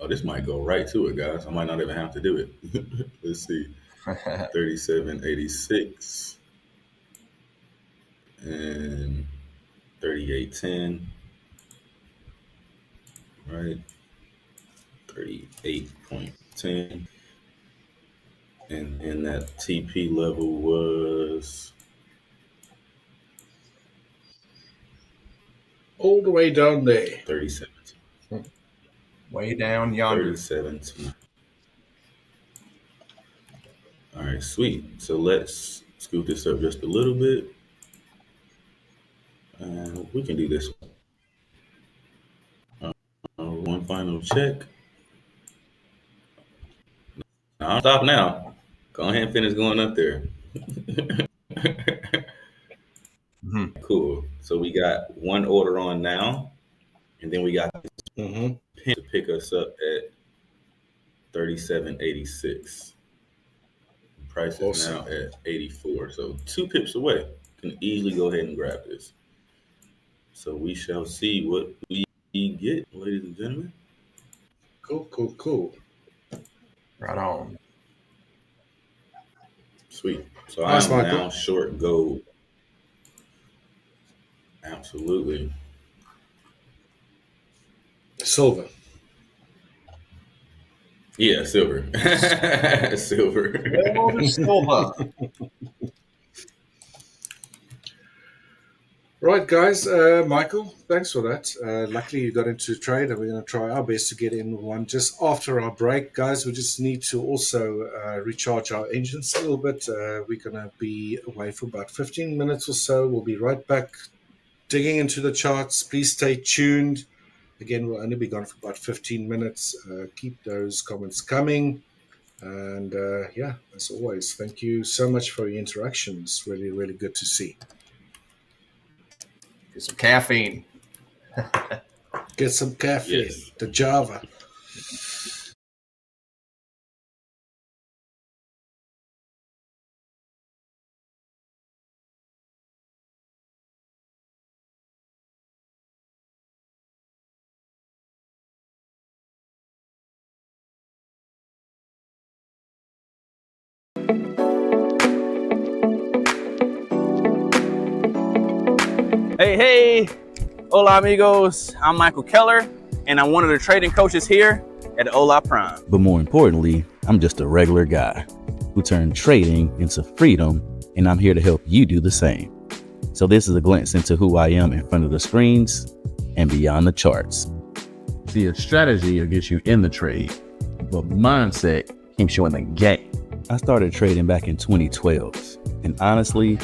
[SPEAKER 3] Oh, this might go right to it, guys. I might not even have to do it. Let's see. 37.86 and 38.10. Right. 38.10. And that TP level was
[SPEAKER 1] All the way down there.
[SPEAKER 3] 37.
[SPEAKER 2] Way down yonder.
[SPEAKER 3] 37. All right, sweet. So let's scoot this up just a little bit. And we can do this. One final check. No, I'll stop now. Go ahead and finish going up there.
[SPEAKER 2] Mm-hmm.
[SPEAKER 3] Cool. So we got one order on now, and then we got
[SPEAKER 1] Mm-hmm.
[SPEAKER 3] pin to pick us up at 37.86. Price is
[SPEAKER 1] Awesome.
[SPEAKER 3] now at 84. So 2 pips away. Can easily go ahead and grab this. So we shall see what we get, ladies and gentlemen.
[SPEAKER 1] Cool.
[SPEAKER 2] Right on.
[SPEAKER 3] Sweet. So
[SPEAKER 1] Nice,
[SPEAKER 3] I am
[SPEAKER 1] Michael.
[SPEAKER 3] now short gold. Absolutely.
[SPEAKER 1] Silver.
[SPEAKER 3] Yeah, silver. Silver.
[SPEAKER 2] Gold and silver.
[SPEAKER 1] Right, guys. Michael, thanks for that. Luckily, you got into trade, and we're going to try our best to get in one just after our break. Guys, we just need to also recharge our engines a little bit. We're going to be away for about 15 minutes or so. We'll be right back digging into the charts. Please stay tuned. Again, we'll only be gone for about 15 minutes. Keep those comments coming. And yeah, as always, thank you so much for your interactions. Really, really good to see.
[SPEAKER 2] Get some caffeine.
[SPEAKER 1] Get some caffeine.
[SPEAKER 3] Yes.
[SPEAKER 1] The Java.
[SPEAKER 4] Hey, hola amigos, I'm Michael Keller, and I'm one of the trading coaches here at Hola Prime.
[SPEAKER 5] But more importantly, I'm just a regular guy who turned trading into freedom, and I'm here to help you do the same. So this is a glimpse into who I am in front of the screens and beyond the charts.
[SPEAKER 6] See, a strategy will get you in the trade, but mindset keeps you in the game.
[SPEAKER 5] I started trading back in 2012, and honestly,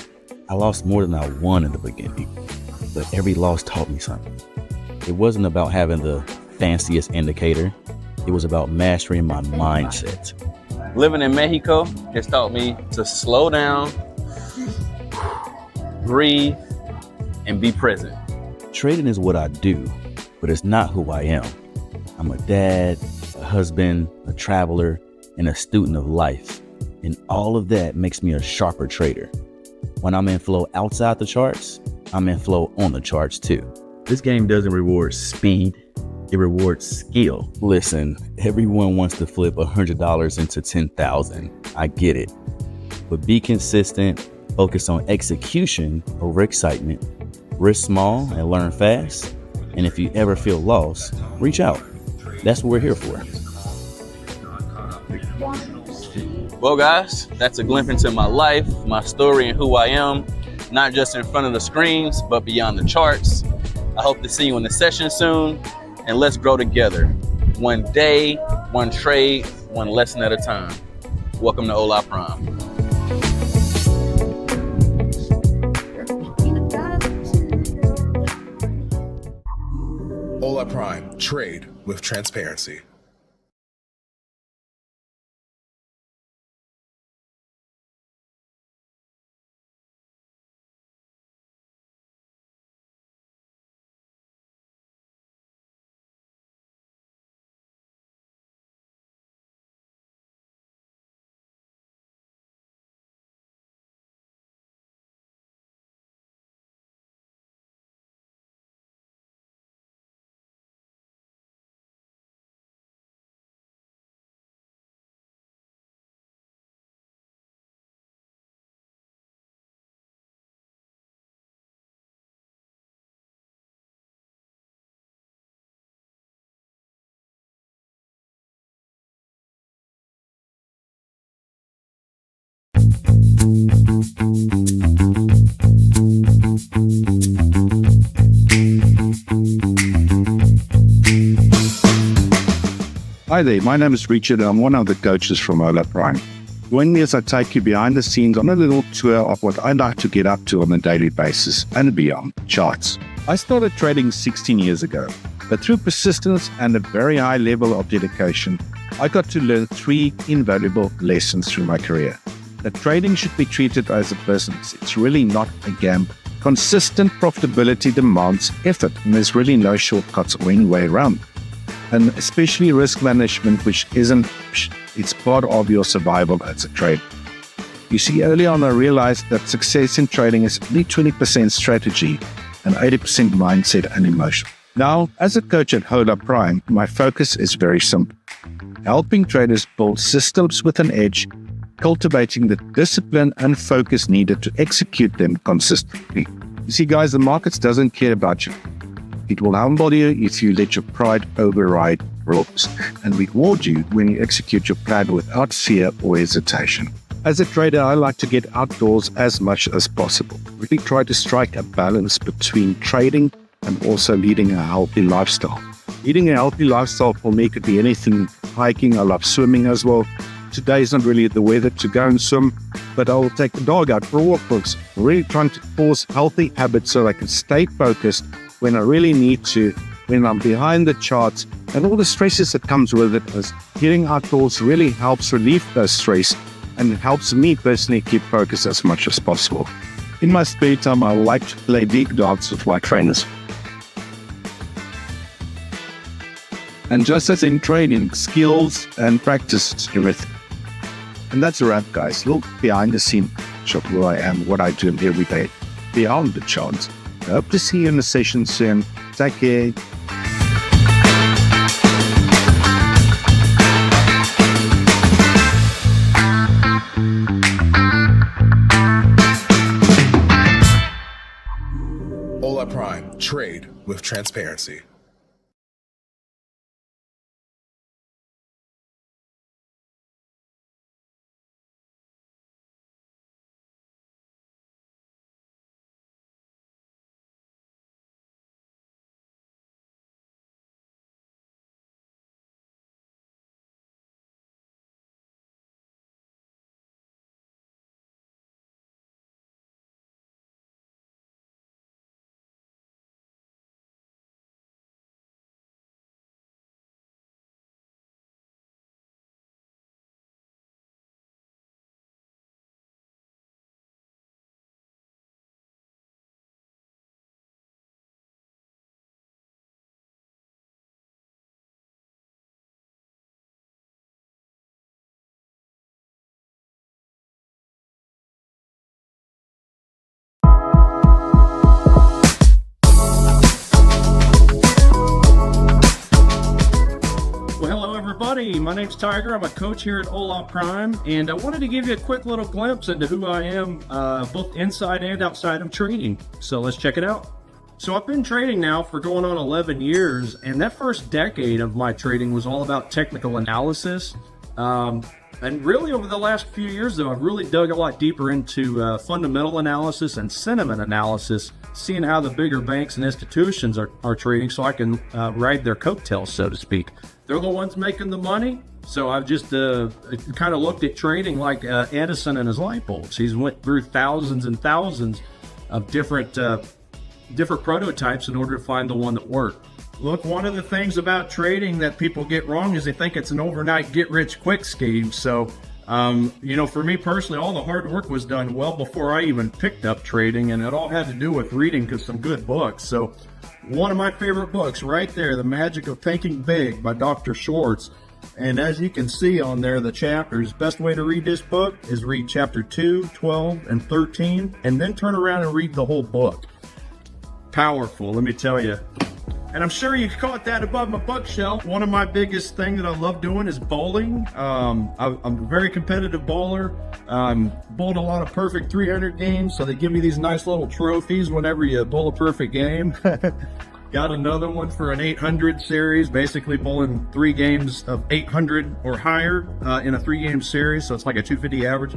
[SPEAKER 5] I lost more than I won in the beginning, but every loss taught me something. It wasn't about having the fanciest indicator. It was about mastering my mindset.
[SPEAKER 4] Living in Mexico has taught me to slow down, breathe, and be present.
[SPEAKER 5] Trading is what I do, but it's not who I am. I'm a dad, a husband, a traveler, and a student of life. And all of that makes me a sharper trader. When I'm in flow outside the charts, I'm in flow on the charts too.
[SPEAKER 6] This game doesn't reward speed, it rewards skill.
[SPEAKER 5] Listen, everyone wants to flip $100 into 10,000. I get it. But be consistent, focus on execution over excitement, risk small and learn fast. And if you ever feel lost, reach out. That's what we're here for.
[SPEAKER 4] Well, guys, that's a glimpse into my life, my story, and who I am, not just in front of the screens, but beyond the charts. I hope to see you in the session soon, and let's grow together. One day, one trade, one lesson at a time. Welcome to Hola Prime.
[SPEAKER 7] Hola Prime, trade with transparency.
[SPEAKER 8] Hi there, my name is Richard and I'm one of the coaches from Hola Prime. Join me as I take you behind the scenes on a little tour of what I like to get up to on a daily basis and beyond charts. I started trading 16 years ago, but through persistence and a very high level of dedication, I got to learn 3 invaluable lessons through my career. That trading should be treated as a business. It's really not a gamble. Consistent profitability demands effort, and there's really no shortcuts or any way around. And especially risk management, which isn't, it's part of your survival as a trader. You see, early on I realized that success in trading is only 20% strategy and 80% mindset and emotion. Now, as a coach at Hola Prime, my focus is very simple. Helping traders build systems with an edge, cultivating the discipline and focus needed to execute them consistently. You see, guys, the markets doesn't care about you. It will humble you if you let your pride override rules and reward you when you execute your plan without fear or hesitation. As a trader, I like to get outdoors as much as possible. Really try to strike a balance between trading and also leading a healthy lifestyle. Leading a healthy lifestyle for me could be anything. Hiking, I love swimming as well. Today is not really the weather to go and swim, but I will take the dog out for a walk. Folks. I'm really trying to force healthy habits so I can stay focused when I really need to, when I'm behind the charts, and all the stresses that comes with it. As getting outdoors really helps relieve those stress and helps me personally keep focused as much as possible. In my spare time, I like to play big dogs with my trainers. And just as in training, skills and practice is everything. And that's a wrap, guys. Look behind the scene of who I am, what I do every day, beyond the charts. I hope to see you in the session soon. Take care.
[SPEAKER 7] Hola Prime, trade with transparency.
[SPEAKER 9] everybody. My name's Tiger. I'm a coach here at Hola Prime, and I wanted to give you a quick little glimpse into who I am, both inside and outside of trading. So let's check it out. So I've been trading now for going on 11 years, and that first decade of my trading was all about technical analysis. And really over the last few years, though, I've really dug a lot deeper into fundamental analysis and sentiment analysis, seeing how the bigger banks and institutions are trading so I can ride their coattails, so to speak. They're the ones making the money, so I've just kind of looked at trading like Edison and his light bulbs. He's went through thousands and thousands of different prototypes in order to find the one that worked. Look, one of the things about trading that people get wrong is they think it's an overnight get-rich-quick scheme. So, you know, for me personally, all the hard work was done well before I even picked up trading, and it all had to do with reading some good books. So, one of my favorite books right there, The Magic of Thinking Big by Dr. Schwartz. And as you can see on there, the chapters, best way to read this book is read chapter 2, 12, and 13, and then turn around and read the whole book. Powerful, let me tell you. And I'm sure you caught that above my bookshelf. One of my biggest things that I love doing is bowling. I'm a very competitive bowler. Bowled a lot of perfect 300 games, so they give me these nice little trophies whenever you bowl a perfect game. Got another one for an 800 series, basically bowling 3 games of 800 or higher in a 3-game series, so it's like a 250 average.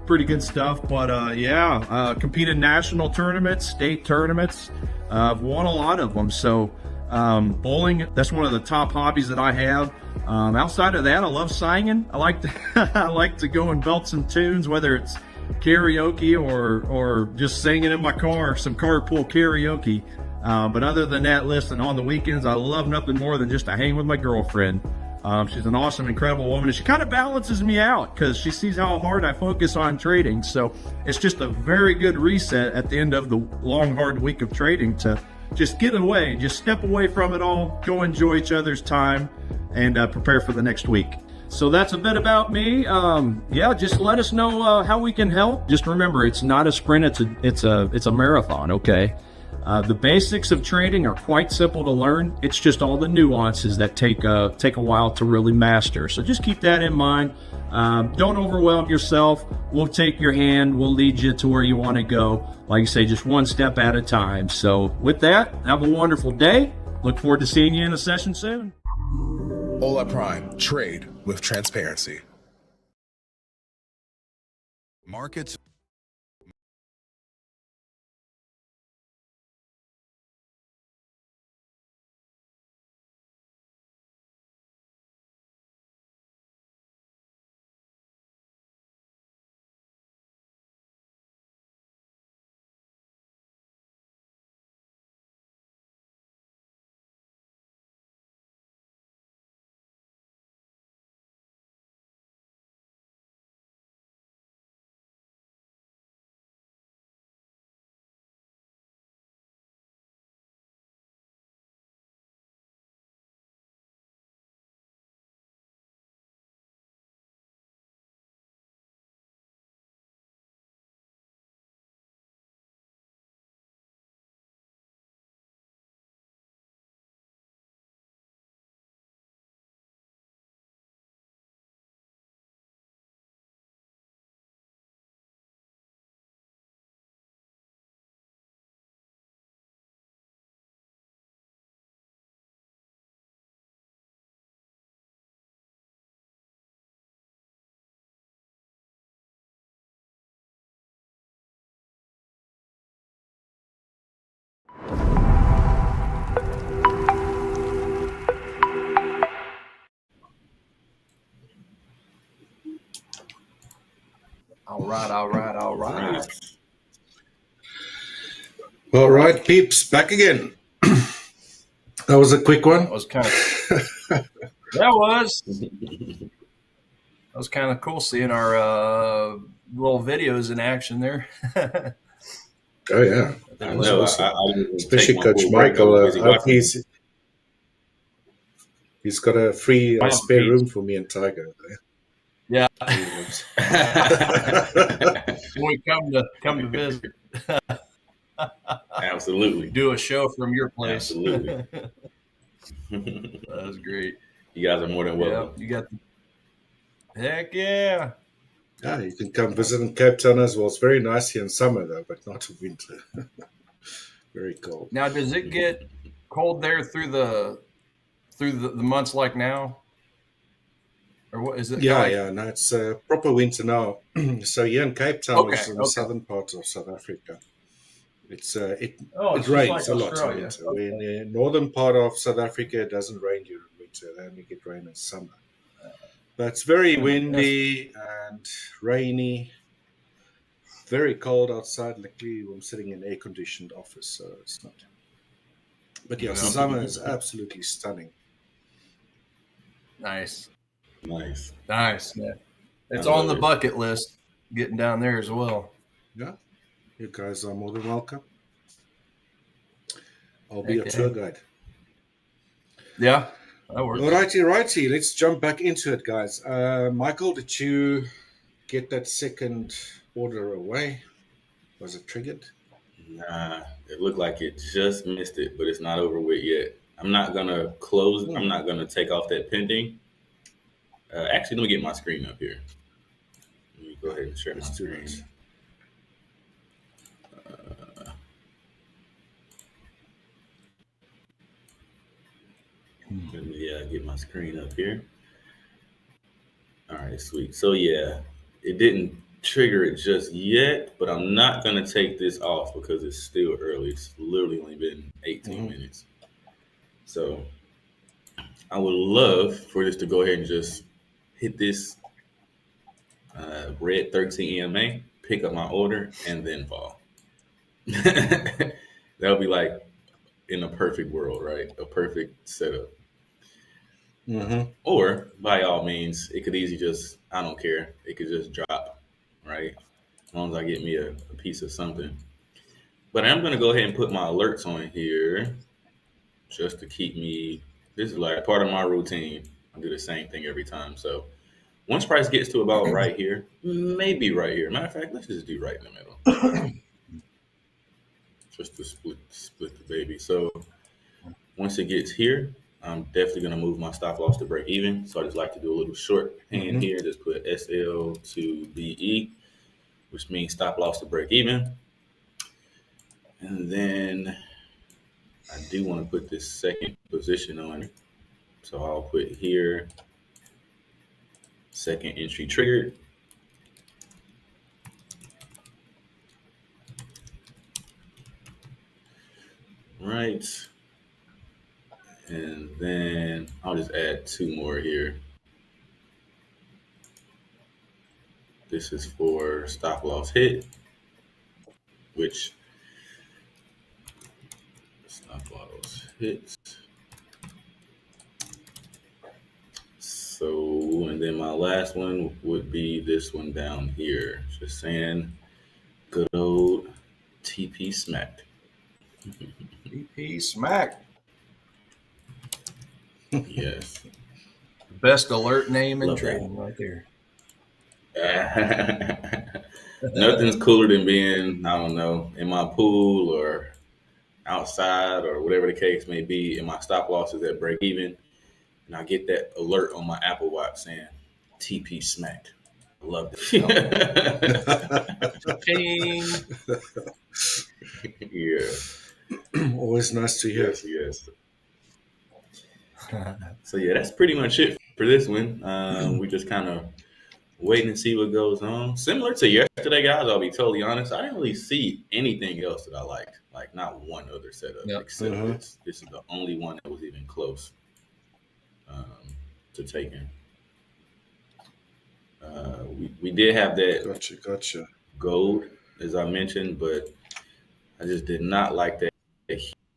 [SPEAKER 9] Pretty good stuff, but yeah, compete in national tournaments, state tournaments. I've won a lot of them, so Bowling, that's one of the top hobbies that I have. Outside of that, I love singing. I like to I like to go and belt some tunes, whether it's karaoke or just singing in my car, some carpool karaoke. But other than that, listen, on the weekends, I love nothing more than just to hang with my girlfriend. She's an awesome, incredible woman, and she kind of balances me out because she sees how hard I focus on trading. So it's just a very good reset at the end of the long, hard week of trading to just get away, just step away from it all, go enjoy each other's time, and prepare for the next week. So that's a bit about me. Yeah, just let us know how we can help. Just remember, it's not a sprint; it's a marathon. Okay. The basics of trading are quite simple to learn. It's just all the nuances that take a while to really master. So just keep that in mind. Don't overwhelm yourself. We'll take your hand. We'll lead you to where you want to go. Like I say, just one step at a time. So with that, have a wonderful day. Look forward to seeing you in a session soon.
[SPEAKER 7] Hola Prime. Trade with transparency.
[SPEAKER 10] Markets.
[SPEAKER 2] All right.
[SPEAKER 1] All right, peeps, back again. That was a quick one.
[SPEAKER 2] That was kind of that was kind of cool seeing our little videos in action there.
[SPEAKER 1] Oh yeah,
[SPEAKER 3] I know.
[SPEAKER 1] especially Coach Michael. I hope he's got a free spare room for me and Tiger.
[SPEAKER 2] Yeah. When we come to visit.
[SPEAKER 3] Absolutely.
[SPEAKER 2] Do a show from your place.
[SPEAKER 3] Absolutely.
[SPEAKER 2] That was great.
[SPEAKER 3] You guys are more than welcome.
[SPEAKER 2] Yeah, you got heck yeah.
[SPEAKER 1] Yeah, you can come visit in Cape Town as well. It's very nice here in summer though, but not in winter. Very cold.
[SPEAKER 2] Now, does it get cold there through the months like now? Or what is it?
[SPEAKER 1] Yeah. No, it's proper winter now. So here in Cape Town, which is in the southern part of South Africa, it rains
[SPEAKER 2] like
[SPEAKER 1] a lot in
[SPEAKER 2] Australia.
[SPEAKER 1] winter. In the northern part of South Africa, it doesn't rain during winter. They only get rain in summer. But it's very windy and rainy. Very cold outside. Luckily, I'm sitting in an air-conditioned office, so it's not. But yeah, summer is absolutely stunning.
[SPEAKER 2] Nice.
[SPEAKER 3] Yeah.
[SPEAKER 2] It's on the bucket list, getting down there as well.
[SPEAKER 1] Yeah, you guys are more than welcome. I'll be a tour guide.
[SPEAKER 2] Yeah, that works.
[SPEAKER 1] Righty. Let's jump back into it, guys. Michael, did you get that second order away? Was it triggered?
[SPEAKER 3] Nah, it looked like it just missed it, but it's not over with yet. I'm not gonna close. I'm not gonna take off that pending. Actually, let me get my screen up here. Let me go ahead and share my screen. Let me get my screen up here. All right, sweet. So yeah, it didn't trigger it just yet, but I'm not gonna take this off because it's still early. It's literally only been 18 minutes. So I would love for this to go ahead and just hit this red 13 EMA, pick up my order, and then fall. That would be like in a perfect world, right? A perfect setup. Or by all means, it could easily just, I don't care. It could just drop, right? As long as I get me a piece of something. But I'm going to go ahead and put my alerts on here just to keep me, this is like part of my routine. I do the same thing every time. So once price gets to about right here, maybe right here. Matter of fact, let's just do right in the middle. Just to split the baby. So once it gets here, I'm definitely going to move my stop loss to break even. So I just like to do a little shorthand here. Just put SL to BE, which means stop loss to break even. And then I do want to put this second position on. So I'll put here, second entry triggered. Right. And then I'll just add two more here. This is for stop loss hit, which stop loss hits. So, and then my last one would be this one down here. Just saying, good old TP smacked.
[SPEAKER 2] TP smack.
[SPEAKER 3] Yes.
[SPEAKER 2] Best alert name in
[SPEAKER 3] Love
[SPEAKER 2] trading right there.
[SPEAKER 3] Nothing's cooler than being, I don't know, in my pool or outside or whatever the case may be, and my stop loss is at break even, and I get that alert on my Apple Watch saying TP smacked. I love it. Yeah.
[SPEAKER 1] Always nice to hear.
[SPEAKER 3] Yes. So yeah, that's pretty much it for this one. We just kind of waiting to see what goes on. Similar to yesterday, guys, I'll be totally honest. I didn't really see anything else that I liked. Like not one other setup except this. This is the only one that was even close to taking. We did have that
[SPEAKER 1] Gotcha.
[SPEAKER 3] gold, as I mentioned, but I just did not like that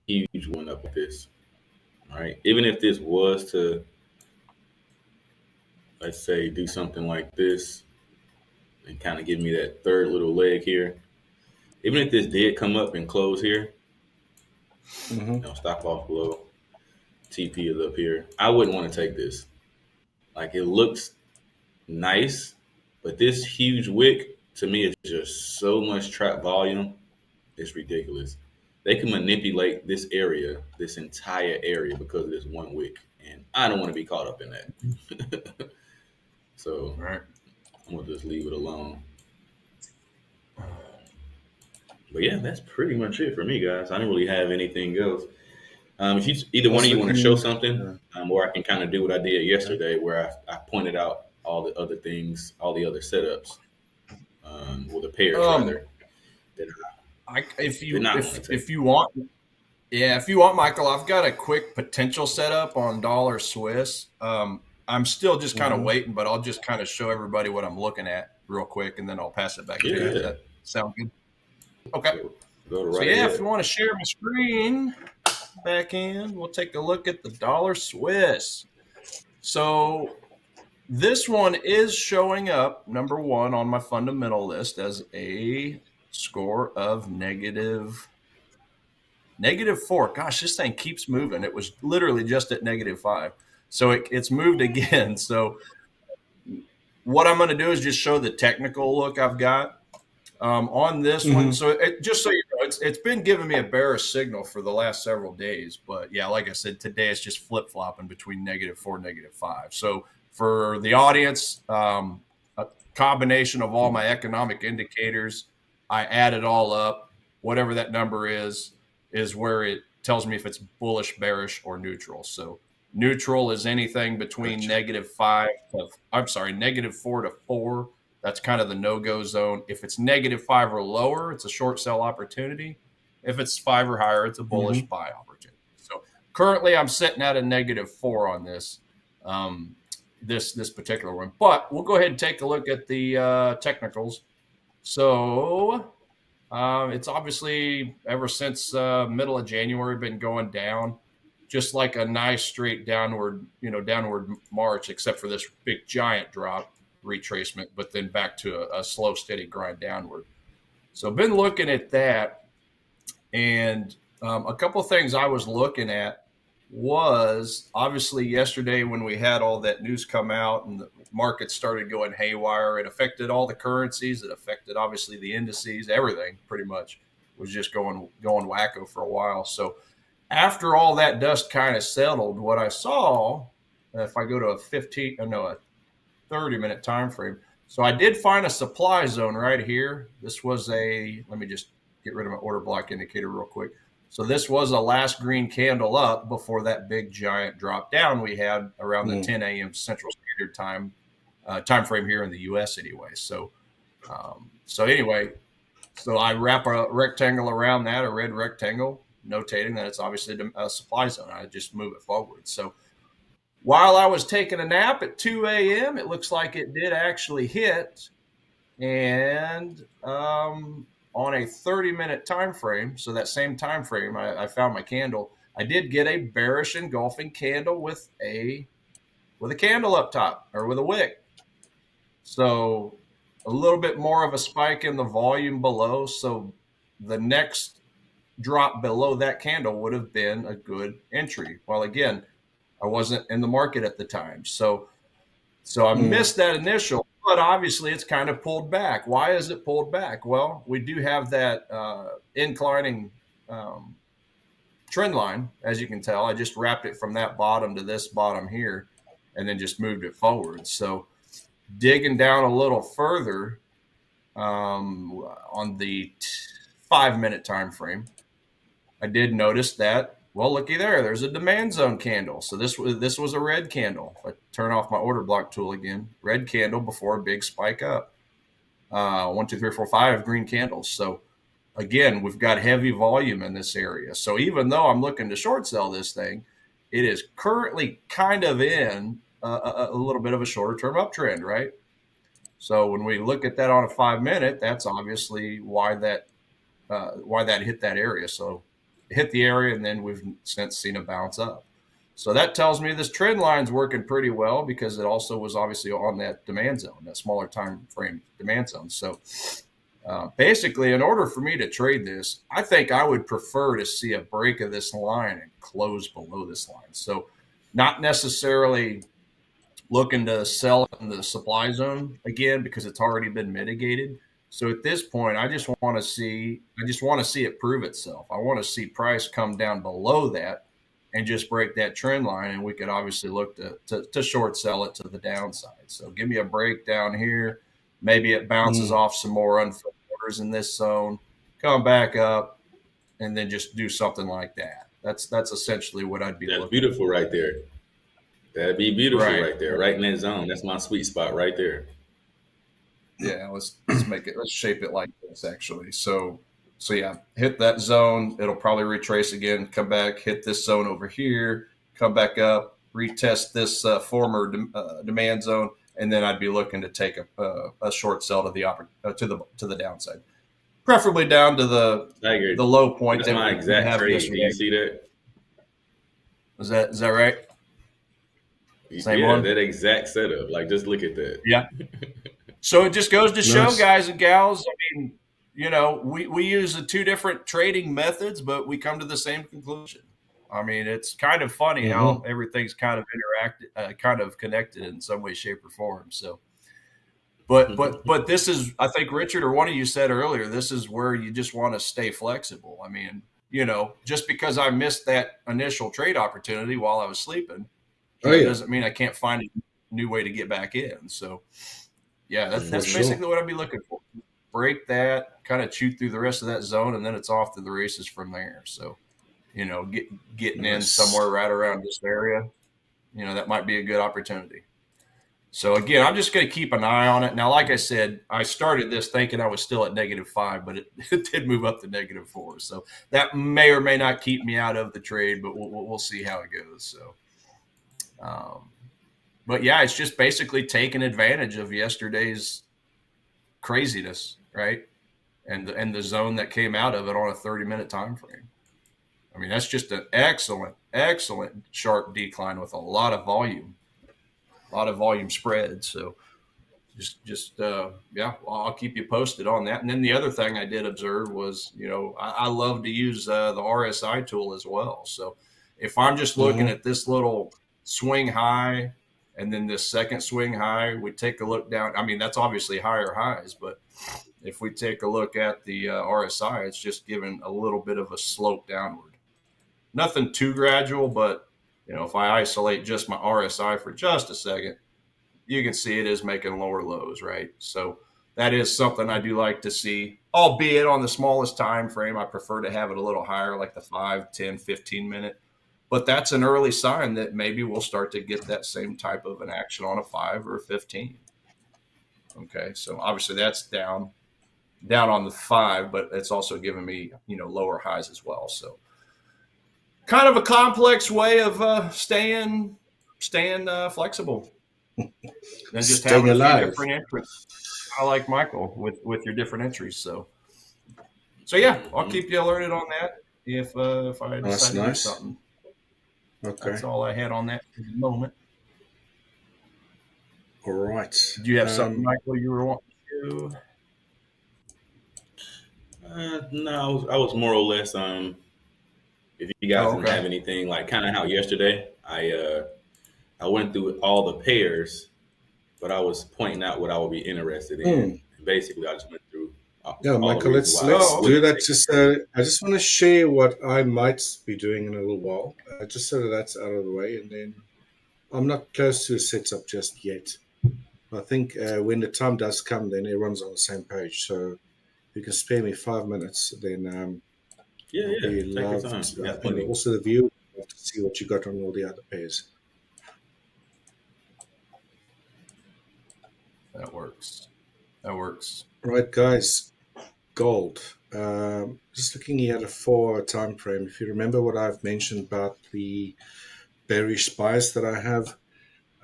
[SPEAKER 3] huge one up with this. All right. Even if this was to, let's say, do something like this and kind of give me that third little leg here, even if this did come up and close here, stop off below, TP is up here, I wouldn't want to take this. Like, it looks nice, but this huge wick to me is just so much trap volume. It's ridiculous. They can manipulate this area, this entire area, because of this one wick, and I don't want to be caught up in that. So I'm gonna just leave it alone. But yeah, that's pretty much it for me, guys. I don't really have anything else. If either one of you want to show something, or I can kind of do what I did yesterday, where I pointed out all the other things, all the other setups, or the pairs rather.
[SPEAKER 2] If you want, Michael, I've got a quick potential setup on dollar Swiss. I'm still just kind of waiting, but I'll just kind of show everybody what I'm looking at real quick, and then I'll pass it back to you. Does that sound good? Okay. If you want to share my screen back in, we'll take a look at the dollar Swiss. So this one is showing up number one on my fundamental list as a score of -4. Gosh, this thing keeps moving. It was literally just at -5. So it's moved again. So what I'm going to do is just show the technical look I've got on this one. So just so you know, it's been giving me a bearish signal for the last several days. But yeah, like I said, today it's just flip-flopping between -4, -5. So for the audience, a combination of all my economic indicators, I add it all up. Whatever that number is where it tells me if it's bullish, bearish, or neutral. So neutral is anything between -4 to 4. That's kind of the no-go zone. If it's -5 or lower, it's a short sell opportunity. If it's 5 or higher, it's a bullish buy opportunity. So currently I'm sitting at a -4 on this, this particular one. But we'll go ahead and take a look at the technicals. So it's obviously ever since middle of January been going down, just like a nice straight downward march, except for this big giant drop retracement, but then back to a slow, steady grind downward. So been looking at that, and a couple of things I was looking at was obviously yesterday when we had all that news come out and the market started going haywire. It affected all the currencies. It affected obviously the indices. Everything pretty much was just going wacko for a while. So after all that dust kind of settled, what I saw, if I go to a 30-minute time frame, so I did find a supply zone right here. This was let me just get rid of my order block indicator real quick. So this was a last green candle up before that big giant drop down we had around the 10 a.m. Central Standard Time time frame here in the U.S. anyway. So anyway, so I wrap a rectangle around that, a red rectangle, notating that it's obviously a supply zone. I just move it forward. So while I was taking a nap at 2 a.m., it looks like it did actually hit, and on a 30-minute time frame, so that same time frame, I found my candle. I did get a bearish engulfing candle with a candle up top, or with a wick. So a little bit more of a spike in the volume below. So the next drop below that candle would have been a good entry. Well, again, I wasn't in the market at the time. So I missed that initial. But obviously, it's kind of pulled back. Why is it pulled back? Well, we do have that inclining trend line, as you can tell. I just wrapped it from that bottom to this bottom here and then just moved it forward. So digging down a little further on the 5-minute time frame, I did notice that, well, looky there, there's a demand zone candle. So this was a red candle. If I turn off my order block tool again, red candle before a big spike up. 1, 2, 3, 4, 5 green candles. So again, we've got heavy volume in this area. So even though I'm looking to short sell this thing, it is currently kind of in a little bit of a shorter term uptrend, right? So when we look at that on a 5-minute, that's obviously why that hit that area. So hit the area, and then we've since seen a bounce up. So that tells me this trend line's working pretty well because it also was obviously on that demand zone, that smaller time frame demand zone. So basically, in order for me to trade this, I think I would prefer to see a break of this line and close below this line. So not necessarily looking to sell in the supply zone again because it's already been mitigated. So at this point, I just want to see it prove itself. I want to see price come down below that and just break that trend line, and we could obviously look to short sell it to the downside. So give me a break down here. Maybe it bounces off some more unfilled orders in this zone, come back up, and then just do something like that. That's essentially what I'd be looking for.
[SPEAKER 3] That's beautiful right there. That'd be beautiful right there, right in that zone. That's my sweet spot right there.
[SPEAKER 2] Yeah, let's shape it like this actually. So yeah, hit that zone. It'll probably retrace again, come back, hit this zone over here, come back up, retest this former demand zone, and then I'd be looking to take a short sell to the downside, preferably down to the low point.
[SPEAKER 3] That's my exact trade. Can you see that?
[SPEAKER 2] Is that right?
[SPEAKER 3] Same one? That exact setup. Like, just look at that.
[SPEAKER 2] Yeah. So it just goes to show, guys and gals, I mean, we use the two different trading methods, but we come to the same conclusion. I mean, it's kind of funny how everything's kind of kind of connected in some way, shape, or form. So, but this is, I think Richard or one of you said earlier, this is where you just want to stay flexible. I mean, just because I missed that initial trade opportunity while I was sleeping, doesn't mean I can't find a new way to get back in. So, yeah, that's basically what I'd be looking for. Break that, kind of chew through the rest of that zone, and then it's off to the races from there. So, getting in somewhere right around this area, that might be a good opportunity. So again, I'm just going to keep an eye on it. Now, like I said, I started this thinking I was still at -5, but it did move up to -4. So that may or may not keep me out of the trade, but we'll see how it goes. So, but yeah, it's just basically taking advantage of yesterday's craziness, right? And the zone that came out of it on a 30-minute time frame. I mean, that's just an excellent sharp decline with a lot of volume spread. So yeah, I'll keep you posted on that. And then the other thing I did observe was, I love to use the RSI tool as well. So if I'm just looking at this little swing high and then this second swing high, we take a look down. I mean, that's obviously higher highs, but if we take a look at the RSI, it's just giving a little bit of a slope downward. Nothing too gradual, but if I isolate just my RSI for just a second, you can see it is making lower lows, right? So that is something I do like to see, albeit on the smallest time frame. I prefer to have it a little higher, like the 5, 10, 15 minute. But that's an early sign that maybe we'll start to get that same type of an action on a 5 or a 15. Okay, so obviously that's down on the 5, but it's also giving me, lower highs as well. So kind of a complex way of staying flexible and just
[SPEAKER 1] Staying
[SPEAKER 2] having a
[SPEAKER 1] alive.
[SPEAKER 2] few different entries. I like Michael with your different entries. So yeah, I'll keep you alerted on that if I decide to do something.
[SPEAKER 1] Okay.
[SPEAKER 2] That's all I had on that for the moment.
[SPEAKER 1] All right.
[SPEAKER 2] Do you have something, Michael, you were wanting to do?
[SPEAKER 3] No, I was more or less if you guys didn't have anything, like kind of how yesterday I went through all the pairs, but I was pointing out what I would be interested in. And basically, I just went through.
[SPEAKER 1] Michael, let's do that. Just I just want to share what I might be doing in a little while, just so that that's out of the way, and then I'm not close to a setup just yet. I think when the time does come, then everyone's on the same page. So if you can spare me 5 minutes, then
[SPEAKER 3] take your time.
[SPEAKER 1] And also the view to see what you got on all the other pairs.
[SPEAKER 2] That works.
[SPEAKER 1] Right, guys. Gold. Just looking here at a 4-hour time frame. If you remember what I've mentioned about the bearish bias that I have,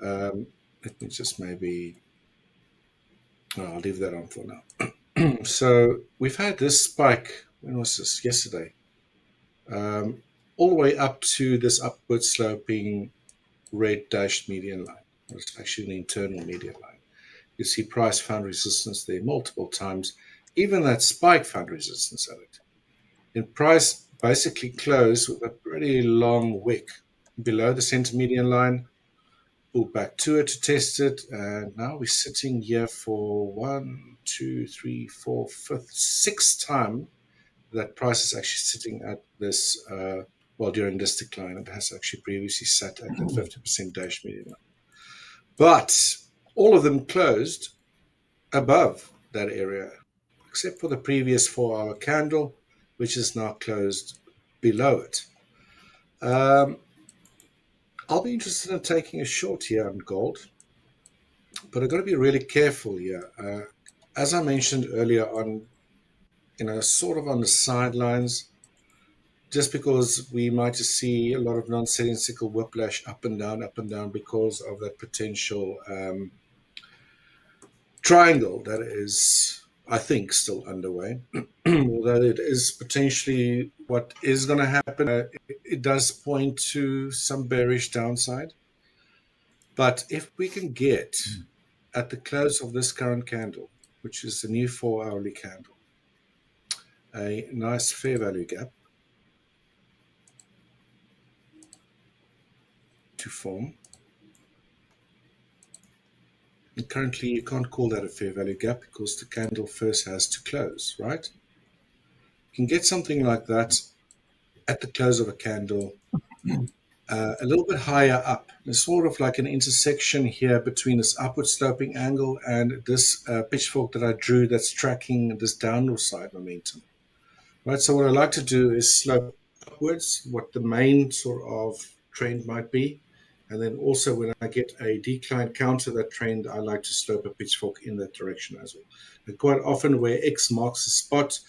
[SPEAKER 1] let me just maybe. I'll leave that on for now. So we've had this spike. When was this? Yesterday. All the way up to this upward sloping red dashed median line. It's actually an internal median line. You see price found resistance there multiple times. Even that spike found resistance at it. And price basically closed with a pretty long wick below the center median line, pulled back to it to test it, and now we're sitting here for 1, 2, 3, 4, 5th, 6th time that price is actually sitting at this, during this decline. It has actually previously sat at the 50% dash median line. But all of them closed above that area, except for the previous 4-hour candle, which is now closed below it. I'll be interested in taking a short here on gold, but I've got to be really careful here. As I mentioned earlier on, sort of on the sidelines, just because we might just see a lot of non-setting cycle whiplash up and down because of that potential triangle that is, I think, still underway. Although it is potentially what is going to happen, it does point to some bearish downside. But if we can get at the close of this current candle, which is the new 4-hourly candle, a nice fair value gap to form. And currently, you can't call that a fair value gap because the candle first has to close, right? You can get something like that at the close of a candle, a little bit higher up. There's sort of like an intersection here between this upward sloping angle and this pitchfork that I drew that's tracking this downward side momentum. Right, so what I like to do is slope upwards, what the main sort of trend might be, And then also when I get a decline counter that trend, I like to slope a pitchfork in that direction as well. And quite often where X marks the spot,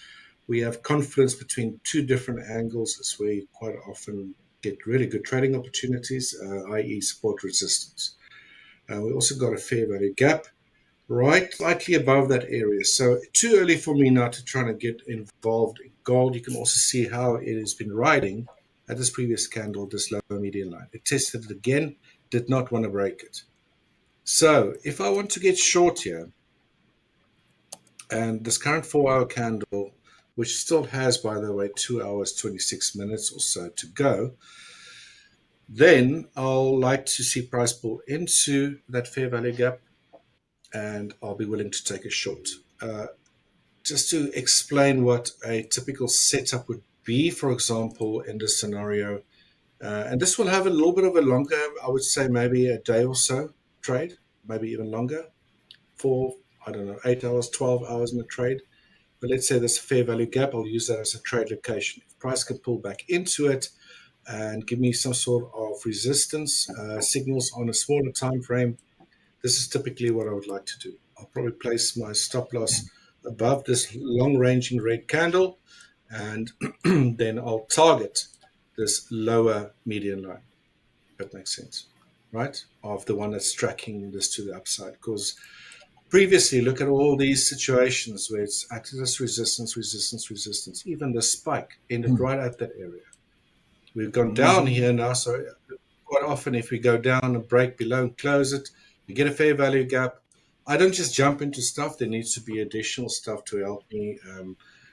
[SPEAKER 1] we have confluence between two different angles. That's where you quite often get really good trading opportunities, i.e. support resistance. We also got a fair value gap right slightly above that area. So too early for me now to try to get involved in gold. You can also see how it has been riding at this previous candle, this lower median line. It tested it again, did not want to break it. So if I want to get short here, and this current 4-hour candle, which still has, by the way, 2 hours, 26 minutes or so to go, then I'll like to see price pull into that fair value gap, and I'll be willing to take a short. Just to explain what a typical setup would be, for example, in this scenario, and this will have a little bit of a longer, I would say maybe a day or so trade, maybe even longer, for, I don't know, 8 hours, 12 hours in a trade. But let's say there's a fair value gap, I'll use that as a trade location. If price can pull back into it and give me some sort of resistance signals on a smaller time frame, this is typically what I would like to do. I'll probably place my stop loss above this long-ranging red candle, and then I'll target this lower median line. That makes sense, right? Of the one that's tracking this to the upside. Because previously, look at all these situations where it's acted as resistance, resistance, resistance. Even the spike ended right at that area. We've gone down here now, so quite often if we go down and break below and close it, we get a fair value gap. I don't just jump into stuff. There needs to be additional stuff to help me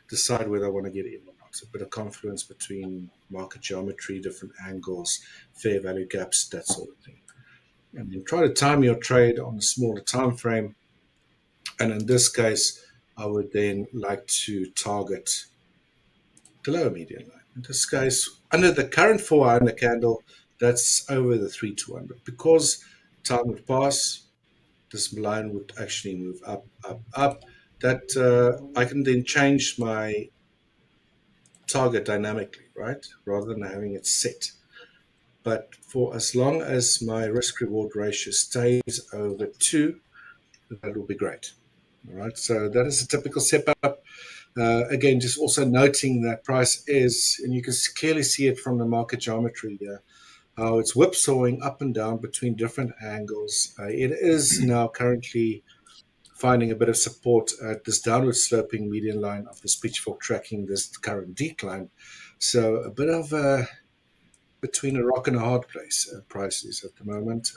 [SPEAKER 1] decide whether I want to get in or not. A bit of confluence between market geometry, different angles, fair value gaps, that sort of thing. And then try to time your trade on a smaller time frame. And in this case, I would then like to target the lower median line. In this case, under the current 4-hour in the candle, that's over the 3 to 1. But because time would pass, this line would actually move up, up, up. That I can then change my target dynamically, right? Rather than having it set. But for as long as my risk-reward ratio stays over 2, that will be great. All right, so that is a typical setup. Again, just also noting that price is, and you can clearly see it from the market geometry here, how it's whipsawing up and down between different angles. It is now currently finding a bit of support at this downward sloping median line of this pitchfork tracking this current decline. So a bit of between a rock and a hard place price is at the moment.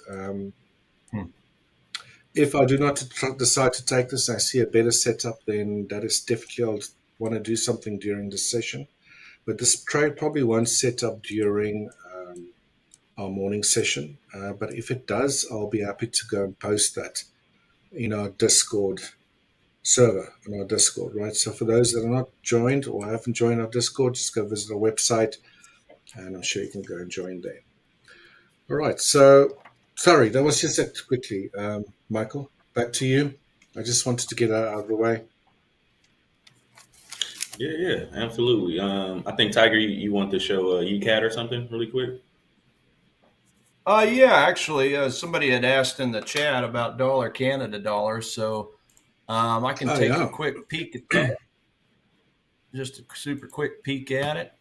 [SPEAKER 1] If I do not decide to take this and I see a better setup, then that is definitely I'll want to do something during this session. But this trade probably won't set up during our morning session. But if it does, I'll be happy to go and post that in our Discord server, in our Discord, right? So for those that are not joined or haven't joined our Discord, just go visit our website and I'm sure you can go and join there. All right, so sorry, that was just it quickly. Michael, back to you. I just wanted to get that out of the way.
[SPEAKER 3] Yeah, absolutely. I think, Tiger, you want to show UCAT or something really quick?
[SPEAKER 2] Yeah, actually, somebody had asked in the chat about dollar Canada dollar, so I can take a quick peek at that. Just a super quick peek at it.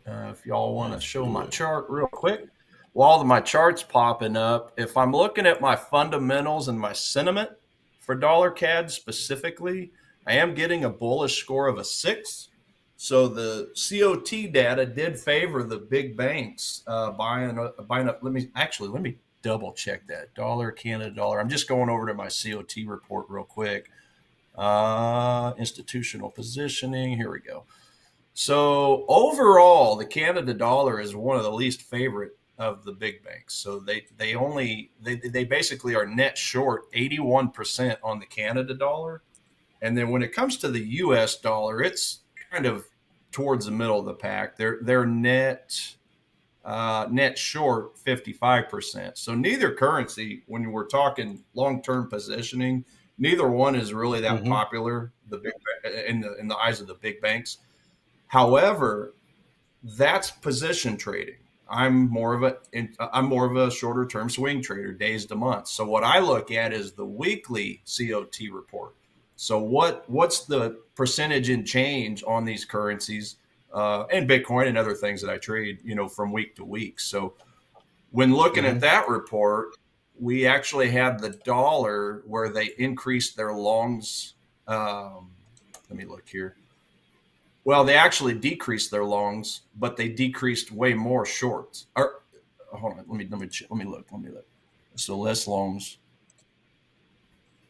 [SPEAKER 2] If y'all want to show my chart real quick. While my chart's popping up, if I'm looking at my fundamentals and my sentiment for dollar CAD specifically, I am getting a bullish score of a 6. So the COT data did favor the big banks buying up. Let me double check that. Dollar Canada dollar. I'm just going over to my COT report real quick. Institutional positioning. Here we go. So overall, the Canada dollar is one of the least favorite of the big banks. So they basically are net short 81% on the Canada dollar. And then when it comes to the US dollar, it's kind of towards the middle of the pack. They're net short 55%. So neither currency, when we're talking long-term positioning, neither one is really that popular in the eyes of the big banks. However, that's position trading. I'm more of a shorter term swing trader, days to months. So what I look at is the weekly COT report. So what's the percentage in change on these currencies and Bitcoin and other things that I trade, from week to week. So when looking at that report, we actually had the dollar where they increased their longs. Let me look here. Well, they actually decreased their longs, but they decreased way more shorts. Or hold on, let me look. So less longs,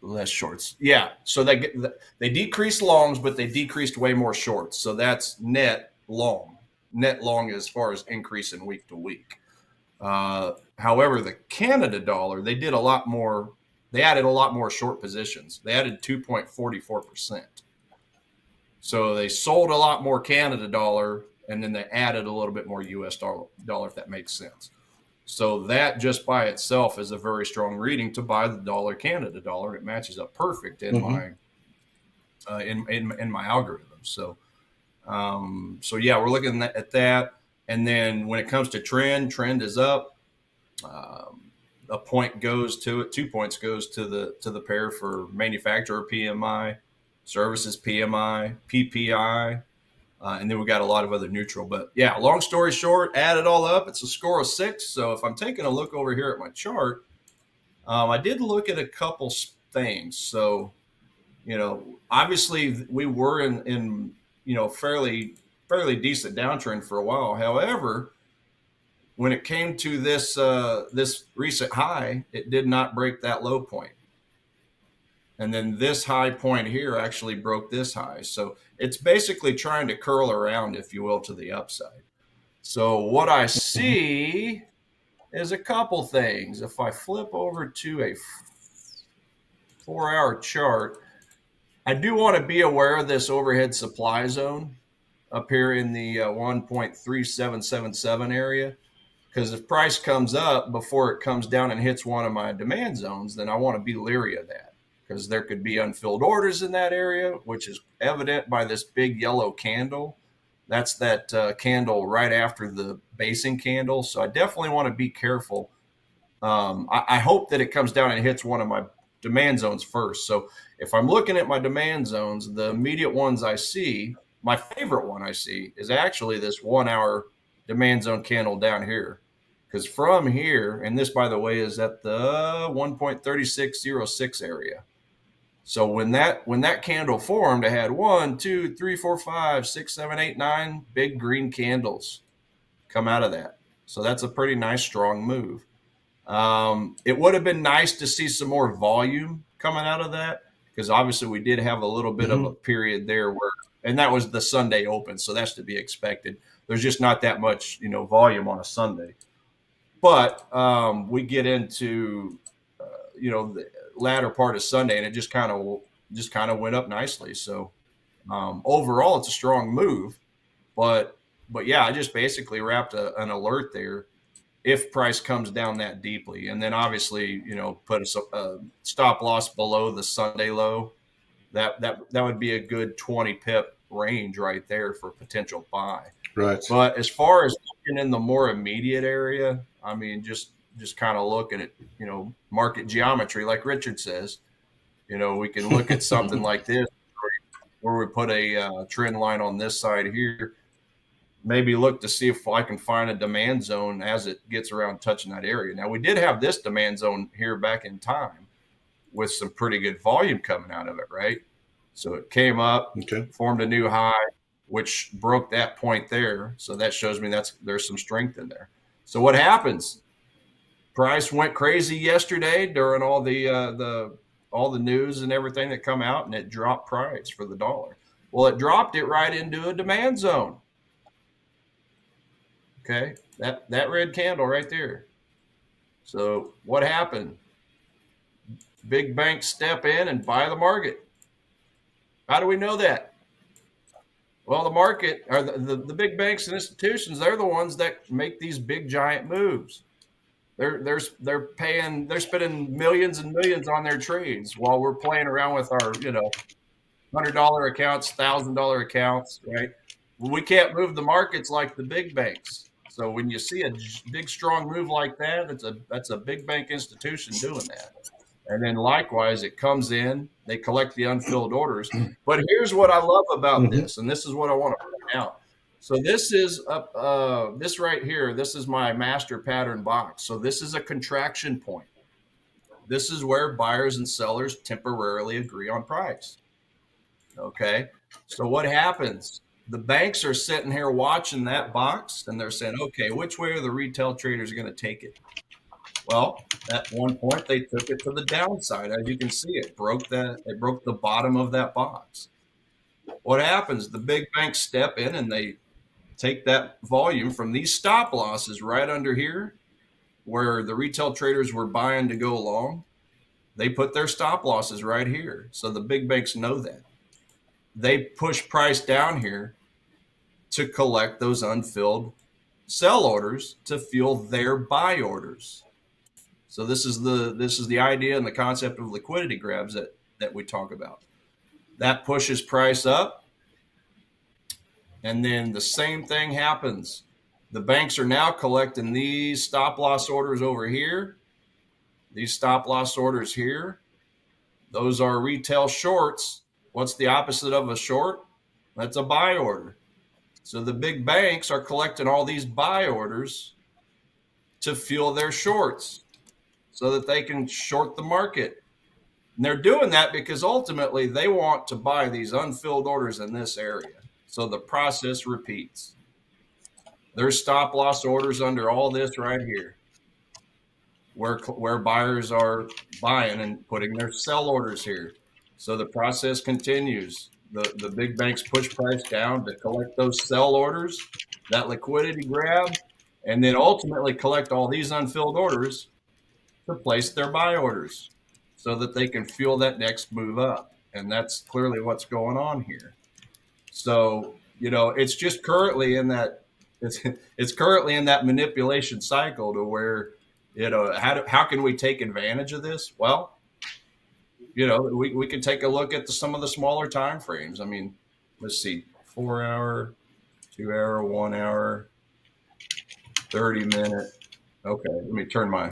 [SPEAKER 2] less shorts. Yeah. So they decreased longs, but they decreased way more shorts. So that's net long as far as increase in week to week. However, the Canada dollar, they did a lot more. They added a lot more short positions. They added 2.44%. So they sold a lot more Canada dollar, and then they added a little bit more U.S. dollar, if that makes sense. So that just by itself is a very strong reading to buy the dollar Canada dollar. It matches up perfect in my in my algorithm. So yeah, we're looking at that. And then when it comes to trend is up. A point goes to it. 2 points goes to the pair for manufacturer PMI, services PMI, PPI, and then we got a lot of other neutral. But yeah, long story short, add it all up, it's a score of 6. So if I'm taking a look over here at my chart, I did look at a couple things. So, obviously we were in fairly decent downtrend for a while. However, when it came to this this recent high, it did not break that low point. And then this high point here actually broke this high. So it's basically trying to curl around, if you will, to the upside. So what I see is a couple things. If I flip over to a 4-hour chart, I do want to be aware of this overhead supply zone up here in the 1.3777 area. Because if price comes up before it comes down and hits one of my demand zones, then I want to be leery of that, because there could be unfilled orders in that area, which is evident by this big yellow candle. That's that candle right after the basing candle. So I definitely want to be careful. I hope that it comes down and hits one of my demand zones first. So if I'm looking at my demand zones, the immediate ones I see, my favorite one I see is actually this 1-hour demand zone candle down here. Because from here, and this, by the way, is at the 1.3606 area. So when that candle formed, I had 1, 2, 3, 4, 5, 6, 7, 8, 9 big green candles come out of that. So that's a pretty nice, strong move. It would have been nice to see some more volume coming out of that, because obviously we did have a little bit of a period there where, and that was the Sunday open, so that's to be expected. There's just not that much, volume on a Sunday. But we get into, the latter part of Sunday, and it just kind of went up nicely. So overall, it's a strong move. But yeah, I just basically wrapped an alert there if price comes down that deeply, and then obviously, put a stop loss below the Sunday low. That would be a good 20 pip range right there for potential buy.
[SPEAKER 1] Right.
[SPEAKER 2] But as far as looking in the more immediate area, I mean, just kind of looking at, market geometry, like Richard says, we can look at something like this where we put a trend line on this side here, maybe look to see if I can find a demand zone as it gets around touching that area. Now, we did have this demand zone here back in time with some pretty good volume coming out of it, right? So it came up, formed a new high, which broke that point there. So that shows me there's some strength in there. So what happens? Price went crazy yesterday during all the news and everything that come out, and it dropped price for the dollar. Well, it dropped it right into a demand zone. Okay, that red candle right there. So what happened? Big banks step in and buy the market. How do we know that? Well, the market, or the big banks and institutions, they're the ones that make these big giant moves. They're spending millions and millions on their trades while we're playing around with our, $100 accounts, $1,000 accounts, right? We can't move the markets like the big banks. So when you see a big, strong move like that, that's a big bank institution doing that. And then likewise, it comes in, they collect the unfilled orders. But here's what I love about this, and this is what I want to point out. So this is this right here. This is my master pattern box. So this is a contraction point. This is where buyers and sellers temporarily agree on price. Okay. So what happens? The banks are sitting here watching that box, and they're saying, okay, which way are the retail traders going to take it? Well, at one point they took it to the downside. As you can see, it broke the bottom of that box. What happens? The big banks step in and they take that volume from these stop losses right under here, where the retail traders were buying to go long. They put their stop losses right here. So the big banks know that. They push price down here to collect those unfilled sell orders to fuel their buy orders. So this is the idea and the concept of liquidity grabs that we talk about. That pushes price up, and then the same thing happens. The banks are now collecting these stop loss orders over here, these stop loss orders here. Those are retail shorts. What's the opposite of a short? That's a buy order. So the big banks are collecting all these buy orders to fuel their shorts so that they can short the market. And they're doing that because ultimately they want to buy these unfilled orders in this area. So the process repeats. There's stop loss orders under all this right here, where buyers are buying and putting their sell orders here. So the process continues. The big banks push price down to collect those sell orders, that liquidity grab, and then ultimately collect all these unfilled orders to place their buy orders so that they can fuel that next move up. And that's clearly what's going on here. So, it's just currently in that it's currently in that manipulation cycle to where, how can we take advantage of this? Well, we can take a look at some of the smaller time frames. I mean, let's see, 4 hour, 2 hour, 1 hour, 30 minute. Okay, let me turn my.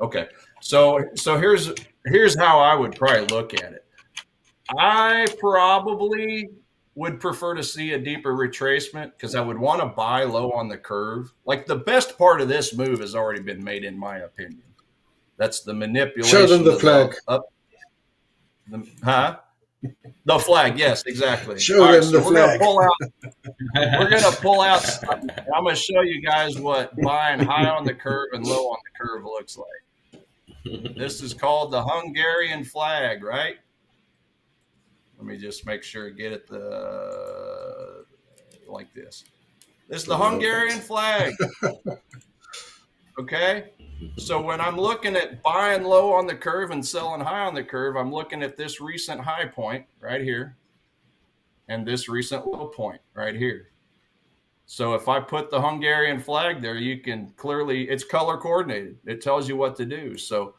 [SPEAKER 2] Okay, so here's how I would probably look at it. I probably would prefer to see a deeper retracement because I would want to buy low on the curve. Like the best part of this move has already been made, in my opinion. That's the manipulation.
[SPEAKER 1] Show them the flag.
[SPEAKER 2] The flag, yes, exactly.
[SPEAKER 1] Show them the flag.
[SPEAKER 2] We're going to pull out. I'm going to show you guys what buying high on the curve and low on the curve looks like. This is called the Hungarian flag, right? Let me just make sure get it like this. This is the Hungarian flag. Okay? So when I'm looking at buying low on the curve and selling high on the curve, I'm looking at this recent high point right here and this recent low point right here. So if I put the Hungarian flag there, you can clearly, it's color coordinated. It tells you what to do. So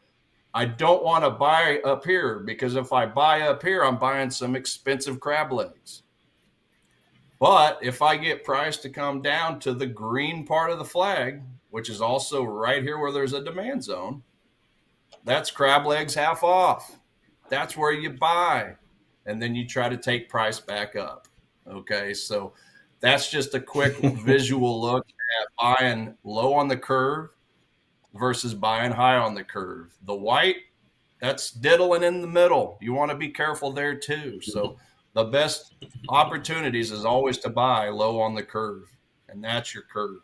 [SPEAKER 2] I don't want to buy up here because if I buy up here, I'm buying some expensive crab legs. But if I get price to come down to the green part of the flag, which is also right here where there's a demand zone, that's crab legs half off. That's where you buy. And then you try to take price back up. Okay, so that's just a quick visual look at buying low on the curve versus buying high on the curve. The white, that's diddling in the middle. You want to be careful there too. So the best opportunities is always to buy low on the curve, and that's your curve.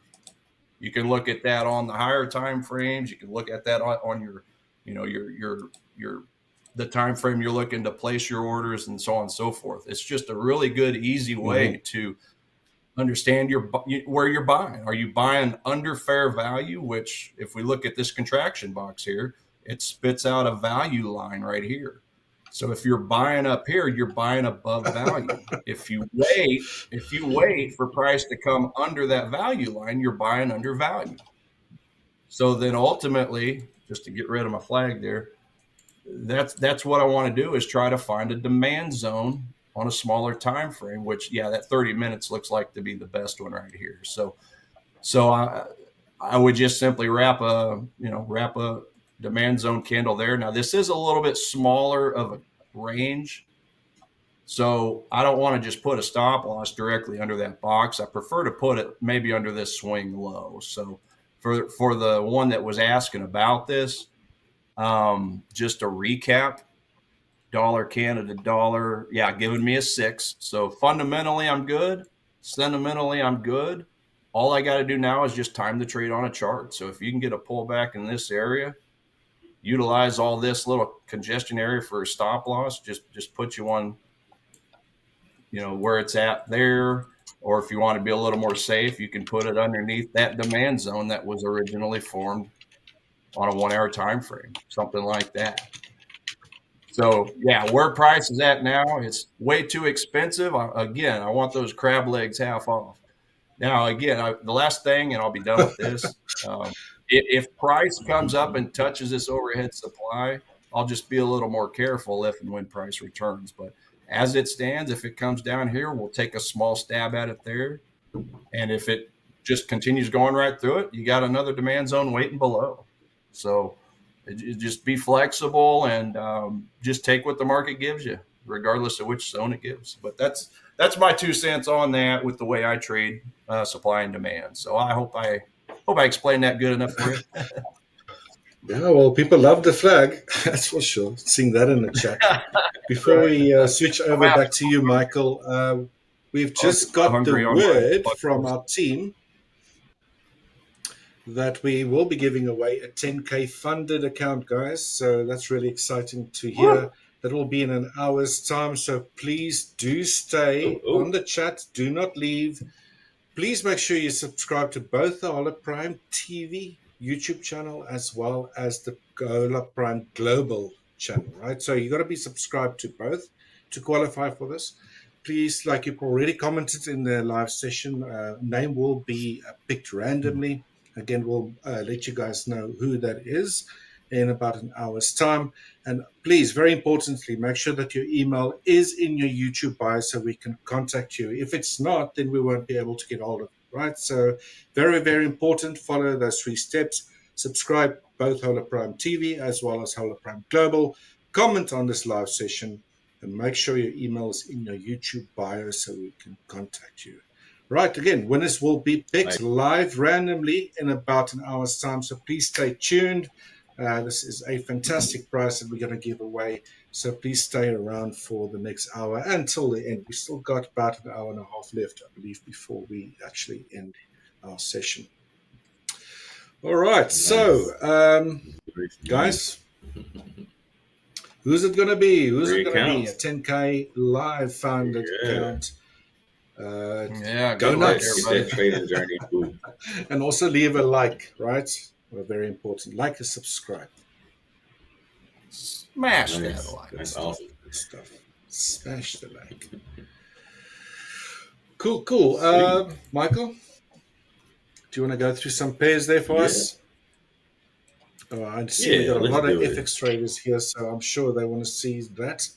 [SPEAKER 2] You can look at that on the higher time frames. You can look at that on your, the time frame you're looking to place your orders and so on and so forth. It's just a really good, easy way to understand where you're buying. Are you buying under fair value, which if we look at this contraction box here, it spits out a value line right here. So if you're buying up here, you're buying above value. If you wait for price to come under that value line, you're buying under value. So then ultimately, just to get rid of my flag there, that's what I want to do is try to find a demand zone on a smaller time frame, which, yeah, that 30 minutes looks like to be the best one right here. So So I would just simply wrap a demand zone candle there. Now this is a little bit smaller of a range, so I don't want to just put a stop loss directly under that box. I prefer to put it maybe under this swing low. So for the one that was asking about this, just a recap, dollar Canada dollar, yeah, giving me a 6. So fundamentally I'm good. Sentimentally I'm good. All I got to do now is just time the trade on a chart. So if you can get a pullback in this area, utilize all this little congestion area for a stop loss, just put you on, where it's at there. Or if you want to be a little more safe, you can put it underneath that demand zone that was originally formed on a 1 hour time frame, something like that. So yeah, where price is at now, it's way too expensive. I want those crab legs half off. Now, again, the last thing, and I'll be done with this. If price comes up and touches this overhead supply, I'll just be a little more careful if and when price returns. But as it stands, if it comes down here, we'll take a small stab at it there. And if it just continues going right through it, you got another demand zone waiting below. So just be flexible and just take what the market gives you, regardless of which zone it gives. But that's my 2 cents on that with the way I trade supply and demand. So I hope I explained that good enough for you.
[SPEAKER 1] Yeah, well, people love the flag, that's for sure. Seeing that in the chat. Before we switch over back to you, Michael, we've just got the word from our team that we will be giving away a 10K funded account, guys. So that's really exciting to hear. That will be in an hour's time. So please do stay on the chat. Do not leave. Please make sure you subscribe to both the Hola Prime TV YouTube channel as well as the Hola Prime Global channel, right? So you got to be subscribed to both to qualify for this. Please, like you've already commented in the live session, name will be picked randomly. Again, we'll let you guys know who that is in about an hour's time. And please, very importantly, make sure that your email is in your YouTube bio so we can contact you. If it's not, then we won't be able to get hold of it, right? So very, very important. Follow those 3 steps. Subscribe both Hola Prime TV as well as Hola Prime Global. Comment on this live session and make sure your email is in your YouTube bio so we can contact you. Right, again, winners will be picked live randomly in about an hour's time, so please stay tuned. This is a fantastic prize that we're going to give away, so please stay around for the next hour until the end. We still got about an hour and a half left, I believe, before we actually end our session. All right, so, guys, who's it going to be? Who's it going to be? A 10K live funded account.
[SPEAKER 2] Go
[SPEAKER 3] nuts. Get that trading journey.
[SPEAKER 1] And also leave a like, right? Very important. Like and subscribe.
[SPEAKER 2] Smash that like.
[SPEAKER 3] That's awesome.
[SPEAKER 1] Good stuff. Smash the like. Cool. Michael, do you want to go through some pairs there for us? I see we got a lot of FX traders here, so I'm sure they want to see that.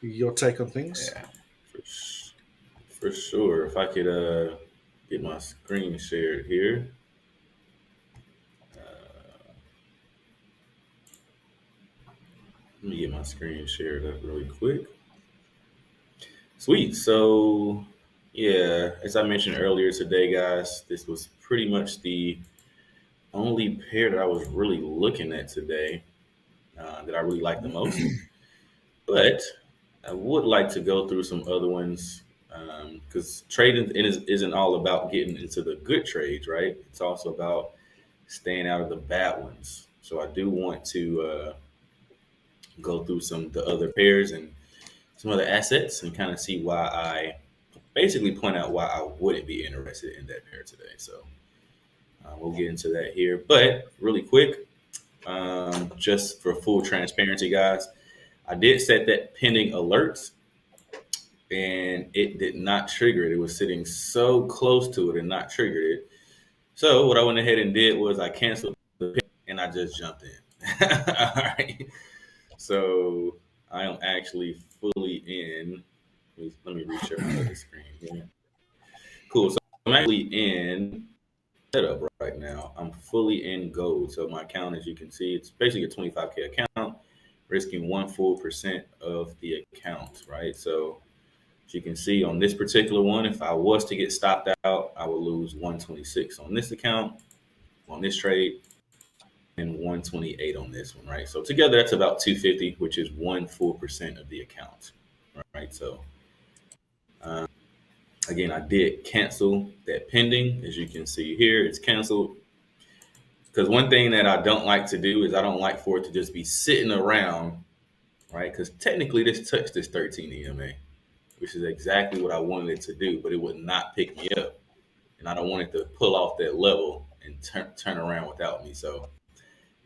[SPEAKER 1] Your take on things?
[SPEAKER 3] Yeah. For sure. If I could get my screen shared here. Let me get my screen shared up really quick. Sweet. So, yeah, as I mentioned earlier today, guys, this was pretty much the only pair that I was really looking at today that I really like the most. But I would like to go through some other ones. Because trading isn't all about getting into the good trades, right? It's also about staying out of the bad ones. So I do want to go through the other pairs and some other assets and kind of see why I basically point out why I wouldn't be interested in that pair today. So we'll get into that here. But really quick, just for full transparency, guys, I did set that pending alerts. And it did not trigger it. It was sitting so close to it and not triggered it. So what I went ahead and did was I canceled the pick and I just jumped in. All right. So I am actually fully in. Let me reshare my other screen here. Cool. So I'm actually in setup right now. I'm fully in gold. So my account, as you can see, it's basically a 25K account, risking 1 full percent of the account, right? So as you can see on this particular one, if I was to get stopped out, I would lose 126 on this account, on this trade, and 128 on this one, right? So together that's about 250, which is 1 full percent of the account, right? So again, I did cancel that pending. As you can see here, it's canceled. Because one thing that I don't like to do is I don't like for it to just be sitting around, right? Because technically this touched this 13 EMA, which is exactly what I wanted it to do, but it would not pick me up. And I don't want it to pull off that level and turn around without me. So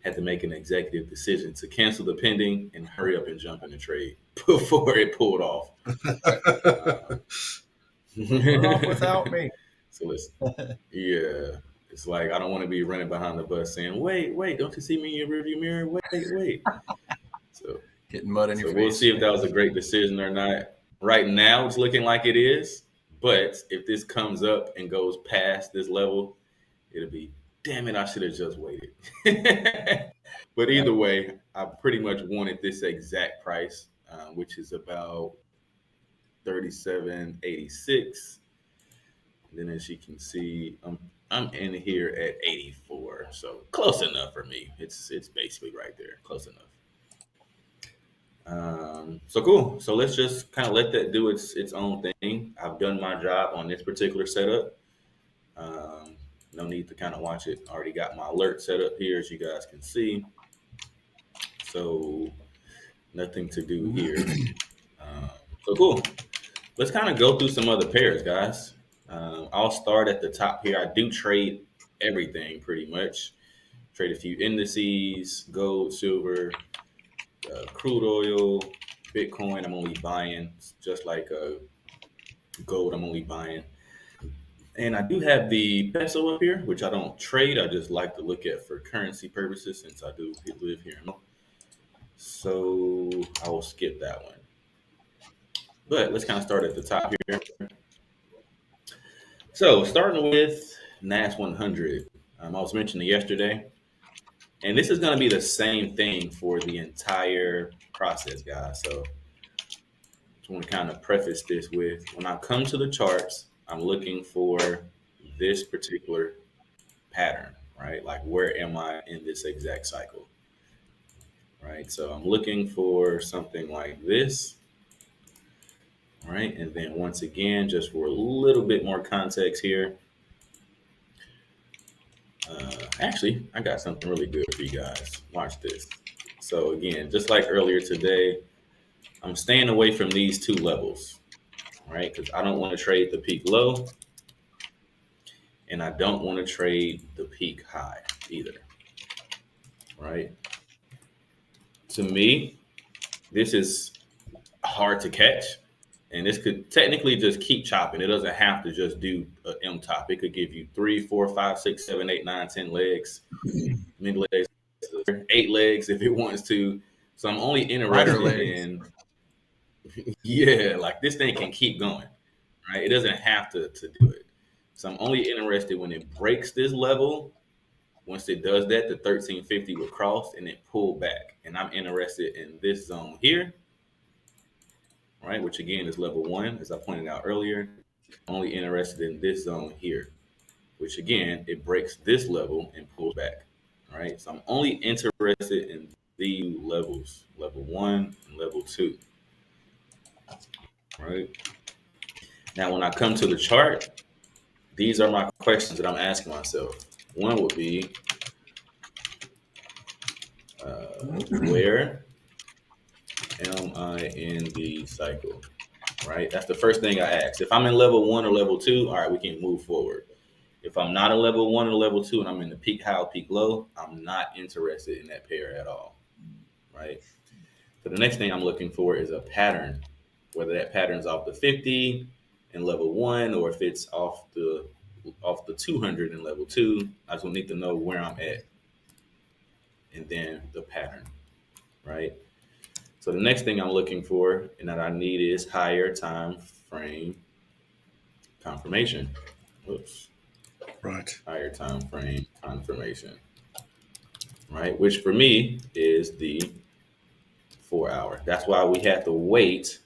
[SPEAKER 3] I had to make an executive decision to cancel the pending and hurry up and jump in the trade before it pulled off.
[SPEAKER 2] Run off without me.
[SPEAKER 3] So yeah, it's like I don't want to be running behind the bus saying, "Wait, don't you see me in your rearview mirror? Wait." So
[SPEAKER 2] Getting mud in your face.
[SPEAKER 3] We'll see if that was a great decision or not. Right now, it's looking like it is. But if this comes up and goes past this level, it'll be, damn it, I should have just waited. But either way, I pretty much wanted this exact price, which is about 37.86. Then as you can see, I'm in here at 84, so close enough for me. It's basically right there, close enough. So cool. So let's just kind of let that do its own thing. I've done my job on this particular setup. No need to kind of watch it. I already got my alert set up here, as you guys can see. So nothing to do here. So cool. Let's kind of go through some other pairs, guys. I'll start at the top here. I do trade everything pretty much. Trade a few indices, gold, silver, crude oil, Bitcoin. I'm only buying, just like gold, I'm only buying. And I do have the peso up here, which I don't trade. I just like to look at for currency purposes since I do live here. So I will skip that one. But let's kind of start at the top here. So starting with NAS 100, I was mentioning yesterday, and this is going to be the same thing for the entire process, guys. So I just want to kind of preface this with, when I come to the charts, I'm looking for this particular pattern, right? Like, where am I in this exact cycle, right? So I'm looking for something like this. All right, and then once again, just for a little bit more context here, actually, I got something really good for you guys. Watch this. So again, just like earlier today, I'm staying away from these two levels, right? Because I don't want to trade the peak low, and I don't want to trade the peak high either, right? To me, this is hard to catch. And this could technically just keep chopping. It doesn't have to just do an M top. It could give you 3, 4, 5, 6, 7, 8, 9, 10 legs, mid legs, 8 legs if it wants to. So I'm only interested in, yeah, like this thing can keep going, right? It doesn't have to do it. So I'm only interested when it breaks this level. Once it does that, the 1350 will cross and it pull back. And I'm interested in this zone here. Right, which again is level 1, as I pointed out earlier. I'm only interested in this zone here, which again, it breaks this level and pulls back. All right, so I'm only interested in these levels, level 1 and level 2. All right. Now, when I come to the chart, these are my questions that I'm asking myself. One would be, where am I in the cycle, right? That's the first thing I ask. If I'm in level 1 or level 2, all right, we can move forward. If I'm not in level 1 or level 2 and I'm in the peak high or peak low, I'm not interested in that pair at all, right? So the next thing I'm looking for is a pattern, whether that pattern's off the 50 in level 1 or if it's off the 200 in level 2. I just need to know where I'm at and then the pattern, right? So the next thing I'm looking for and that I need is higher time frame confirmation. Oops.
[SPEAKER 1] Right.
[SPEAKER 3] higher time frame confirmation, right? Which for me is the 4 hour. That's why we had to wait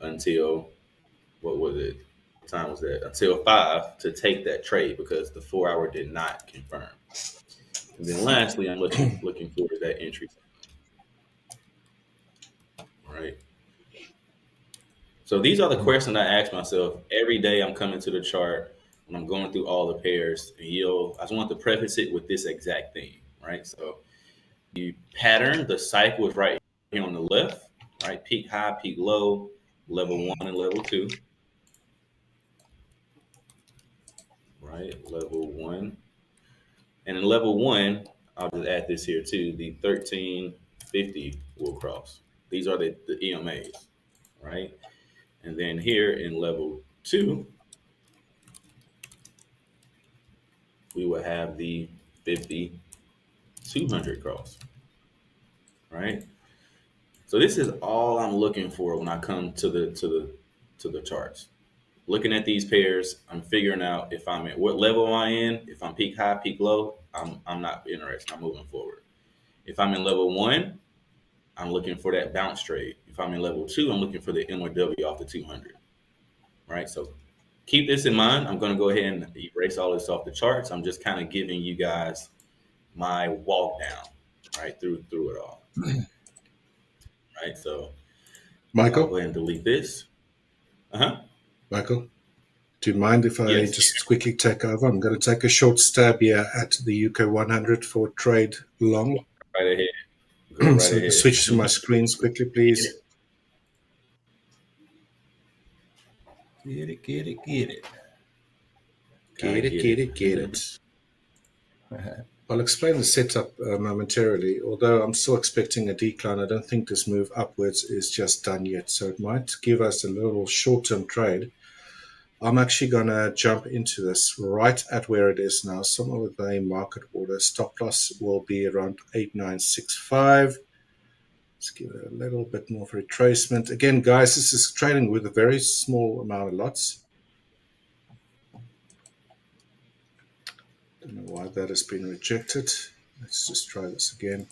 [SPEAKER 3] until, what was it? What time was that? Until 5 to take that trade, because the 4 hour did not confirm. And then lastly, I'm looking for that entry, right? So these are the questions I ask myself every day. I'm coming to the chart when I'm going through all the pairs, and I just want to preface it with this exact thing, right? So you pattern, the cycle is right here on the left, right? Peak high, peak low, level 1 and level 2, right? Level 1. And in level 1, I'll just add this here too, the 1350 will cross. These are the EMAs, right? And then here in level 2, we will have the 5200 cross, right? So this is all I'm looking for when I come to the charts. Looking at these pairs, I'm figuring out if I'm at what level am I in. If I'm peak high, peak low, I'm not interested. I'm moving forward. If I'm in level 1, I'm looking for that bounce trade. If I'm in level 2, I'm looking for the MOW off the 200, right? So keep this in mind. I'm going to go ahead and erase all this off the charts. I'm just kind of giving you guys my walk down, right, through it all. Right, so
[SPEAKER 1] Michael?
[SPEAKER 3] I'll go ahead and delete this.
[SPEAKER 1] Michael, do you mind if I just quickly take over? I'm going to take a short stab here at the UK 100 for trade long.
[SPEAKER 3] Right ahead. Go right
[SPEAKER 1] So
[SPEAKER 3] ahead.
[SPEAKER 1] switch to my screens quickly, please.
[SPEAKER 2] Get it.
[SPEAKER 1] Get it. I'll explain the setup momentarily. Although I'm still expecting a decline, I don't think this move upwards is just done yet. So it might give us a little short-term trade. I'm actually going to jump into this right at where it is now, somewhere with a market order. Stop loss will be around 8965. Let's give it a little bit more retracement. Again, guys, this is trading with a very small amount of lots. Don't know why that has been rejected. Let's just try this again.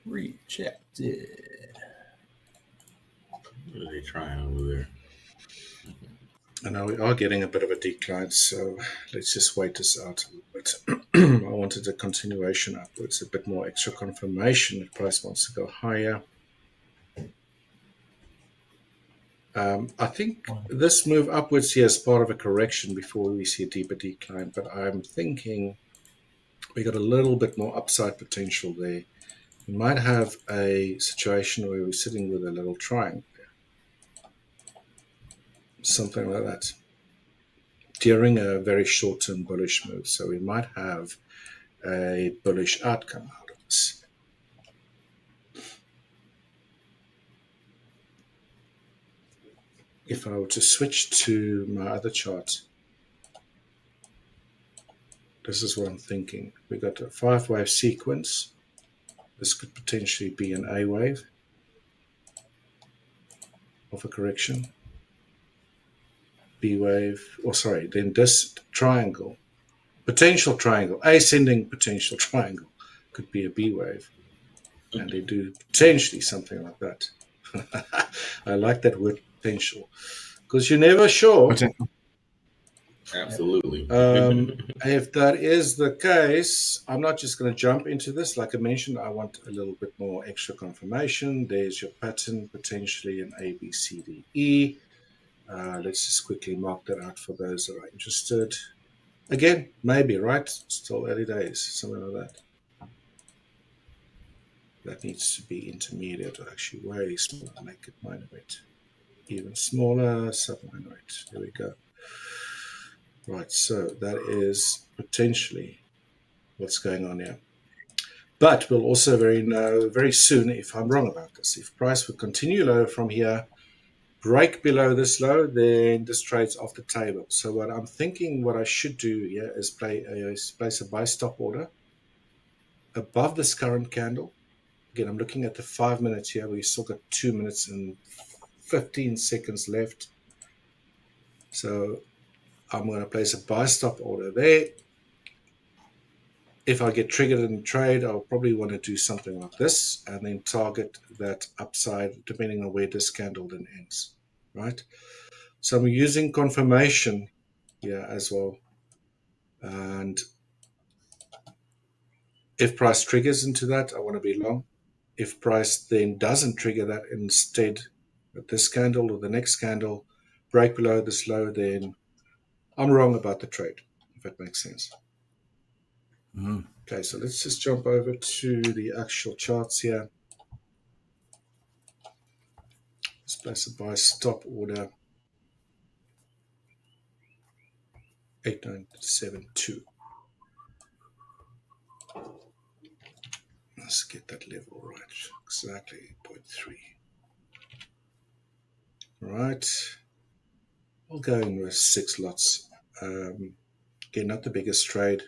[SPEAKER 2] Rejected.
[SPEAKER 3] What are they trying over there?
[SPEAKER 1] I know we are getting a bit of a decline, so let's just wait this out a little bit. I wanted a continuation upwards, a bit more extra confirmation. The price wants to go higher. I think this move upwards here is part of a correction before we see a deeper decline, but I'm thinking we got a little bit more upside potential there. We might have a situation where we're sitting with a little triangle. Something like that during a very short-term bullish move. So we might have a bullish outcome out of this. If I were to switch to my other chart, this is what I'm thinking. We got a 5-wave sequence. This could potentially be an A wave of a correction. B wave, or sorry, then this triangle, potential triangle, ascending potential triangle, could be a B wave, and they do potentially something like that. I like that word potential because you're never sure.
[SPEAKER 3] Absolutely.
[SPEAKER 1] If that is the case, I'm not just going to jump into this. Like I mentioned, I want a little bit more extra confirmation. There's your pattern, potentially an A, B, C, D, E. Let's just quickly mark that out for those that are interested. Again, maybe, right? Still early days, something like that. That needs to be intermediate, or actually way smaller. Make it minor weight. Even smaller, sub-minor weight. There we go. Right, so that is potentially what's going on here. But we'll also know very soon if I'm wrong about this. If price will continue low from here, break below this low, then this trade's off the table. So what I'm thinking what I should do here is place a buy stop order above this current candle. Again, I'm looking at the 5 minutes here. We still got 2 minutes and 15 seconds left. So I'm going to place a buy stop order there. If I get triggered in the trade, I'll probably want to do something like this and then target that upside depending on where this candle then ends, right? So I'm using confirmation here as well. And if price triggers into that, I want to be long. If price then doesn't trigger that, instead at this candle or the next candle break below this low, then I'm wrong about the trade, if that makes sense. Okay, so let's just jump over to the actual charts here. Let's place a buy stop order 8972. Let's get that level right. Exactly 0.3. Right. We'll go in with 6 lots. Again, not the biggest trade.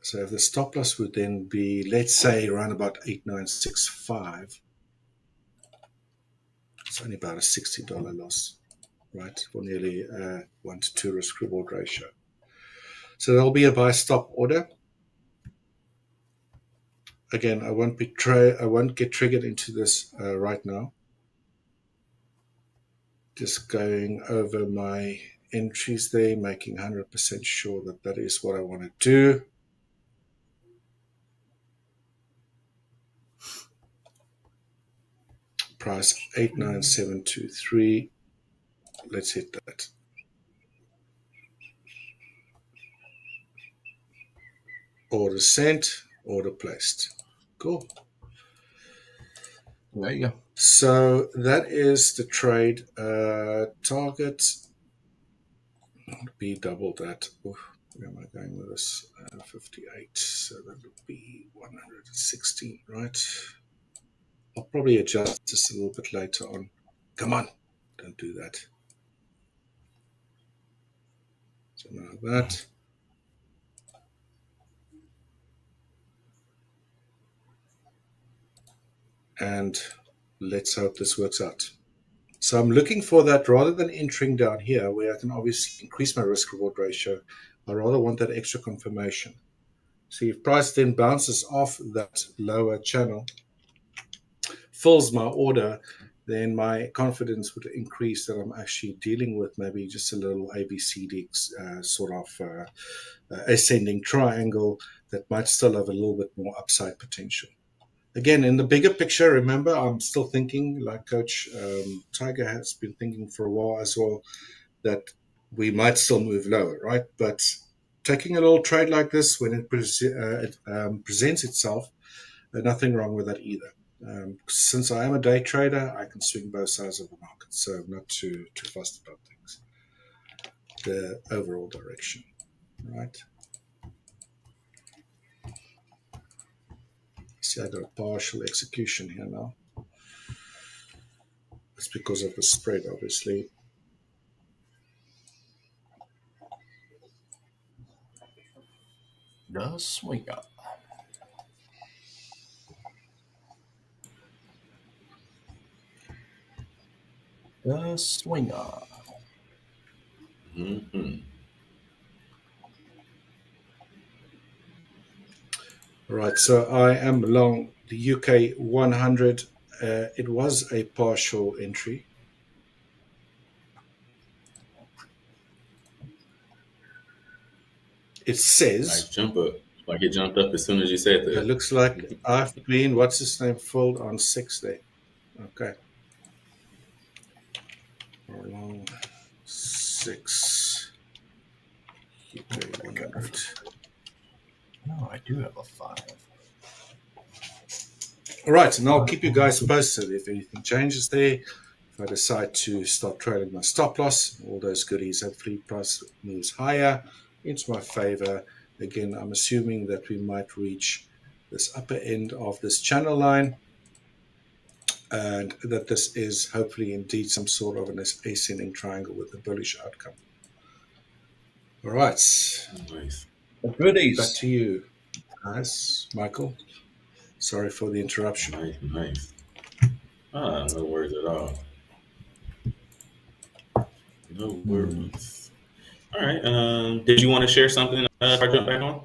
[SPEAKER 1] So if the stop loss would then be, let's say, around about 8965, it's only about a $60 loss, right? For nearly 1 to 2 risk reward ratio. So there'll be a buy stop order. Again, I won't get triggered into this right now. Just going over my entries there, making 100% sure that that is what I want to do. Price 89723. Let's hit that. Order sent, order placed. Cool.
[SPEAKER 2] There you go.
[SPEAKER 1] So that is the trade. Target would be double that. Oof, where am I going with this? 58. So that would be 116, right? I'll probably adjust this a little bit later on. Come on, don't do that. Something like that. And let's hope this works out. So I'm looking for that rather than entering down here where I can obviously increase my risk reward ratio. I rather want that extra confirmation. See, if price then bounces off that lower channel, fills my order, then my confidence would increase that I'm actually dealing with maybe just a little ABCD sort of ascending triangle that might still have a little bit more upside potential. Again, in the bigger picture, remember, I'm still thinking, like Coach Tiger has been thinking for a while as well, that we might still move lower, right? But taking a little trade like this when it presents itself, nothing wrong with that either. Since I am a day trader, I can swing both sides of the market, so I'm not too fussed about things. The overall direction, right? See, I got a partial execution here now. It's because of the spread, obviously.
[SPEAKER 2] The swinger. The swinger.
[SPEAKER 1] Right, so I am long the UK 100. It was a partial entry. It says...
[SPEAKER 3] Nice jump up. Like it jumped up as soon as you said that.
[SPEAKER 1] It looks like I've been, what's his name, filled on 6 there. Okay. Long 6. UK 100.
[SPEAKER 2] No, I do have a 5.
[SPEAKER 1] All right, and I'll keep you guys posted if anything changes there. If I decide to start trading my stop loss, all those goodies, hopefully price moves higher into my favor. Again, I'm assuming that we might reach this upper end of this channel line and that this is hopefully indeed some sort of an ascending triangle with a bullish outcome. All right.
[SPEAKER 3] Nice.
[SPEAKER 2] The goodies.
[SPEAKER 1] Back to you, guys. Michael, sorry for the interruption.
[SPEAKER 3] Nice. No worries at all. No worries. All right. Did you want to share something if I jump back on?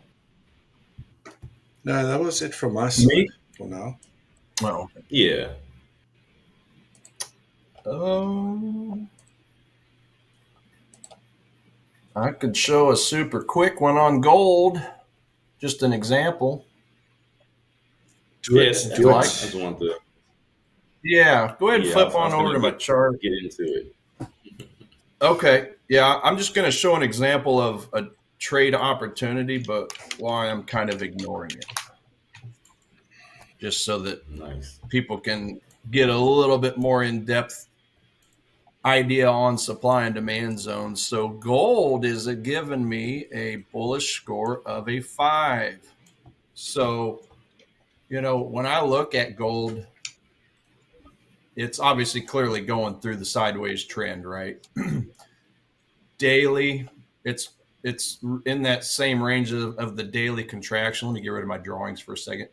[SPEAKER 1] No, that was it from my side for now.
[SPEAKER 2] Well,
[SPEAKER 3] Yeah.
[SPEAKER 2] I could show a super quick one on gold. Just an example.
[SPEAKER 1] Do it.
[SPEAKER 3] Yes,
[SPEAKER 1] Do
[SPEAKER 3] I
[SPEAKER 1] it.
[SPEAKER 3] just want to.
[SPEAKER 2] Yeah, go ahead and flip
[SPEAKER 3] I
[SPEAKER 2] on
[SPEAKER 3] was
[SPEAKER 2] over to
[SPEAKER 3] gonna
[SPEAKER 2] my chart.
[SPEAKER 3] Get into it.
[SPEAKER 2] Okay. Yeah, I'm just going to show an example of a trade opportunity, but why I'm kind of ignoring it. Just so that
[SPEAKER 3] Nice.
[SPEAKER 2] people can get a little bit more in-depth idea on supply and demand zones. So gold is giving me a bullish score of a 5. So, when I look at gold, it's obviously clearly going through the sideways trend, right? Daily, it's in that same range of the daily contraction. Let me get rid of my drawings for a second.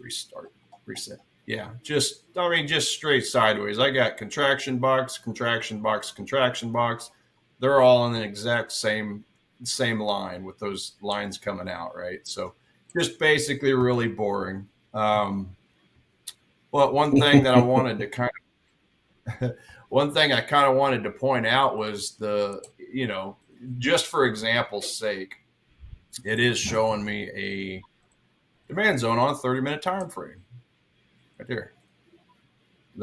[SPEAKER 2] Restart, reset. Yeah, just straight sideways. I got contraction box, contraction box, contraction box. They're all in the exact same line with those lines coming out, right? So just basically really boring. But one thing that I wanted to wanted to point out was just for example's sake, it is showing me a demand zone on a 30-minute time frame right there.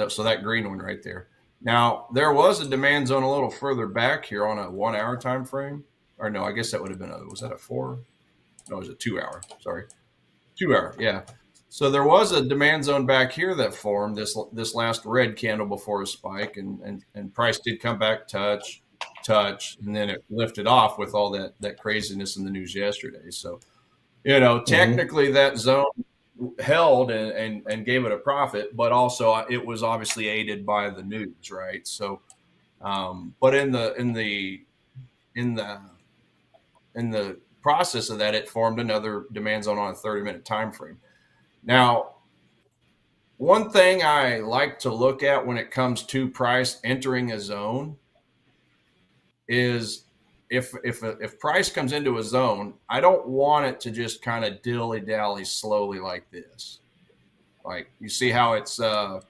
[SPEAKER 2] So that green one right there. Now, there was a demand zone a little further back here on a 1 hour time frame. Or no, I guess that would have been was that a 4? No, it was a 2 hour. Sorry. 2 hour, yeah. So there was a demand zone back here that formed this last red candle before a spike, and price did come back touch, and then it lifted off with all that craziness in the news yesterday. So, technically that zone held and gave it a profit, but also it was obviously aided by the news, right? So, but in the process of that, it formed another demand zone on a 30-minute time frame. Now, one thing I like to look at when it comes to price entering a zone is if price comes into a zone, I don't want it to just kind of dilly-dally slowly like this. Like, you see how it's a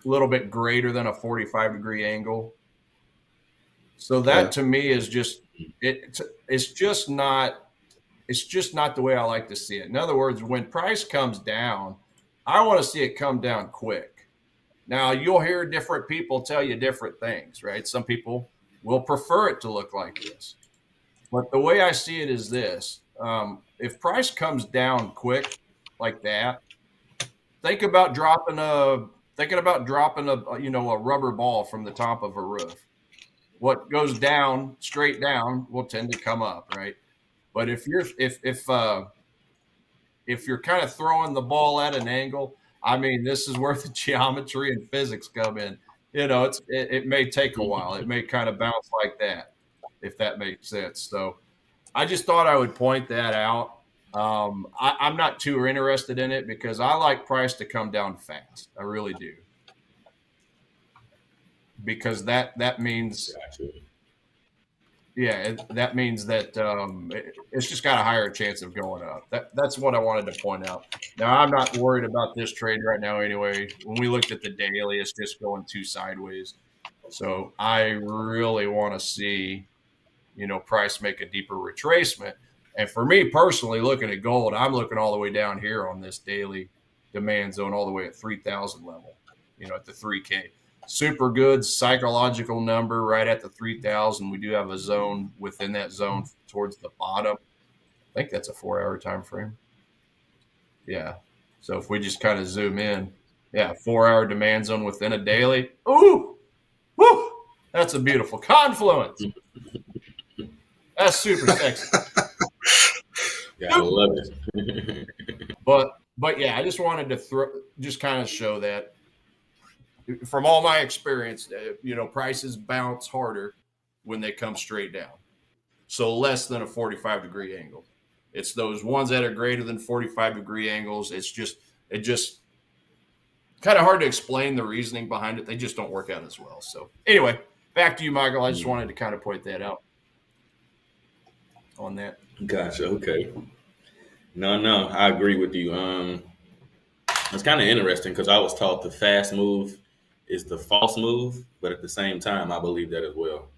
[SPEAKER 2] little bit greater than a 45-degree angle. So that to me is just it's just not the way I like to see it. In other words, when price comes down, I want to see it come down quick. Now, you'll hear different people tell you different things, right? Some people will prefer it to look like this. But the way I see it is this. If price comes down quick like that, think about dropping a rubber ball from the top of a roof. What goes down, straight down, will tend to come up, right? But if you're kind of throwing the ball at an angle, I mean, this is where the geometry and physics come in. It may take a while. It may kind of bounce like that, if that makes sense. So I just thought I would point that out. I'm not too interested in it because I like price to come down fast. I really do. Because that means that means that it's just got a higher chance of going up. That's what I wanted to point out. Now, I'm not worried about this trade right now anyway. When we looked at the daily, it's just going too sideways. So I really want to see, price make a deeper retracement. And for me personally, looking at gold, I'm looking all the way down here on this daily demand zone, all the way at 3,000 level, at the 3K. Super good psychological number right at the 3,000. We do have a zone within that zone towards the bottom. I think that's a 4-hour time frame. Yeah. So if we just kind of zoom in, 4-hour demand zone within a daily. Ooh, woo! That's a beautiful confluence. That's super sexy.
[SPEAKER 3] Yeah, I love it.
[SPEAKER 2] But yeah, I just wanted to just kind of show that. From all my experience, prices bounce harder when they come straight down. So less than a 45-degree angle. It's those ones that are greater than 45-degree angles. It just kind of hard to explain the reasoning behind it. They just don't work out as well. So anyway, Back to you, Michael. I just wanted to kind of point that out on that.
[SPEAKER 3] Gotcha. Okay. No, I agree with you. It's kind of interesting because I was taught the fast move is the false move, but at the same time, I believe that as well.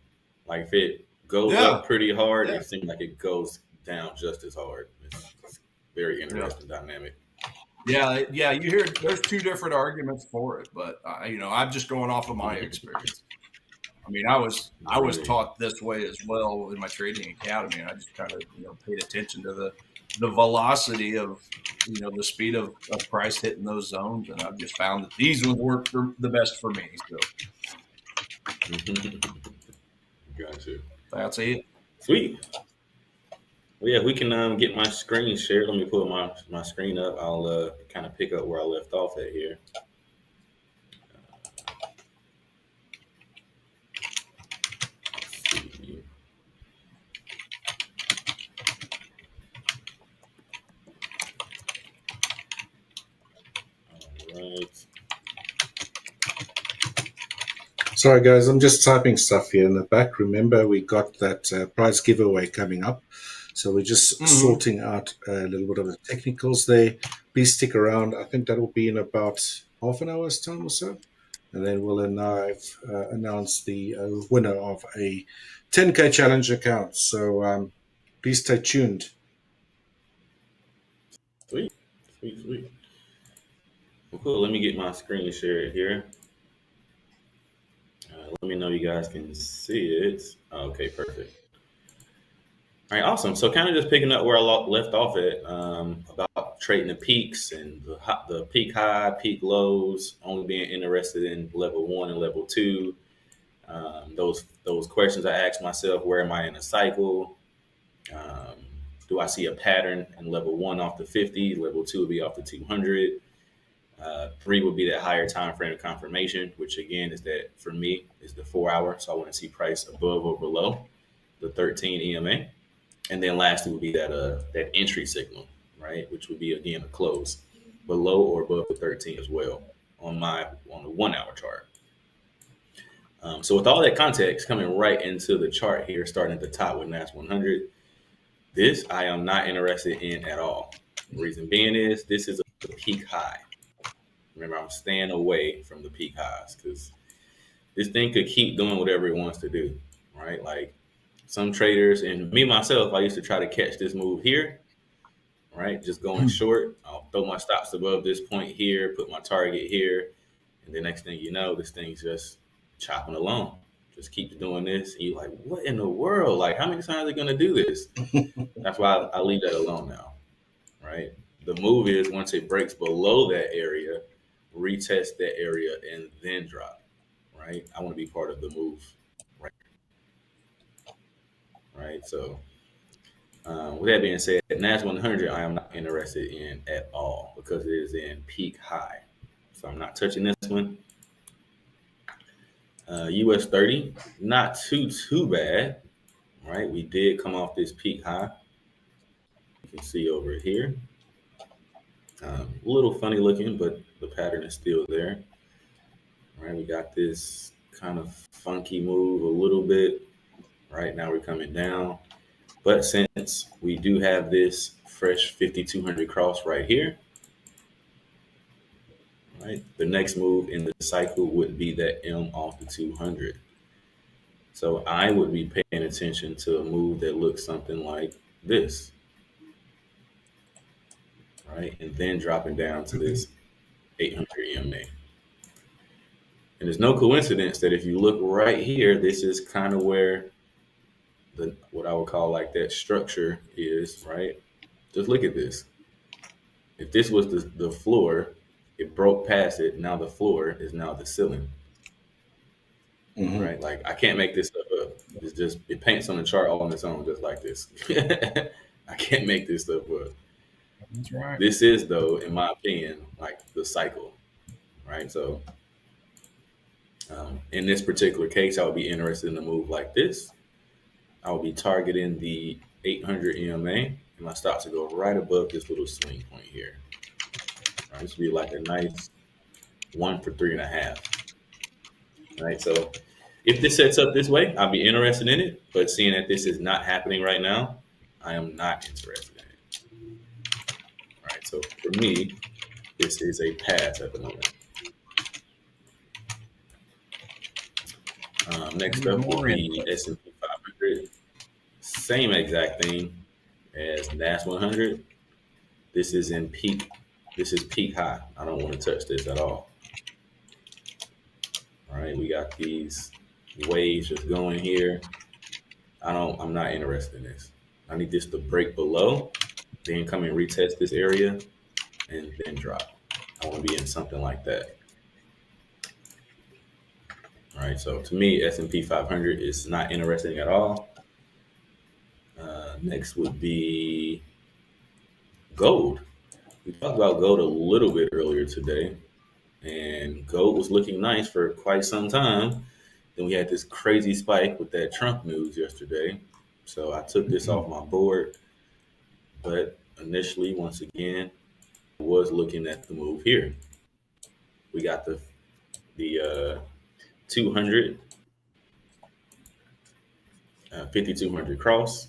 [SPEAKER 3] Like if it goes up pretty hard, it seems like it goes down just as hard. It's very interesting dynamic.
[SPEAKER 2] Yeah. You hear there's two different arguments for it, but I'm just going off of my experience. I mean, I was taught this way as well in my trading academy, and I just kind of paid attention to the velocity of the speed of price hitting those zones, and I've just found that these would work the best for me. So,
[SPEAKER 3] Gotcha.
[SPEAKER 2] That's it.
[SPEAKER 3] Sweet. Well, yeah, we can get my screen shared. Let me pull my screen up. I'll kind of pick up where I left off at here.
[SPEAKER 1] Sorry, guys, I'm just typing stuff here in the back. Remember, we got that prize giveaway coming up. So we're just sorting out a little bit of the technicals there. Please stick around. I think that will be in about half an hour's time or so. And then we'll announce the winner of a 10K challenge account. So please stay tuned.
[SPEAKER 3] Sweet. Well, cool. Let me get my screen shared here. Let me know you guys can see it. Okay, perfect. All right, awesome. So kind of just picking up where I left off at about trading the peaks and the peak high, peak lows, only being interested in level 1 and level 2. Those questions I asked myself: where am I in a cycle? Do I see a pattern in level 1 off the 50? Level 2 would be off the 200. 3 would be that higher time frame of confirmation, which again is that for me is the 4 hour. So I want to see price above or below the 13 EMA. And then lastly would be that entry signal, right? Which would be again a close below or above the 13 as well on the 1 hour chart. So with all that context coming right into the chart here, starting at the top with NAS 100, this I am not interested in at all. The reason being is this is a peak high. Remember, I'm staying away from the peak highs because this thing could keep doing whatever it wants to do, right? Like some traders and me myself, I used to try to catch this move here, right? Just going short. I'll throw my stops above this point here, put my target here, and the next thing you know, this thing's just chopping along. Just keeps doing this, and you're like, what in the world? Like, how many times are they going to do this? That's why I leave that alone now, right? The move is once it breaks below that area, retest that area and then drop, right? I want to be part of the move, right? So with that being said, NAS 100 I am not interested in at all because it is in peak high. So I'm not touching this one. US 30, not too bad, right? We did come off this peak high. You can see over here. A little funny looking, but the pattern is still there. All right, we got this kind of funky move a little bit. Right now we're coming down. But since we do have this fresh 5200 cross right here, right, the next move in the cycle would be that M off the 200. So I would be paying attention to a move that looks something like this. Right, and then dropping down to this 800 EMA. And there's no coincidence that if you look right here, this is kind of where what I would call like that structure is, right? Just look at this. If this was the floor, it broke past it. Now the floor is now the ceiling. Right? Like I can't make this stuff up. It's just, it paints on the chart all on its own, just like this. I can't make this stuff up.
[SPEAKER 2] That's right.
[SPEAKER 3] This is, though, in my opinion, like the cycle, right? So in this particular case, I would be interested in a move like this. I will be targeting the 800 EMA, and my stops will go right above this little swing point here. All right, this would be like a nice 1 for 3.5. Right, so If this sets up this way, I'll be interested in it. But seeing that this is not happening right now, I am not interested in it. All right. So for me, this is a pass at the moment. Next up will be S&P 500. Same exact thing as NAS 100. This is in peak. This is peak high. I don't want to touch this at all. All right, we got these waves just going here. I'm not interested in this. I need this to break below, then come and retest this area, and then drop. I want to be in something like that. All right, so to me, S&P 500 is not interesting at all. Next would be gold. We talked about gold a little bit earlier today, and gold was looking nice for quite some time. Then we had this crazy spike with that Trump news yesterday. So I took this off my board. But initially, once again, I was looking at the move here. We got the 200, 5200 cross.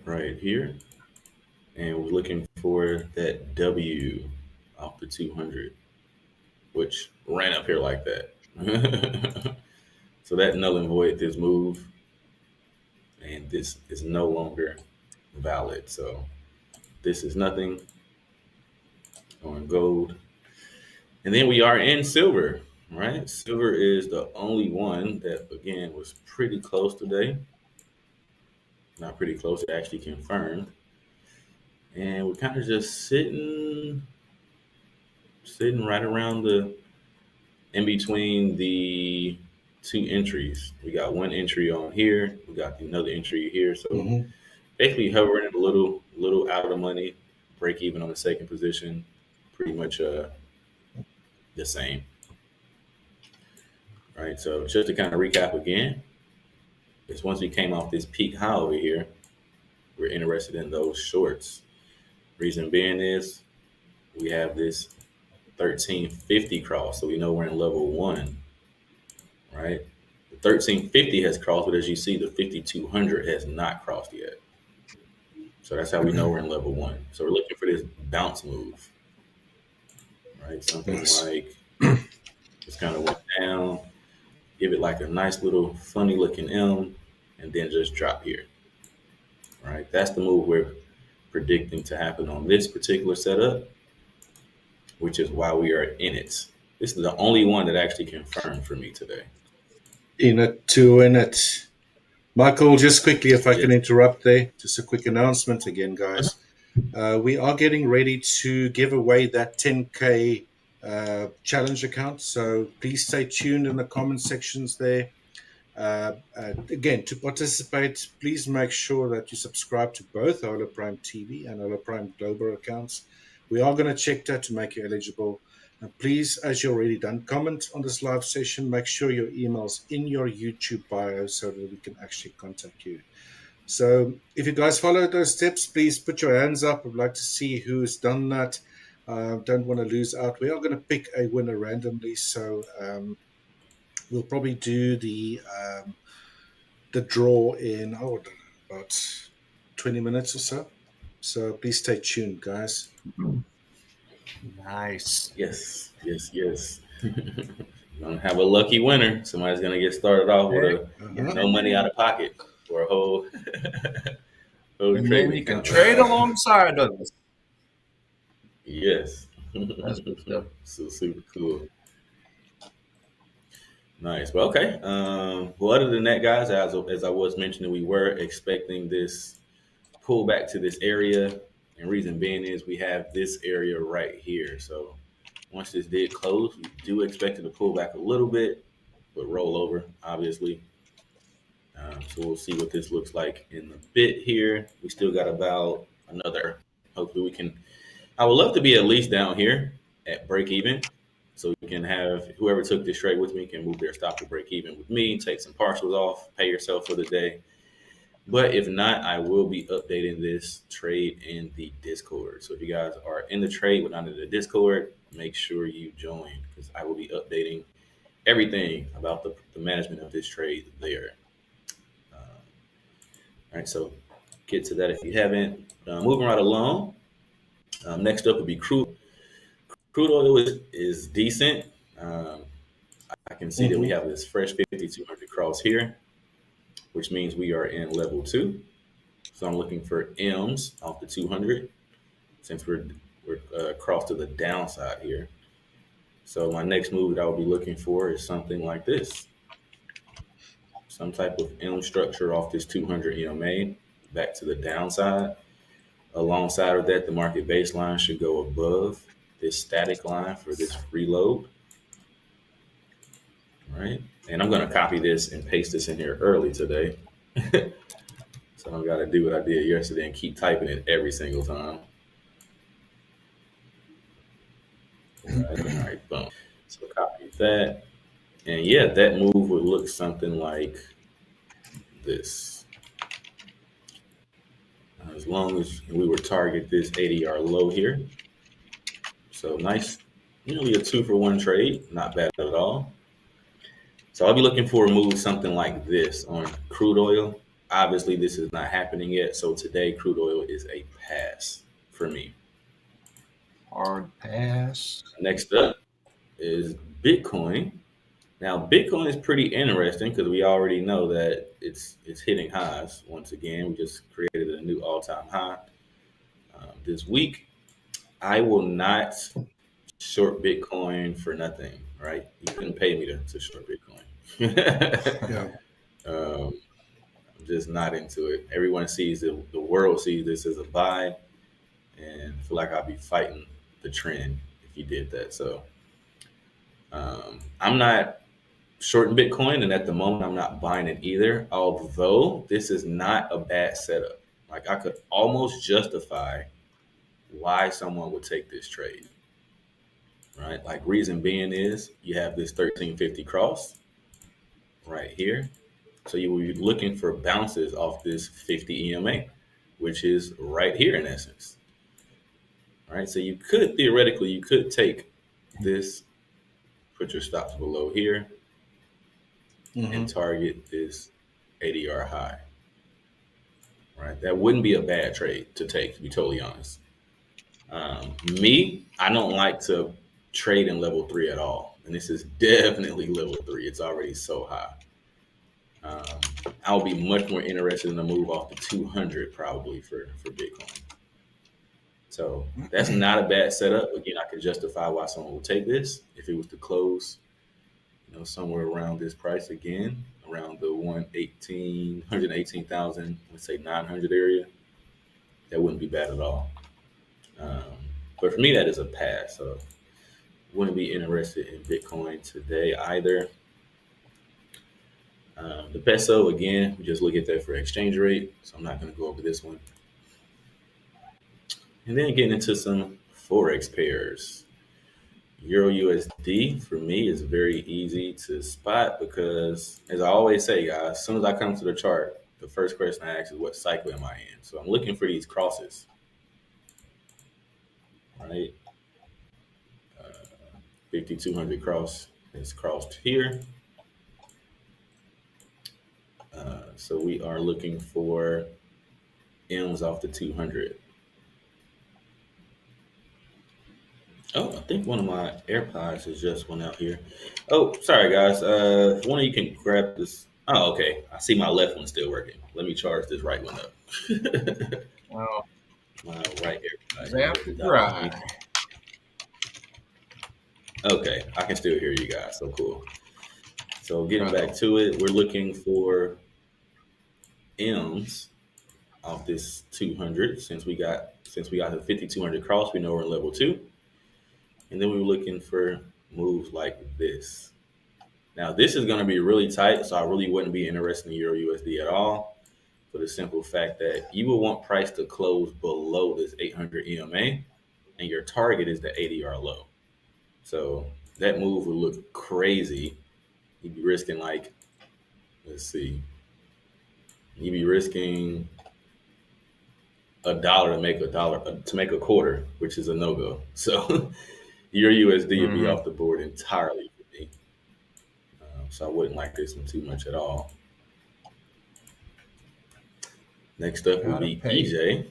[SPEAKER 3] Right here. And we're looking for that W off the 200, which ran up here like that. So that null and void this move, and this is no longer valid. So this is nothing on gold. And then we are in silver, right? Silver is the only one that, again, was pretty close today. Not pretty close, it actually confirmed. And we're kind of just sitting right around in between the two entries. We got one entry on here. We got another entry here. So basically hovering a little out of the money, break even on the second position, pretty much the same. All right, so just to kind of recap again, is once we came off this peak high over here, we're interested in those shorts. Reason being is we have this 1350 cross, so we know we're in level 1, right? The 1350 has crossed, but as you see, the 5200 has not crossed yet. So that's how we know we're in level 1. So we're looking for this bounce move, right? Something like just kind of went down, give it like a nice little funny looking M, and then just drop here, right? That's the move we're predicting to happen on this particular setup, which is why we are in it. This is the only one that actually confirmed for me today.
[SPEAKER 1] In it to win it. Michael, just quickly, if I can interrupt there, just a quick announcement again, guys. We are getting ready to give away that 10K challenge account. So please stay tuned in the comment sections there. Again, to participate, please make sure that you subscribe to both Hola Prime TV and Hola Prime Global accounts. We are going to check that to make you eligible. And please, as you've already done, comment on this live session. Make sure your email's in your YouTube bio so that we can actually contact you. So if you guys follow those steps, please put your hands up. I'd like to see who's done that. Don't want to lose out. We are going to pick a winner randomly. So we'll probably do the draw in about 20 minutes or so. So please stay tuned, guys.
[SPEAKER 2] Nice.
[SPEAKER 3] Yes. You're gonna have a lucky winner. Somebody's gonna get started off with no money out of pocket for a whole
[SPEAKER 2] and then you can trade alongside of us.
[SPEAKER 3] Yes.
[SPEAKER 2] That's good stuff.
[SPEAKER 3] So super cool. Nice. Well, okay. Well, other than that, guys, as I was mentioning, we were expecting this pullback to this area. And reason being is we have this area right here. So once this did close, we do expect it to pull back a little bit, but roll over, obviously. So we'll see what this looks like in a bit here. We still got about another, hopefully we can, I would love to be at least down here at break even. So we can have whoever took this trade with me can move their stop to break even with me, take some partials off, pay yourself for the day. But if not, I will be updating this trade in the Discord. So if you guys are in the trade but not in the Discord, make sure you join because I will be updating everything about the management of this trade there. All right, so get to that if you haven't. Moving right along. Next up would be crude. Crude oil is decent. I can see that we have this fresh 5,200 cross here, which means we are in level 2. So I'm looking for M's off the 200 since we're crossed to the downside here. So my next move that I will be looking for is something like this. Some type of M structure off this 200 EMA back to the downside. Alongside of that, the market baseline should go above this static line for this reload. All right. And I'm going to copy this and paste this in here early today. So I don't got to do what I did yesterday and keep typing it every single time. All right, boom. So copy that. And yeah, that move would look something like this. As long as we would target this ADR low here. So nice, nearly a 2-for-1 trade. Not bad at all. So I'll be looking for a move something like this on crude oil. Obviously, this is not happening yet. So today, crude oil is a pass for me.
[SPEAKER 2] Hard pass.
[SPEAKER 3] Next up is Bitcoin. Now, Bitcoin is pretty interesting because we already know that it's hitting highs. Once again, we just created a new all-time high this week. I will not short Bitcoin for nothing, right? You couldn't pay me to short Bitcoin.
[SPEAKER 1] Yeah.
[SPEAKER 3] I'm just not into it. Everyone sees it. The world sees this as a buy, and I feel like I'd be fighting the trend if you did that. So I'm not shorting Bitcoin, and at the moment, I'm not buying it either. Although this is not a bad setup. Like I could almost justify why someone would take this trade, right? Like reason being is you have this 1350 cross right here. So you will be looking for bounces off this 50 EMA, which is right here in essence. All right, so you could theoretically, you could take this, put your stops below here, and target this ADR high. Right, that wouldn't be a bad trade to take, to be totally honest. Me, I don't like to trade in level 3 at all, and this is definitely level 3. It's already so high. I'll be much more interested in a move off the 200 probably for Bitcoin. So that's not a bad setup. Again, I could justify why someone would take this if it was to close, somewhere around this price again, around the 118,000, let's say 900 area. That wouldn't be bad at all. But for me, that is a pass. So wouldn't be interested in Bitcoin today either. The peso, again, we just look at that for exchange rate. So I'm not going to go over this one. And then getting into some Forex pairs. Euro USD for me is very easy to spot because, as I always say, guys, as soon as I come to the chart, the first question I ask is what cycle am I in? So I'm looking for these crosses. Right? 5,200 cross is crossed here. So we are looking for M's off the 200. Oh, I think one of my AirPods has just went out here. Oh, sorry, guys. If one of you can grab this. Oh, okay. I see my left one still working. Let me charge this right one up.
[SPEAKER 2] Wow.
[SPEAKER 3] My right AirPod.
[SPEAKER 2] Zap right.
[SPEAKER 3] Okay, I can still hear you guys. So cool. So getting back to it, we're looking for M's off this 200 since we got the 5,200 cross. We know we're in level 2. And then we were looking for moves like this. Now, this is going to be really tight, so I really wouldn't be interested in Euro USD at all for the simple fact that you will want price to close below this 800 EMA, and your target is the ADR low. So that move would look crazy. You'd be risking like, let's see, you'd be risking $1 to make a quarter, which is a no-go. So your USD would be off the board entirely for me. So I wouldn't like this one too much at all. Next up would be EJ.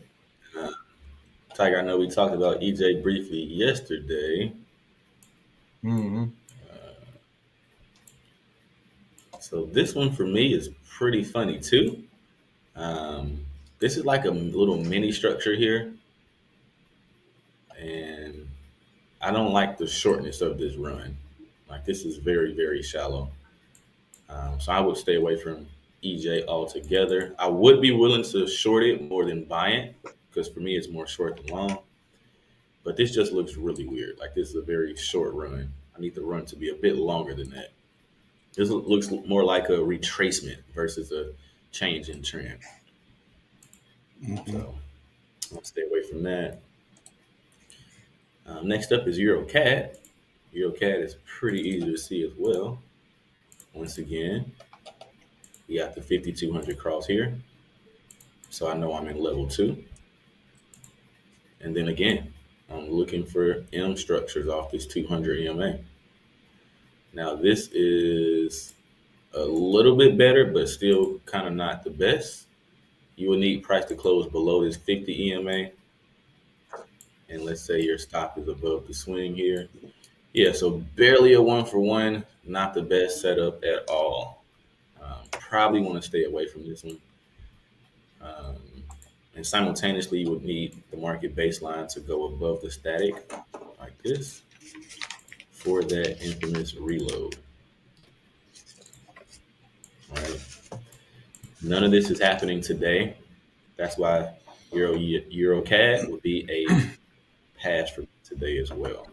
[SPEAKER 3] Tiger, I know we talked about EJ briefly yesterday. So this one for me is pretty funny too. This is like a little mini structure here. And I don't like the shortness of this run. Like this is very, very shallow. So I would stay away from EJ altogether. I would be willing to short it more than buy it because for me it's more short than long. But this just looks really weird. Like this is a very short run. I need the run to be a bit longer than that. This looks more like a retracement versus a change in trend. So I'll stay away from that. Next up is EuroCAD. EuroCAD is pretty easy to see as well. Once again, we got the 5200 cross here. So I know I'm in level 2. And then again, I'm looking for M structures off this 200 EMA. Now this is a little bit better, but still kind of not the best. You will need price to close below this 50 EMA. And let's say your stop is above the swing here. Yeah, so barely a 1-for-1, not the best setup at all. Probably want to stay away from this one. And simultaneously, you would need the market baseline to go above the static like this for that infamous reload. All right. None of this is happening today. That's why EuroCAD would be a pass for today as well.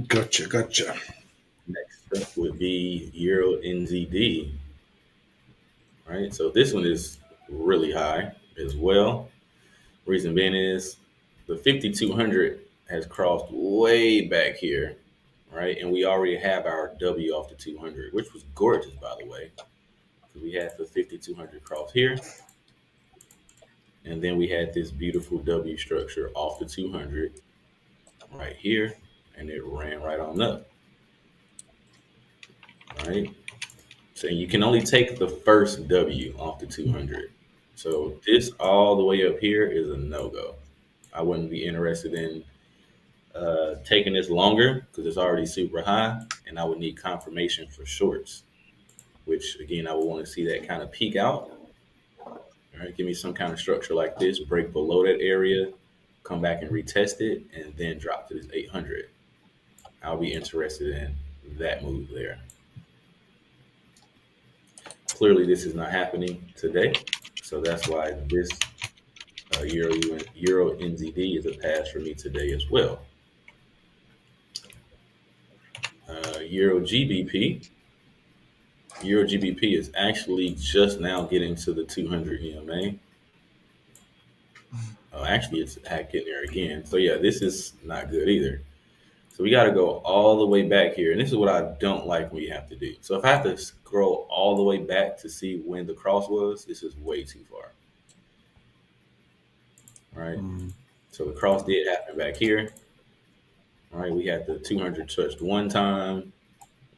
[SPEAKER 1] Gotcha.
[SPEAKER 3] Next up would be Euro NZD. All right, so this one is really high as well. Reason being is the 5200 has crossed way back here, right? And we already have our W off the 200, which was gorgeous, by the way. We had the 5200 cross here. And then we had this beautiful W structure off the 200 right here. And it ran right on up. All right. So you can only take the first W off the 200. So this all the way up here is a no-go. I wouldn't be interested in taking this longer because it's already super high. And I would need confirmation for shorts, which again, I would want to see that kind of peak out. All right, give me some kind of structure like this, break below that area, come back and retest it, and then drop to this 800. I'll be interested in that move there. Clearly, this is not happening today, so that's why this Euro NZD is a pass for me today as well. Euro GBP. Euro GBP is actually just now getting to the 200 EMA. Actually, it's getting there again. So yeah, this is not good either. So we got to go all the way back here. And this is what I don't like when you have to do. So if I have to scroll all the way back to see when the cross was, this is way too far. All right. So the cross did happen back here. All right. We had the 200 touched one time.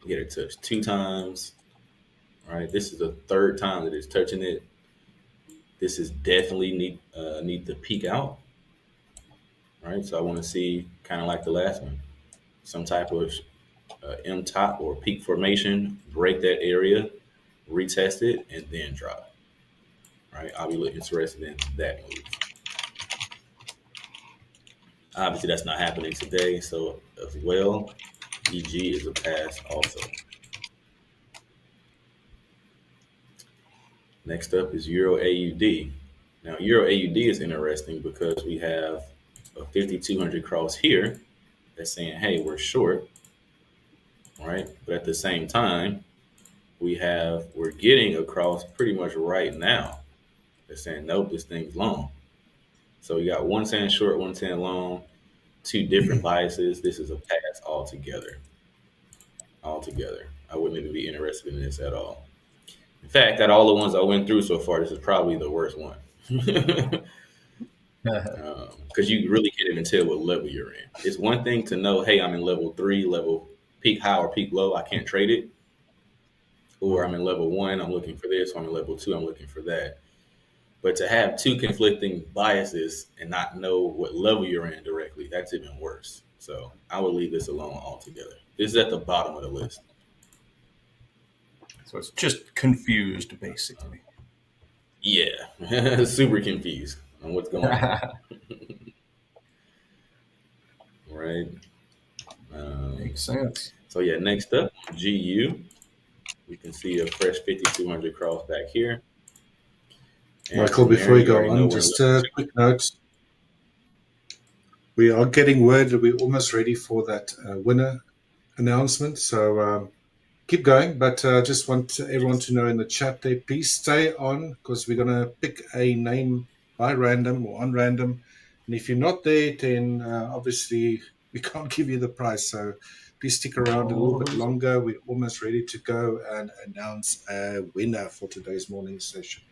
[SPEAKER 3] We had it touched 2 times. All right. This is the 3rd time that it's touching it. This is definitely need to peak out. All right. So I want to see kind of like the last one. Some type of M top or peak formation, break that area, retest it, and then drop. All right, I'll be interested in that move. Obviously, that's not happening today, so as well, EG is a pass also. Next up is Euro AUD. Now, Euro AUD is interesting because we have a 5200 cross here that's saying, hey, we're short, right? But at the same time, we're getting across pretty much right now. They're saying, nope, this thing's long. So you got one saying short, one saying long, 2 different biases. This is a pass altogether. I wouldn't even be interested in this at all. In fact, out of all the ones I went through so far, this is probably the worst one. Because you really can't even tell what level you're in. It's one thing to know, hey, I'm in level 3, level peak high or peak low, I can't trade it. Or I'm in level 1, I'm looking for this, or I'm in level 2, I'm looking for that. But to have two conflicting biases and not know what level you're in directly, that's even worse. So I would leave this alone altogether. This is at the bottom of the list.
[SPEAKER 2] So it's just confused, basically.
[SPEAKER 3] Yeah, super confused on what's going on. Right.
[SPEAKER 2] Makes sense.
[SPEAKER 3] So yeah, next up, GU. We can see a fresh 5,200 cross back here. And
[SPEAKER 1] Michael,
[SPEAKER 3] from
[SPEAKER 1] before
[SPEAKER 3] there,
[SPEAKER 1] you go
[SPEAKER 3] already know
[SPEAKER 1] on,
[SPEAKER 3] we're
[SPEAKER 1] just
[SPEAKER 3] level
[SPEAKER 1] a
[SPEAKER 3] two.
[SPEAKER 1] quick note. We are getting word that we're almost ready for that winner announcement. So keep going, but just want everyone to know in the chat there, please stay on because we're going to pick a name by random or on random. And if you're not there, then obviously we can't give you the prize. So please stick around a little bit longer. We're almost ready to go and announce a winner for today's morning session.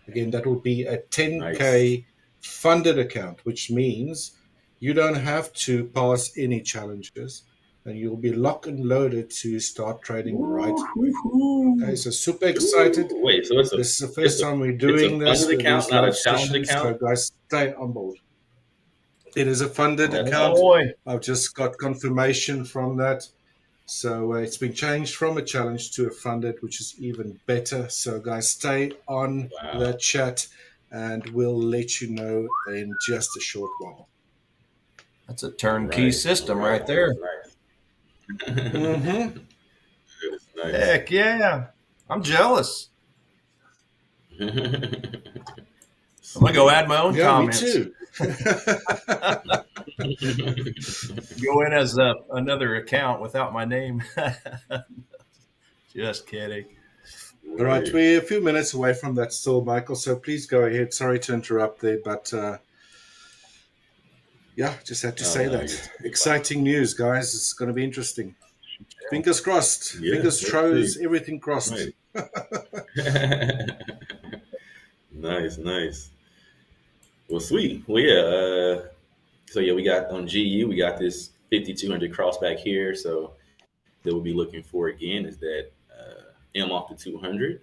[SPEAKER 1] Again, that will be a 10K funded account, which means you don't have to pass any challenges and you'll be locked and loaded to start trading right away. Okay, so super excited.
[SPEAKER 3] Ooh, wait, so
[SPEAKER 1] This is the first time we're doing
[SPEAKER 3] it's a
[SPEAKER 1] this.
[SPEAKER 3] funded account,
[SPEAKER 1] There's
[SPEAKER 3] not a
[SPEAKER 1] live
[SPEAKER 3] challenge
[SPEAKER 1] sessions, so
[SPEAKER 3] account?
[SPEAKER 1] guys, stay on board. It is a funded
[SPEAKER 3] That's
[SPEAKER 1] account.
[SPEAKER 2] Boy.
[SPEAKER 1] I've just got confirmation from that. So it's been changed from a challenge to a funded, which is even better. So guys, stay on the chat and we'll let you know in just a short while.
[SPEAKER 2] That's a turnkey system right there.
[SPEAKER 1] Mm-hmm.
[SPEAKER 3] Nice.
[SPEAKER 2] Heck yeah. I'm jealous. I'm going to go add my own comments.
[SPEAKER 1] Me too.
[SPEAKER 2] Go in as another account without my name. Just kidding.
[SPEAKER 1] All right, we're a few minutes away from that still, Michael, so please go ahead. Sorry to interrupt there, but yeah, just had to say that. Exciting news, guys. It's going to be interesting. Fingers crossed.
[SPEAKER 3] Yeah,
[SPEAKER 1] Fingers, toes, everything crossed.
[SPEAKER 3] Right. Nice. Well, sweet. Well, yeah. So yeah, we got on GU, we got this 5,200 cross back here. So that we'll be looking for again is that M off the 200.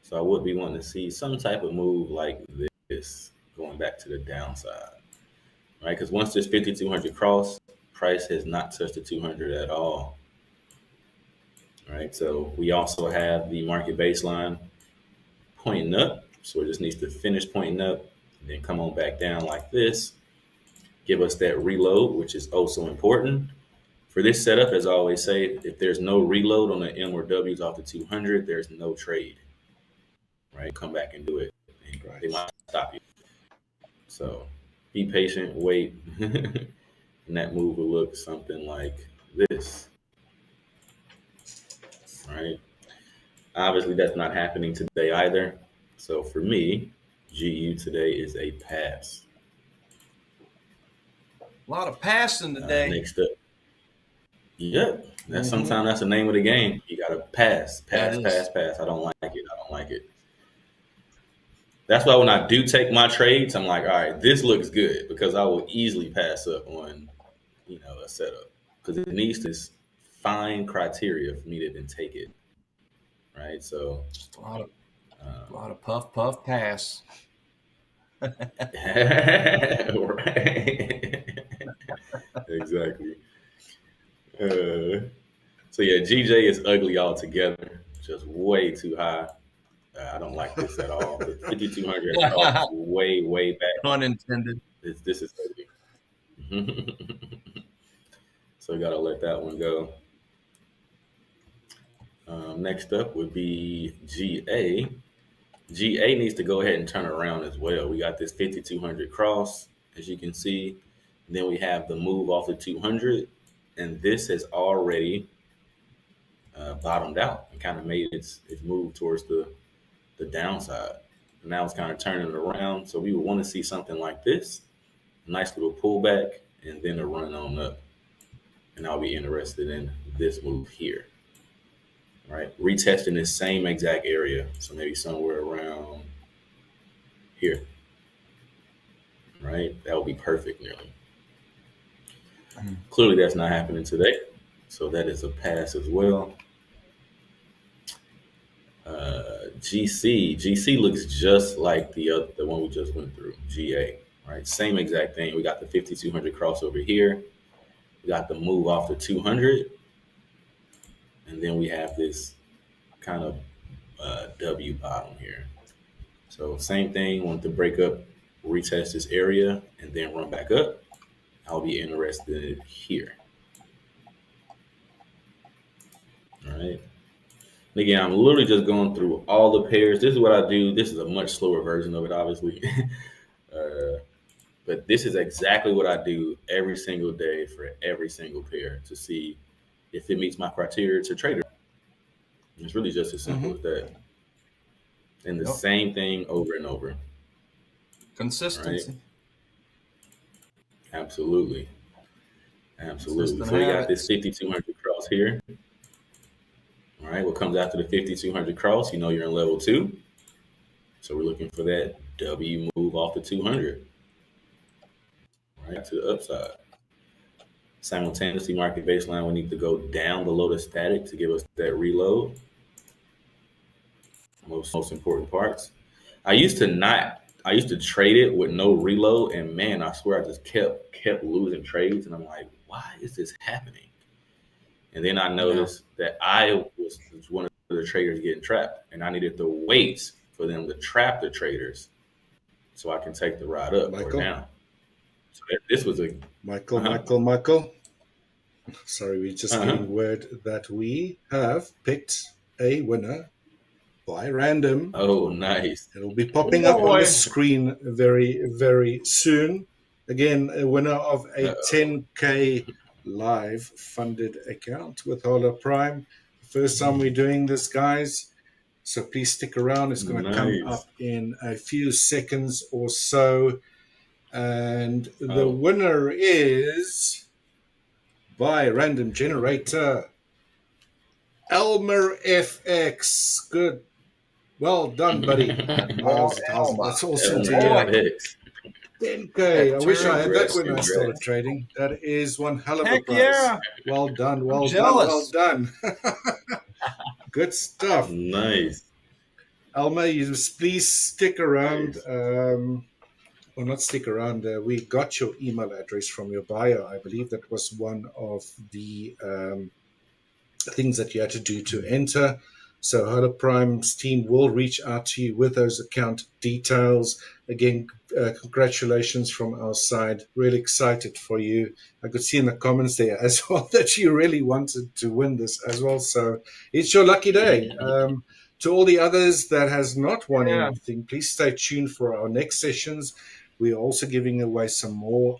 [SPEAKER 3] So I would be wanting to see some type of move like this going back to the downside, right? Because once this 5,200 cross, price has not touched the 200 at all. All right, so we also have the market baseline pointing up. So it just needs to finish pointing up and then come on back down like this. Give us that reload, which is oh so important. For this setup, as I always say, if there's no reload on the M or W's off the 200, there's no trade, right? Come back and do it. Right. They might stop you. So be patient, wait. And that move will look something like this, right? Obviously, that's not happening today either. So for me, GU today is a pass.
[SPEAKER 2] A lot of passing today.
[SPEAKER 3] Next up. Yep. That's sometimes that's the name of the game. You gotta pass. I don't like it. That's why when I do take my trades, I'm like, all right, this looks good because I will easily pass up on, a setup because it needs this fine criteria for me to then take it. Right. So
[SPEAKER 2] just a lot of puff pass.
[SPEAKER 3] Right. Exactly. So yeah, GJ is ugly altogether. Just way too high. I don't like this at all. 5,200 is way back.
[SPEAKER 2] Unintended.
[SPEAKER 3] This is ugly. So we gotta let that one go. Next up would be GA. GA needs to go ahead and turn around as well. We got this 5,200 cross, as you can see. Then we have the move off the 200, and this has already bottomed out and kind of made its move towards the downside. And now it's kind of turning around. So we would want to see something like this, nice little pullback, and then a run on up. And I'll be interested in this move here. right? Retesting the same exact area. So maybe somewhere around here, right? That would be perfect nearly. Clearly that's not happening today. So that is a pass as well. GC looks just like the one we just went through, GA, right? Same exact thing. We got the 5200 crossover here. We got the move off the 200. And then we have this kind of W bottom here. So same thing, want to break up, retest this area, and then run back up. I'll be interested here. All right. Again, I'm literally just going through all the pairs. This is what I do. This is a much slower version of it, obviously. But this is exactly what I do every single day for every single pair to see if it meets my criteria to trade it. It's really just as simple as that. And the same thing over and over.
[SPEAKER 2] Consistency.
[SPEAKER 3] Right? Absolutely. Absolutely. So we got this 5200 cross here. All right, what comes after the 5200 cross? You know you're in level 2. So we're looking for that W move off the 200. Right to the upside. Simultaneously, market baseline, we need to go down below the static to give us that reload. Most important parts. I used to trade it with no reload, and man, I swear I just kept losing trades, and I'm like, why is this happening? And then I noticed that I was one of the traders getting trapped, and I needed to wait for them to trap the traders so I can take the ride up or down. So this was a
[SPEAKER 1] Michael. Sorry, we're just getting word that we have picked a winner by random.
[SPEAKER 3] Oh, nice.
[SPEAKER 1] It'll be popping up on the screen very, very soon. Again, a winner of a 10K live funded account with Hola Prime. First time we're doing this, guys. So please stick around. It's going to come up in a few seconds or so. And the winner is by random generator, Elmer FX. Good. Well done, buddy. That's awesome to hear. 10K. I wish I had that when I started trading. That is one hell of a prize. Yeah. Well done. Well done. Good stuff.
[SPEAKER 3] Nice.
[SPEAKER 1] Elmer, you please stick around. Or not stick around. We got your email address from your bio. I believe that was one of the things that you had to do to enter. So Hola Prime's team will reach out to you with those account details. Again, congratulations from our side. Really excited for you. I could see in the comments there as well that you really wanted to win this as well. So it's your lucky day. To all the others that has not won anything, please stay tuned for our next sessions. We are also giving away some more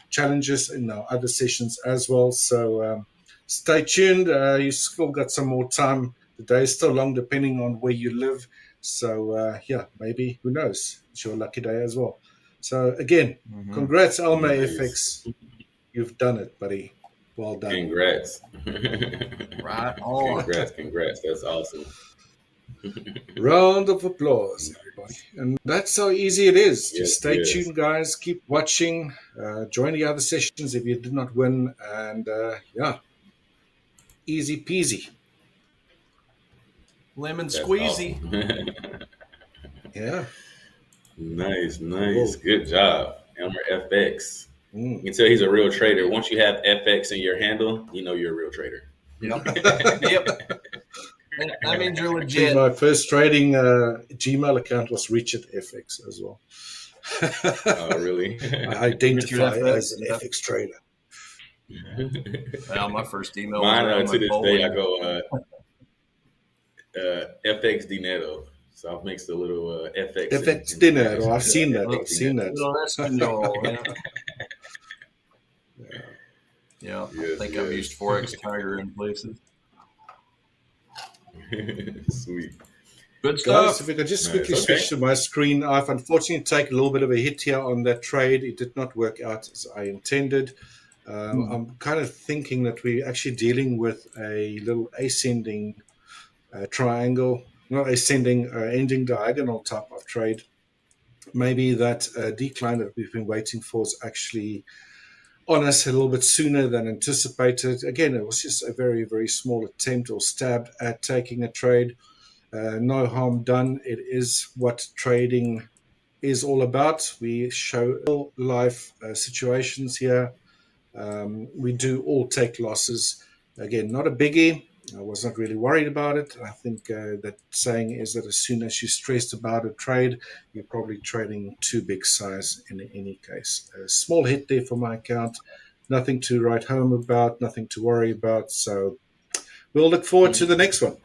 [SPEAKER 1] challenges in our other sessions as well. So stay tuned. You still got some more time. The day is still long depending on where you live. So maybe, who knows? It's your lucky day as well. So again, congrats, Alma FX. You've done it, buddy. Well done.
[SPEAKER 3] Congrats.
[SPEAKER 2] Right on.
[SPEAKER 3] Congrats. That's awesome.
[SPEAKER 1] Round of applause, everybody. And that's how easy it is. Just stay tuned, guys. Keep watching. Join the other sessions if you did not win. And easy peasy.
[SPEAKER 2] Lemon squeezy.
[SPEAKER 3] Awesome.
[SPEAKER 1] Yeah.
[SPEAKER 3] Nice. Whoa. Good job, Elmer FX. You can tell he's a real trader. Once you have FX in your handle, you know you're a real trader.
[SPEAKER 2] Yep. That means you're legit.
[SPEAKER 1] My first trading Gmail account was Richard FX as well.
[SPEAKER 3] Oh, really?
[SPEAKER 1] I identify as an FX trader.
[SPEAKER 2] Well, my first email.
[SPEAKER 3] Mine to this day, I go FX Dinero. So I've mixed a little FX.
[SPEAKER 1] FX Dinero. I've seen that.
[SPEAKER 2] Yeah. I think I've used Forex Fire in places.
[SPEAKER 3] Sweet.
[SPEAKER 2] Good stuff.
[SPEAKER 1] Guys, if we could just quickly switch to my screen. I've unfortunately taken a little bit of a hit here on that trade. It did not work out as I intended. I'm kind of thinking that we're actually dealing with a little ascending triangle, not ascending, ending diagonal type of trade. Maybe that decline that we've been waiting for is actually on us a little bit sooner than anticipated. Again, it was just a very, very small attempt or stab at taking a trade. No harm done. It is what trading is all about. We show real life situations here. We do all take losses. Again, not a biggie. I was not really worried about it. I think that saying is that as soon as you're stressed about a trade, you're probably trading too big size in any case. A small hit there for my account. Nothing to write home about, nothing to worry about. So we'll look forward to the next one.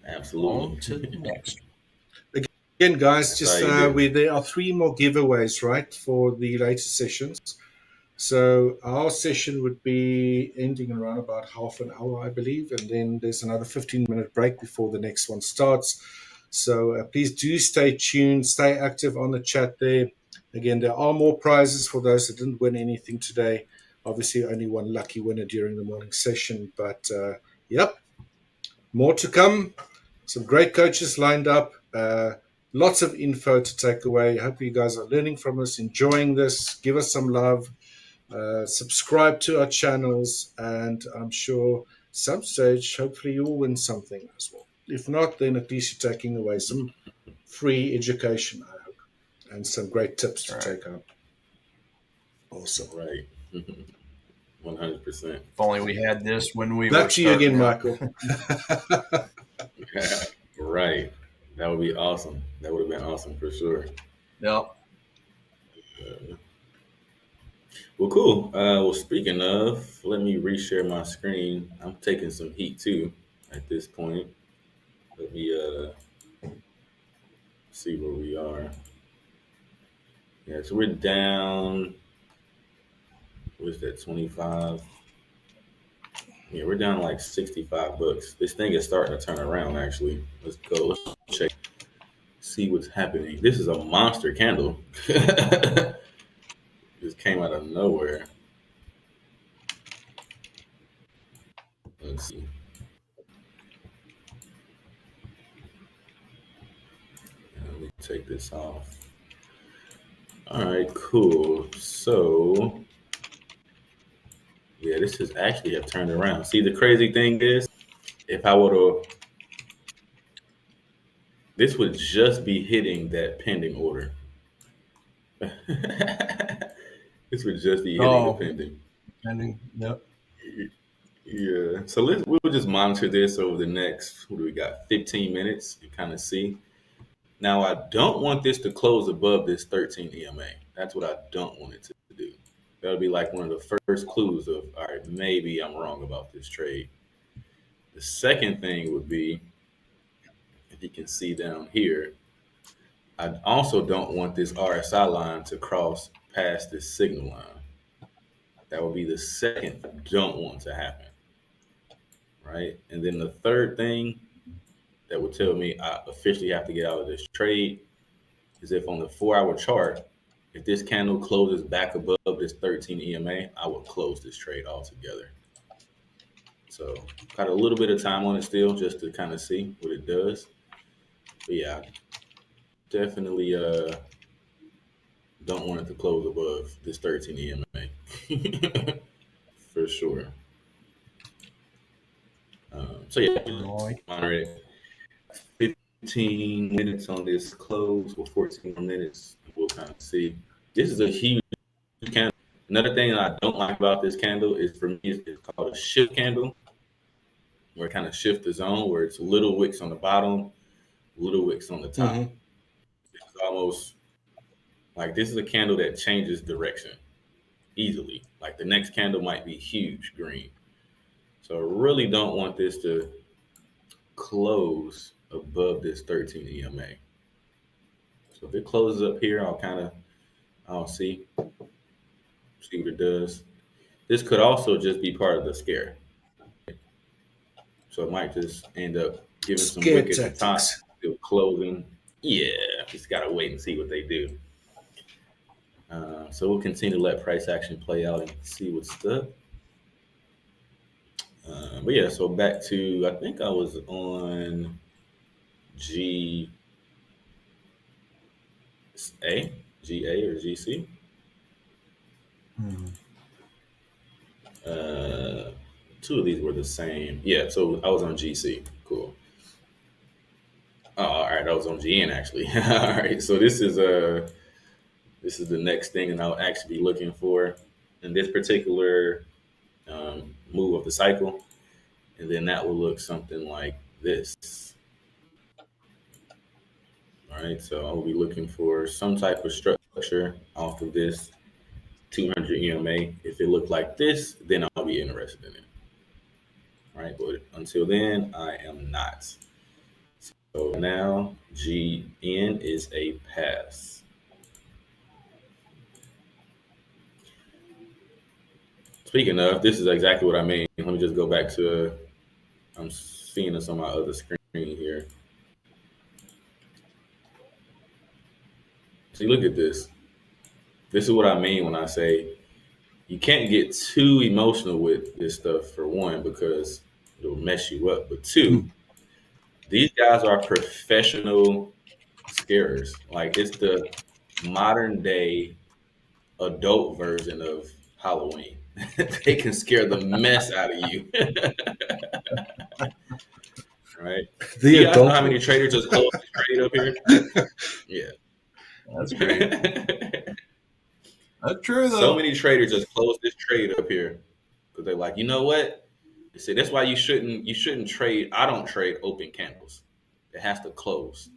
[SPEAKER 3] Absolutely.
[SPEAKER 2] On to the next.
[SPEAKER 1] Again, guys,
[SPEAKER 3] That's
[SPEAKER 1] just
[SPEAKER 3] how you do.
[SPEAKER 1] there are 3 more giveaways, right, for the later sessions. So our session would be ending in around about half an hour, I believe, and then there's another 15-minute break before the next one starts. So please do stay tuned, stay active on the chat there. Again, there are more prizes for those that didn't win anything today. Obviously, only one lucky winner during the morning session, but yep, more to come. Some great coaches lined up. Lots of info to take away. Hope you guys are learning from us, enjoying this. Give us some love. Subscribe to our channels, and I'm sure some stage, hopefully, you'll win something as well. If not, then at least you're taking away some free education, I hope, and some great tips to take home. Awesome.
[SPEAKER 3] Right. 100%.
[SPEAKER 2] If only we had this when we
[SPEAKER 1] Back
[SPEAKER 2] were
[SPEAKER 1] to you again,
[SPEAKER 2] starting out.
[SPEAKER 1] Michael.
[SPEAKER 3] Right. That would be awesome. That would have been awesome for sure.
[SPEAKER 2] Yep.
[SPEAKER 3] Well, cool. Well, speaking of, let me reshare my screen. I'm taking some heat too at this point. Let me see where we are. Yeah, so we're down. What is that? 25. Yeah, we're down like $65. This thing is starting to turn around. Actually, let's go. Let's check. See what's happening. This is a monster candle. Just came out of nowhere. Let's see. Let me take this off. All right, cool. So, yeah, this is actually have turned around. See, the crazy thing is, if I were to, this would just be hitting that pending order. This would just be hitting the pending.
[SPEAKER 2] Pending. Yep.
[SPEAKER 3] Yeah. So we'll just monitor this over the next, what do we got, 15 minutes and kind of see. Now, I don't want this to close above this 13 EMA. That's what I don't want it to do. That'll be like one of the first clues of, all right, maybe I'm wrong about this trade. The second thing would be, if you can see down here, I also don't want this RSI line to cross past this signal line. That would be the second don't want to happen, right? And then the third thing that would tell me I officially have to get out of this trade is if on the 4-hour chart, if this candle closes back above this 13 EMA, I will close this trade altogether. So got a little bit of time on it still just to kind of see what it does. But yeah, definitely don't want it to close above this 13 EMA for sure. So yeah, monitor it. 15 minutes on this close, or 14 minutes. We'll kind of see. This is a huge candle. Another thing I don't like about this candle is, for me, it's called a shift candle, where it kind of shifts the zone, where it's little wicks on the bottom, little wicks on the top. Mm-hmm. It's almost like this is a candle that changes direction easily. Like the next candle might be huge green. So I really don't want this to close above this 13 EMA. So if it closes up here, I'll see what it does. This could also just be part of the scare. So it might just end up giving some wick at the top, still closing. Yeah, just gotta wait and see what they do. So we'll continue to let price action play out and see what's up. But yeah, so back to, I think I was on GA, GA or GC. Two of these were the same. Yeah, so I was on GC. Cool. Oh, all right, I was on GN actually. All right, so this is the next thing that I'll actually be looking for in this particular move of the cycle, and then that will look something like this. All right, so I'll be looking for some type of structure off of this 200 EMA. If it looked like this, then I'll be interested in it. All right, but until then, I am not. So now GN is a pass. Speaking of, this is exactly what I mean. Let me just go back to, I'm seeing this on my other screen here. See, look at this. This is what I mean when I say you can't get too emotional with this stuff, for one, because it'll mess you up. But two, these guys are professional scarers. Like, it's the modern day adult version of Halloween. They can scare the mess out of you. Right? Do you guys know how many traders just closed the trade up here? Yeah.
[SPEAKER 2] That's great. That's true, though.
[SPEAKER 3] So many traders just closed this trade up here because they're like, you know what? They say that's why you shouldn't trade. I don't trade open candles. It has to close.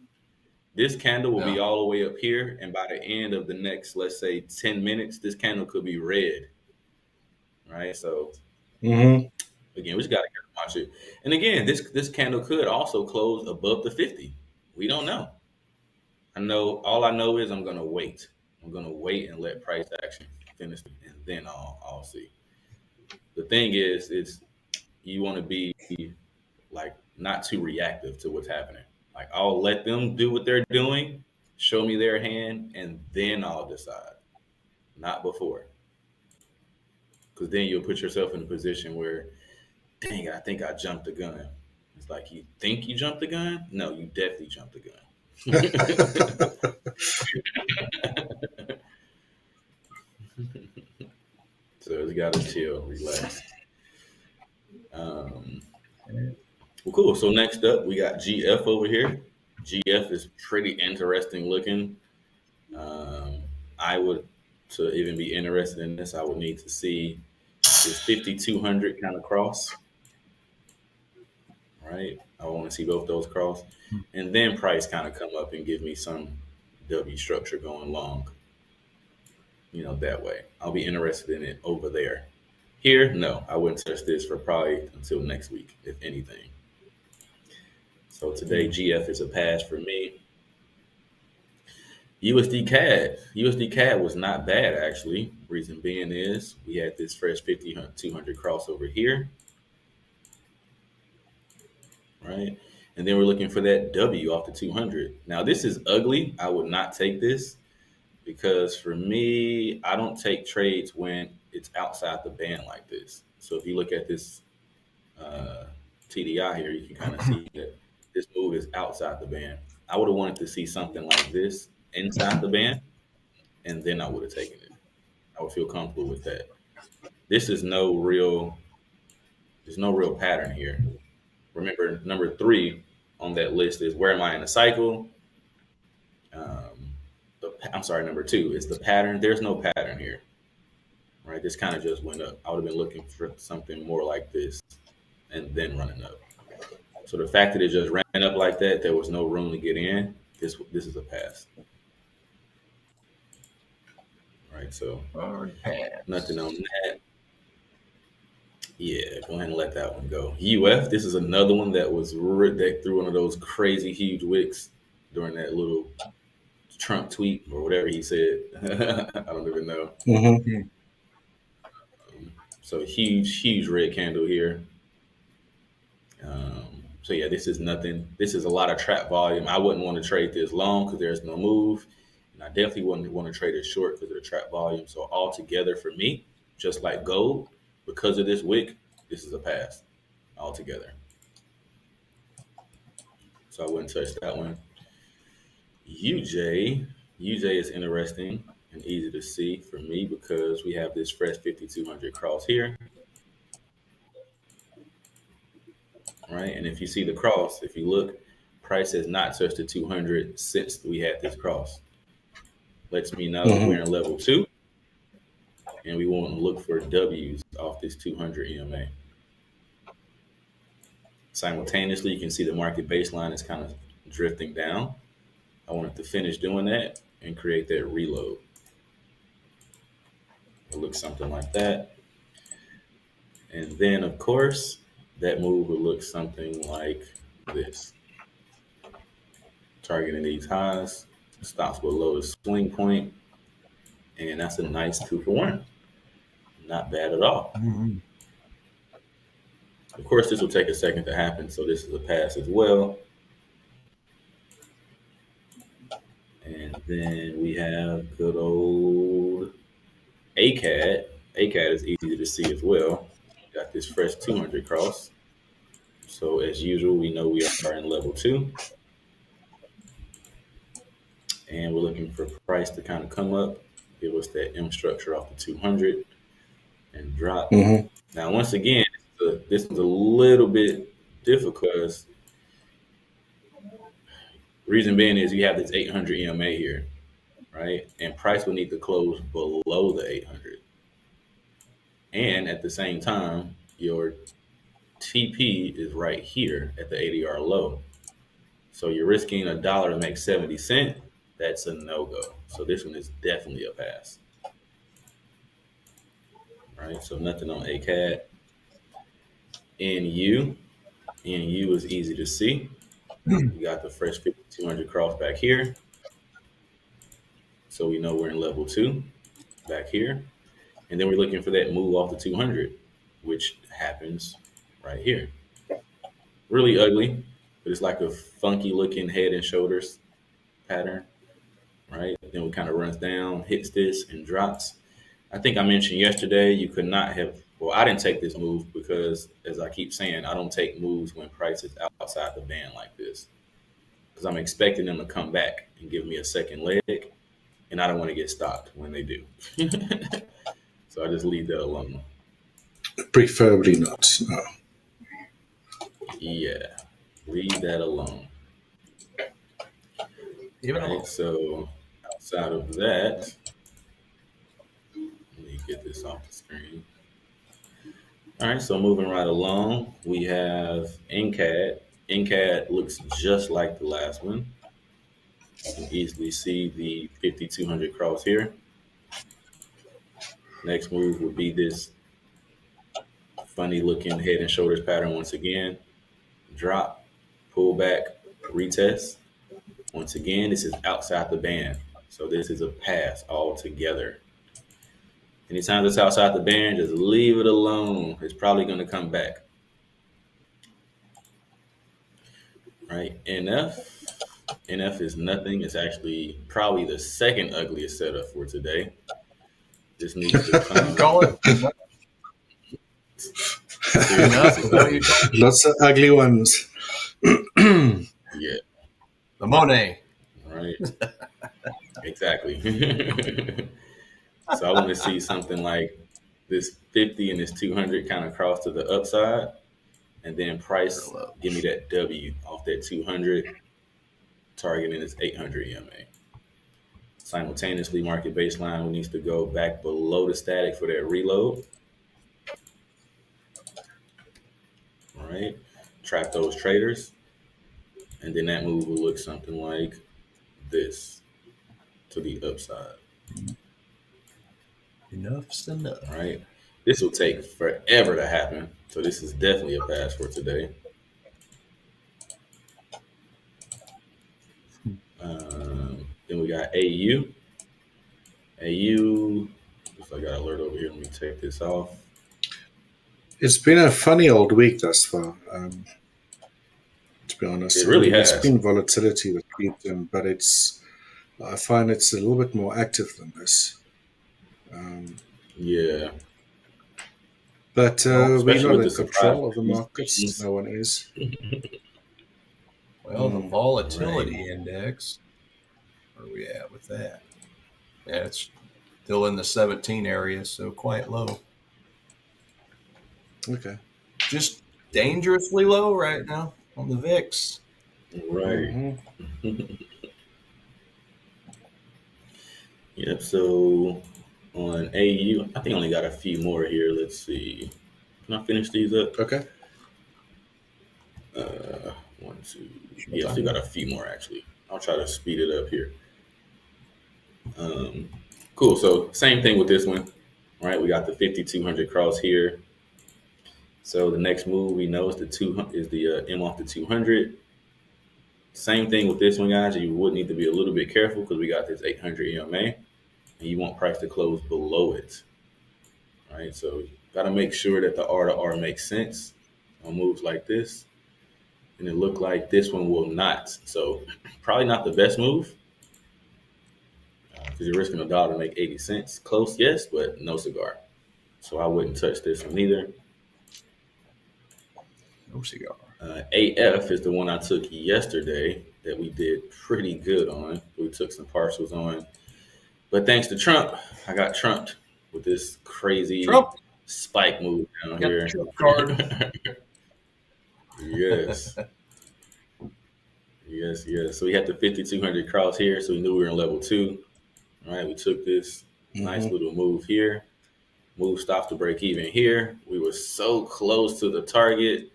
[SPEAKER 3] This candle will be all the way up here, and by the end of the next, let's say, 10 minutes, this candle could be red. Right? So again, we just gotta watch it. And again, this candle could also close above the 50. We don't know. All I know is I'm gonna wait. I'm gonna wait and let price action finish, and then I'll see. The thing is you want to be like not too reactive to what's happening. Like, I'll let them do what they're doing, show me their hand, and then I'll decide. Not before. Because then you'll put yourself in a position where, dang, I think I jumped the gun. It's like, you think you jumped the gun? No, you definitely jumped the gun. So you gotta chill, relax. Well, cool. So next up, we got GF over here. GF is pretty interesting looking. I would, to even be interested in this, I would need to see this 5,200 kind of cross. Right? I want to see both those cross. And then price kind of come up and give me some W structure going long. That way. I'll be interested in it over there. Here, no, I wouldn't touch this for probably until next week, if anything. So today, GF is a pass for me. USD CAD. USD CAD was not bad, actually. Reason being is we had this fresh 5,200 crossover here. Right? And then we're looking for that W off the 200. Now, this is ugly. I would not take this because for me, I don't take trades when it's outside the band like this. So if you look at this TDI here, you can kind of see that this move is outside the band. I would have wanted to see something like this inside the band, and then I would have taken it. I would feel comfortable with that. There's no real pattern here. Remember, number 3 on that list is where am I in the cycle? Number 2 is the pattern. There's no pattern here. Right? This kind of just went up. I would have been looking for something more like this and then running up. So the fact that it just ran up like that, there was no room to get in. This is a pass. Right, so nothing on that. Yeah, go ahead and let that one go. UF, this is another one that threw one of those crazy huge wicks during that little Trump tweet or whatever he said. I don't even know. So huge red candle here. So yeah, this is nothing. This is a lot of trap volume. I wouldn't want to trade this long because there's no move. And I definitely wouldn't want to trade it short because of the trap volume. So altogether for me, just like gold, because of this wick, this is a pass altogether. So I wouldn't touch that one. UJ is interesting and easy to see for me because we have this fresh 5200 cross here. Right, and if you see the cross, if you look, price has not touched the 200 since we had this cross. Lets me know we're in level 2, and we want to look for W's off this 200 EMA. Simultaneously, you can see the market baseline is kind of drifting down. I want it to finish doing that and create that reload. It looks something like that. And then, of course, that move will look something like this. Targeting these highs, stops below the swing point, and that's a nice 2-for-1. Not bad at all. Of course, this will take a second to happen, so this is a pass as well. And then we have good old ACAD. ACAD is easy to see as well. Got this fresh 200 cross. So as usual, we know we are in level 2. And we're looking for price to kind of come up, give us that M structure off the 200 and drop. Now, once again, this is a little bit difficult because reason being is you have this 800 EMA here, right? And price will need to close below the 800. And at the same time, your TP is right here at the ADR low. So you're risking $1 to make 70 cents. That's a no-go. So this one is definitely a pass. Right, so nothing on ACAD. NU is easy to see. You got the fresh 5200 cross back here. So we know we're in level 2 back here. And then we're looking for that move off the 200, which happens right here. Really ugly, but it's like a funky looking head and shoulders pattern, right? Then it kind of runs down, hits this and drops. I think I mentioned yesterday, you could not have, well, I didn't take this move because, as I keep saying, I don't take moves when price is outside the band like this because I'm expecting them to come back and give me a second leg, and I don't want to get stopped when they do. So I just leave that alone.
[SPEAKER 1] Preferably not. No.
[SPEAKER 3] Yeah, leave that alone. Right, so outside of that, let me get this off the screen. All right, so moving right along, we have NCAD. NCAD looks just like the last one. You can easily see the 5200 cross here. Next move would be this funny looking head and shoulders pattern once again. Drop, pull back, retest. Once again, this is outside the band. So this is a pass altogether. Anytime it's outside the band, just leave it alone. It's probably going to come back. Right, NF is nothing. It's actually probably the second ugliest setup for today. Just needs to come.
[SPEAKER 2] Call it.
[SPEAKER 1] Lots of ugly ones.
[SPEAKER 3] Yeah.
[SPEAKER 2] The Monet.
[SPEAKER 3] Right. Exactly. So I want to see something like this 50 and this 200 kind of cross to the upside, and then price give me that W off that 200, targeting this 800 EMA. Simultaneously, market baseline needs to go back below the static for that reload. All right, trap those traders, and then that move will look something like this to the upside.
[SPEAKER 2] Enough's enough.
[SPEAKER 3] All right, this will take forever to happen, so this is definitely a pass for today. Then we got AU. If I got an alert over here, let me take this off.
[SPEAKER 1] It's been a funny old week thus far, to be honest.
[SPEAKER 3] It really has.
[SPEAKER 1] There's been volatility with them, but it's I find it's a little bit more active than this.
[SPEAKER 3] Yeah.
[SPEAKER 1] But
[SPEAKER 3] Well,
[SPEAKER 1] we're
[SPEAKER 3] especially
[SPEAKER 1] not
[SPEAKER 3] with
[SPEAKER 1] in
[SPEAKER 3] the surprise
[SPEAKER 1] control of the markets.
[SPEAKER 3] gains.
[SPEAKER 1] No one is.
[SPEAKER 2] Well, the volatility
[SPEAKER 3] Right.
[SPEAKER 2] index, where are we at with that? Yeah, it's still in the 17 area, so quite low.
[SPEAKER 1] Okay.
[SPEAKER 2] Just dangerously low right now on the VIX.
[SPEAKER 3] Right. Yep. So on AU, I think I only got a few more here. Let's see. Can I finish these up?
[SPEAKER 1] Okay.
[SPEAKER 3] One, two. Yeah, I still got a few more actually. I'll try to speed it up here. Cool. So same thing with this one, right? We got the 5200 cross here. So the next move we know is the M off the 200. Same thing with this one, guys. You would need to be a little bit careful because we got this 800 EMA, and you want price to close below it, right? So you got to make sure that the R to R makes sense on moves like this, and it looked like this one will not. So probably not the best move because you're risking $1 to make 80 cents. Close, yes, but no cigar. So I wouldn't touch this one either.
[SPEAKER 2] No cigar.
[SPEAKER 3] AF is the one I took yesterday that we did pretty good on. We took some partials on. But thanks to Trump, I got trumped with this crazy spike move down
[SPEAKER 2] Got
[SPEAKER 3] here.
[SPEAKER 2] the Trump card.
[SPEAKER 3] Yes. Yes. So we had the 5200 cross here, so we knew we were in level 2. All right, we took this nice little move here. Move stopped to break even here. We were so close to the target.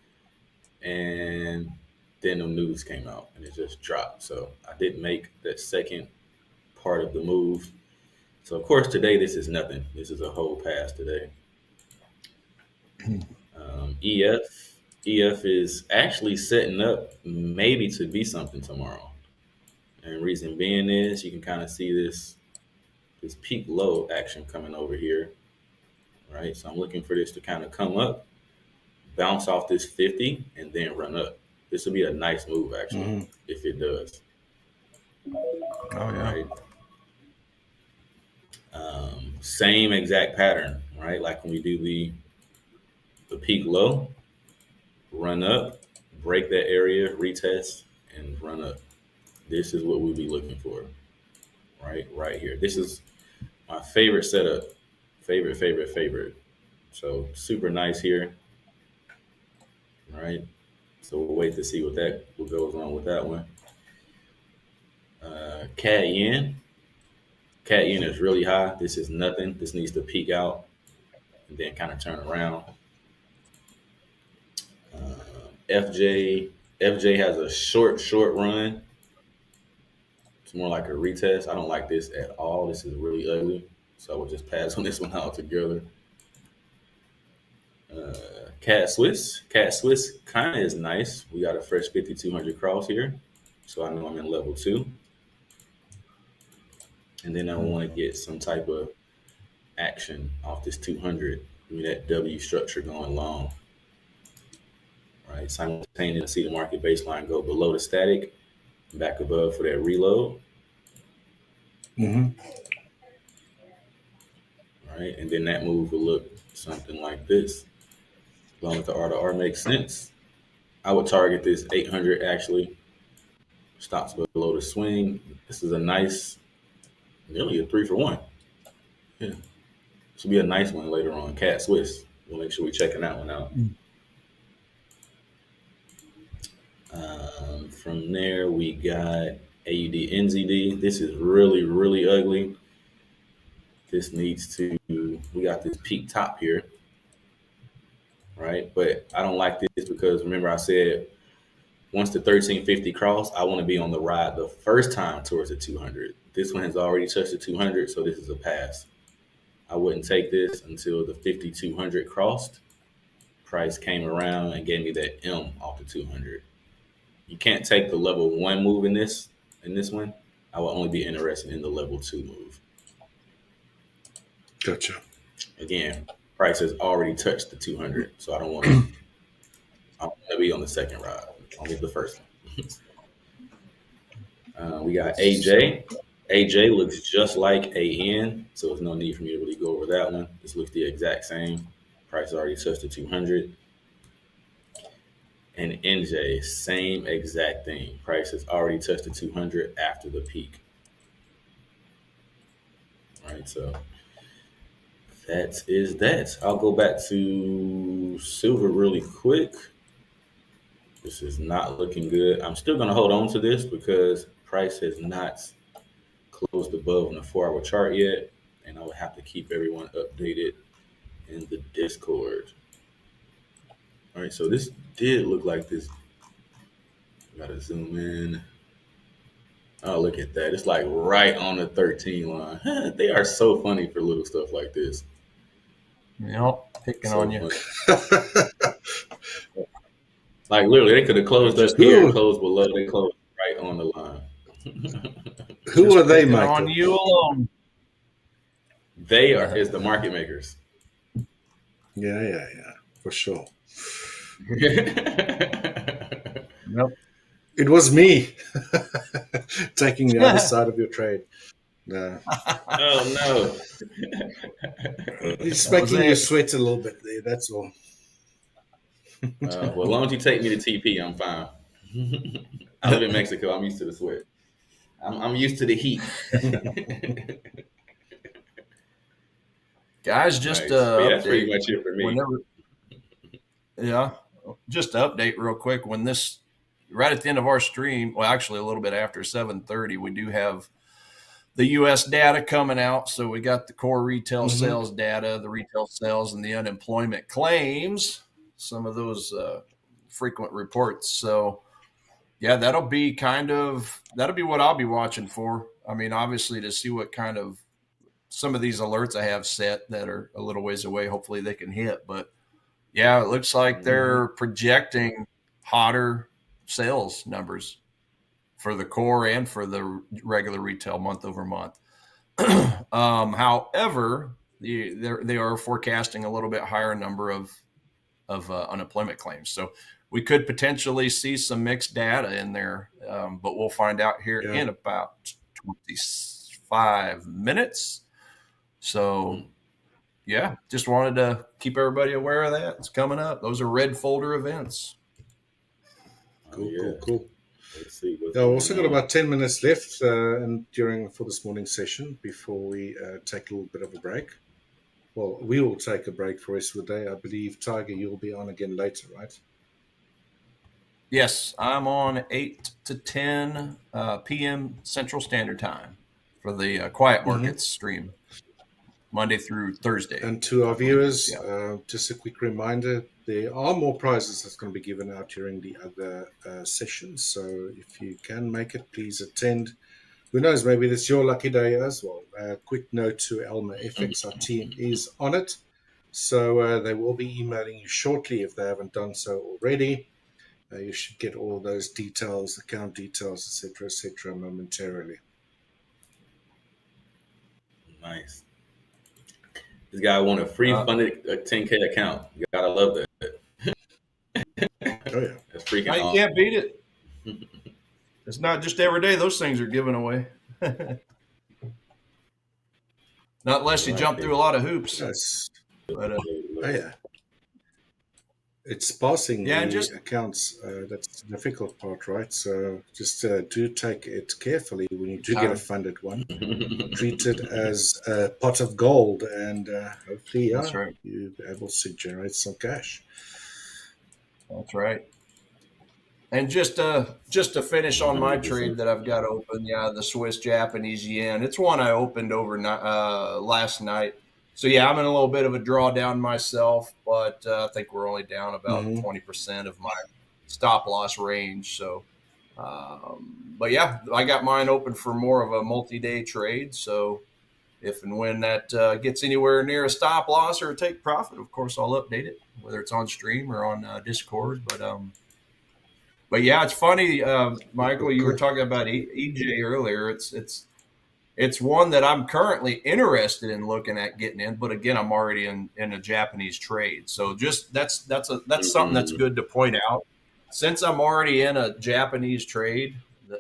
[SPEAKER 3] And then the news came out and it just dropped. So I didn't make that second part of the move. So of course today this is nothing. This is a whole pass today. EF is actually setting up maybe to be something tomorrow. And reason being is you can kind of see this peak low action coming over here. Right. So I'm looking for this to kind of come up, bounce off this 50 and then run up. This would be a nice move actually if it does.
[SPEAKER 2] Oh yeah.
[SPEAKER 3] Right. Same exact pattern, right? Like when we do the peak low, run up, break that area, retest, and run up. This is what we'll be looking for, right here. This is my favorite setup, favorite. So super nice here. All right. So we'll wait to see what goes on with that one. CAD yen. CAD yen is really high. This is nothing. This needs to peak out and then kind of turn around. FJ has a short run. It's more like a retest. I don't like this at all. This is really ugly. So I would just pass on this one altogether. CAD Swiss kind of is nice. We got a fresh 5200 cross here. So I know I'm in level 2. And then I want to get some type of action off this 200. Give me that W structure going long. Right, simultaneously see the market baseline go below the static, back above for that reload. Right, and then that move will look something like this. As long as the R to R makes sense, I would target this 800 actually. Stops below the swing. This is a nice, nearly a 3-for-1. Yeah, this will be a nice one later on. CAD Swiss. We'll make sure we're checking that one out. From there, we got AUD NZD. This is really ugly. This needs to, we got this peak top here, right? But I don't like this because remember I said once the 1350 cross, I want to be on the ride the first time towards the 200. This one has already touched the 200, so this is a pass. I wouldn't take this until the 5200 crossed. Price came around and gave me that M off the 200. You can't take the level 1 move in this one. I will only be interested in the level 2 move.
[SPEAKER 1] Gotcha.
[SPEAKER 3] Again, price has already touched the 200, so I don't want to be on the second ride. Only the first one. We got AJ. AJ looks just like AN, so there's no need for me to really go over that one. This looks the exact same. Price already touched the 200. And NJ, same exact thing. Price has already touched the 200 after the peak. All right, so that is that. I'll go back to silver really quick. This is not looking good. I'm still going to hold on to this because price has not closed above on the 4-hour chart yet, and I would have to keep everyone updated in the Discord. All right, so this did look like this. Gotta zoom in. Oh, look at that. It's like right on the 13 line. They are so funny for little stuff like this.
[SPEAKER 2] Yep, picking
[SPEAKER 3] So
[SPEAKER 2] on you.
[SPEAKER 3] Like literally, they could have closed up here and closed below. They closed right on the line.
[SPEAKER 1] Who are they,
[SPEAKER 2] Picking
[SPEAKER 1] Michael?
[SPEAKER 2] on you alone.
[SPEAKER 3] They are is the market makers.
[SPEAKER 1] Yeah, for sure.
[SPEAKER 2] Yep.
[SPEAKER 1] It was me taking the other side of your trade. No.
[SPEAKER 3] Oh
[SPEAKER 1] It's making you sweat a little bit there, that's all.
[SPEAKER 3] no. Well, as long as you take me to TP, I'm fine. I live in Mexico. I'm used to the sweat. I'm used to the heat.
[SPEAKER 2] Guys, just
[SPEAKER 3] Nice. But that's pretty much it for me.
[SPEAKER 2] Just to update real quick. When this, right at the end of our stream, well, actually a little bit after 7:30, we do have the U.S. data coming out. So we got the core retail sales data, the retail sales, and the unemployment claims. Some of those frequent reports. So yeah, that'll be what I'll be watching for. I mean, obviously to see what kind of some of these alerts I have set that are a little ways away. Hopefully they can hit, but yeah, it looks like they're projecting hotter sales numbers for the core and for the regular retail month over month. However, they are forecasting a little bit higher number of unemployment claims. So we could potentially see some mixed data in there, but we'll find out here in about 25 minutes. So, yeah, just wanted to keep everybody aware of that. It's coming up. Those are red folder events.
[SPEAKER 1] Cool.
[SPEAKER 3] Let's see.
[SPEAKER 1] We've also got about 10 minutes left for this morning's session before we take a little bit of a break. Well, we will take a break for the rest of the day. I believe, Tiger, you'll be on again later, right?
[SPEAKER 2] Yes, I'm on 8 to 10 p.m. Central Standard Time for the Quiet Markets stream, Monday through Thursday.
[SPEAKER 1] And to our viewers, just a quick reminder, there are more prizes that's going to be given out during the other sessions. So if you can make it, please attend. Who knows, maybe this is your lucky day as well. Quick note to Elmer FX, our team is on it. So they will be emailing you shortly if they haven't done so already. You should get all those details, account details, etc., momentarily.
[SPEAKER 3] Nice. This guy won a free funded 10K account. You gotta love that.
[SPEAKER 1] Oh yeah,
[SPEAKER 3] that's freaking
[SPEAKER 2] You
[SPEAKER 3] awesome.
[SPEAKER 2] can't beat it. It's not just every day those things are given away. Not unless you jump through a lot of hoops.
[SPEAKER 1] Yes.
[SPEAKER 2] But,
[SPEAKER 1] Oh yeah. It's passing the accounts. That's the difficult part, right? So just do take it carefully when you do get a funded one. Treat it as a pot of gold, and hopefully, you'll be able to generate some cash.
[SPEAKER 2] That's right. And just to finish on my trade that I've got open, the Swiss Japanese yen. It's one I opened overnight last night. So I'm in a little bit of a drawdown myself, but I think we're only down about 20% of my stop loss range. So, but I got mine open for more of a multi-day trade. So if and when that gets anywhere near a stop loss or a take profit, of course I'll update it, whether it's on stream or on Discord. But it's funny, Michael, you were talking about EJ earlier. It's one that I'm currently interested in looking at getting in, but again, I'm already in a Japanese trade. So just that's something that's good to point out. Since I'm already in a Japanese trade,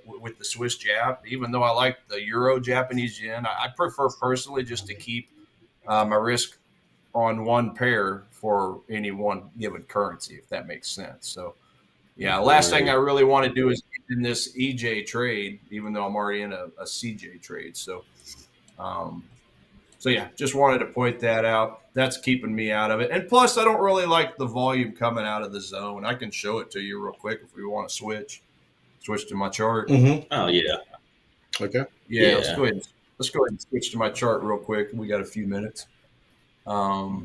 [SPEAKER 2] with the Swiss Jap. Even though I like the Euro Japanese yen, I prefer personally just to keep my risk on one pair for any one given currency, if that makes sense. So, yeah, last thing I really want to do is get in this EJ trade, even though I'm already in a CJ trade. So, yeah, just wanted to point that out. That's keeping me out of it. And plus, I don't really like the volume coming out of the zone. I can show it to you real quick if we want to switch to my chart.
[SPEAKER 1] Mm-hmm.
[SPEAKER 3] Oh yeah.
[SPEAKER 1] Okay.
[SPEAKER 2] Yeah, let's go ahead and switch to my chart real quick. We got a few minutes. As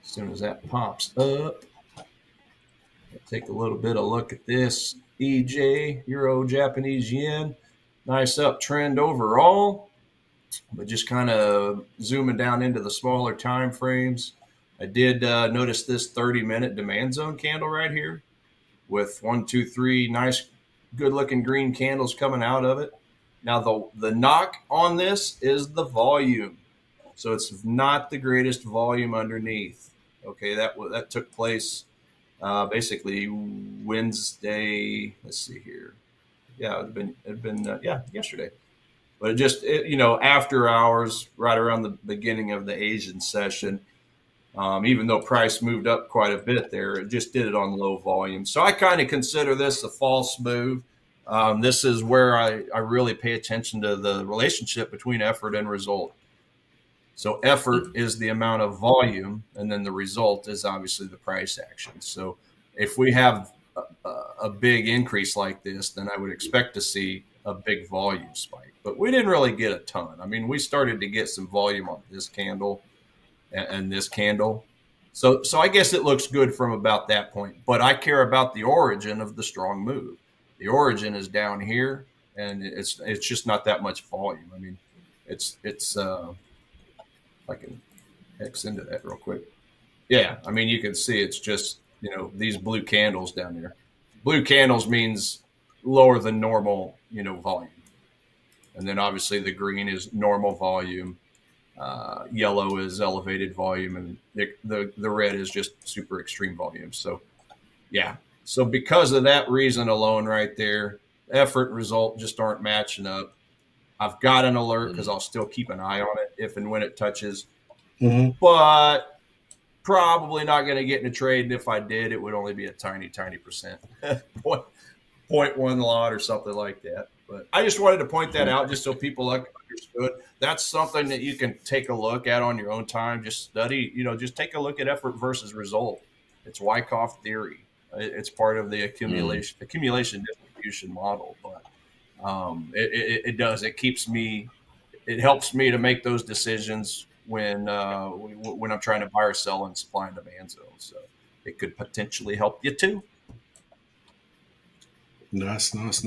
[SPEAKER 2] soon as that pops up, take a little bit of look at this EJ, Euro Japanese yen. Nice uptrend overall, but just kind of zooming down into the smaller time frames. I did notice this 30-minute demand zone candle right here with 1, 2, 3 nice, good-looking green candles coming out of it. Now, the knock on this is the volume. So it's not the greatest volume underneath. Okay, that took place basically Wednesday. Let's see here. Yeah, it'd been yesterday. But it just after hours, right around the beginning of the Asian session, even though price moved up quite a bit there, it just did it on low volume. So I kind of consider this a false move. This is where I really pay attention to the relationship between effort and result. So effort is the amount of volume, and then the result is obviously the price action. So if we have a big increase like this, then I would expect to see a big volume spike. But we didn't really get a ton. I mean, we started to get some volume on this candle and this candle. So I guess it looks good from about that point. But I care about the origin of the strong move. The origin is down here, and it's just not that much volume. I mean, it's I can X into that real quick. Yeah, I mean, you can see it's just, these blue candles down there. Blue candles means lower than normal, volume. And then obviously the green is normal volume. Yellow is elevated volume, and the red is just super extreme volume. So, yeah. So because of that reason alone right there, effort and result just aren't matching up. I've got an alert because I'll still keep an eye on it if and when it touches.
[SPEAKER 1] Mm-hmm.
[SPEAKER 2] But probably not going to get in a trade. And if I did, it would only be a tiny, tiny percent. 0.1 lot or something like that. But I just wanted to point that out just so people understood. That's something that you can take a look at on your own time. Just study, just take a look at effort versus result. It's Wyckoff theory. It's part of the accumulation distribution model. But it does. It helps me to make those decisions when I'm trying to buy or sell in supply and demand zones. So it could potentially help you too.
[SPEAKER 1] Nice.
[SPEAKER 2] But,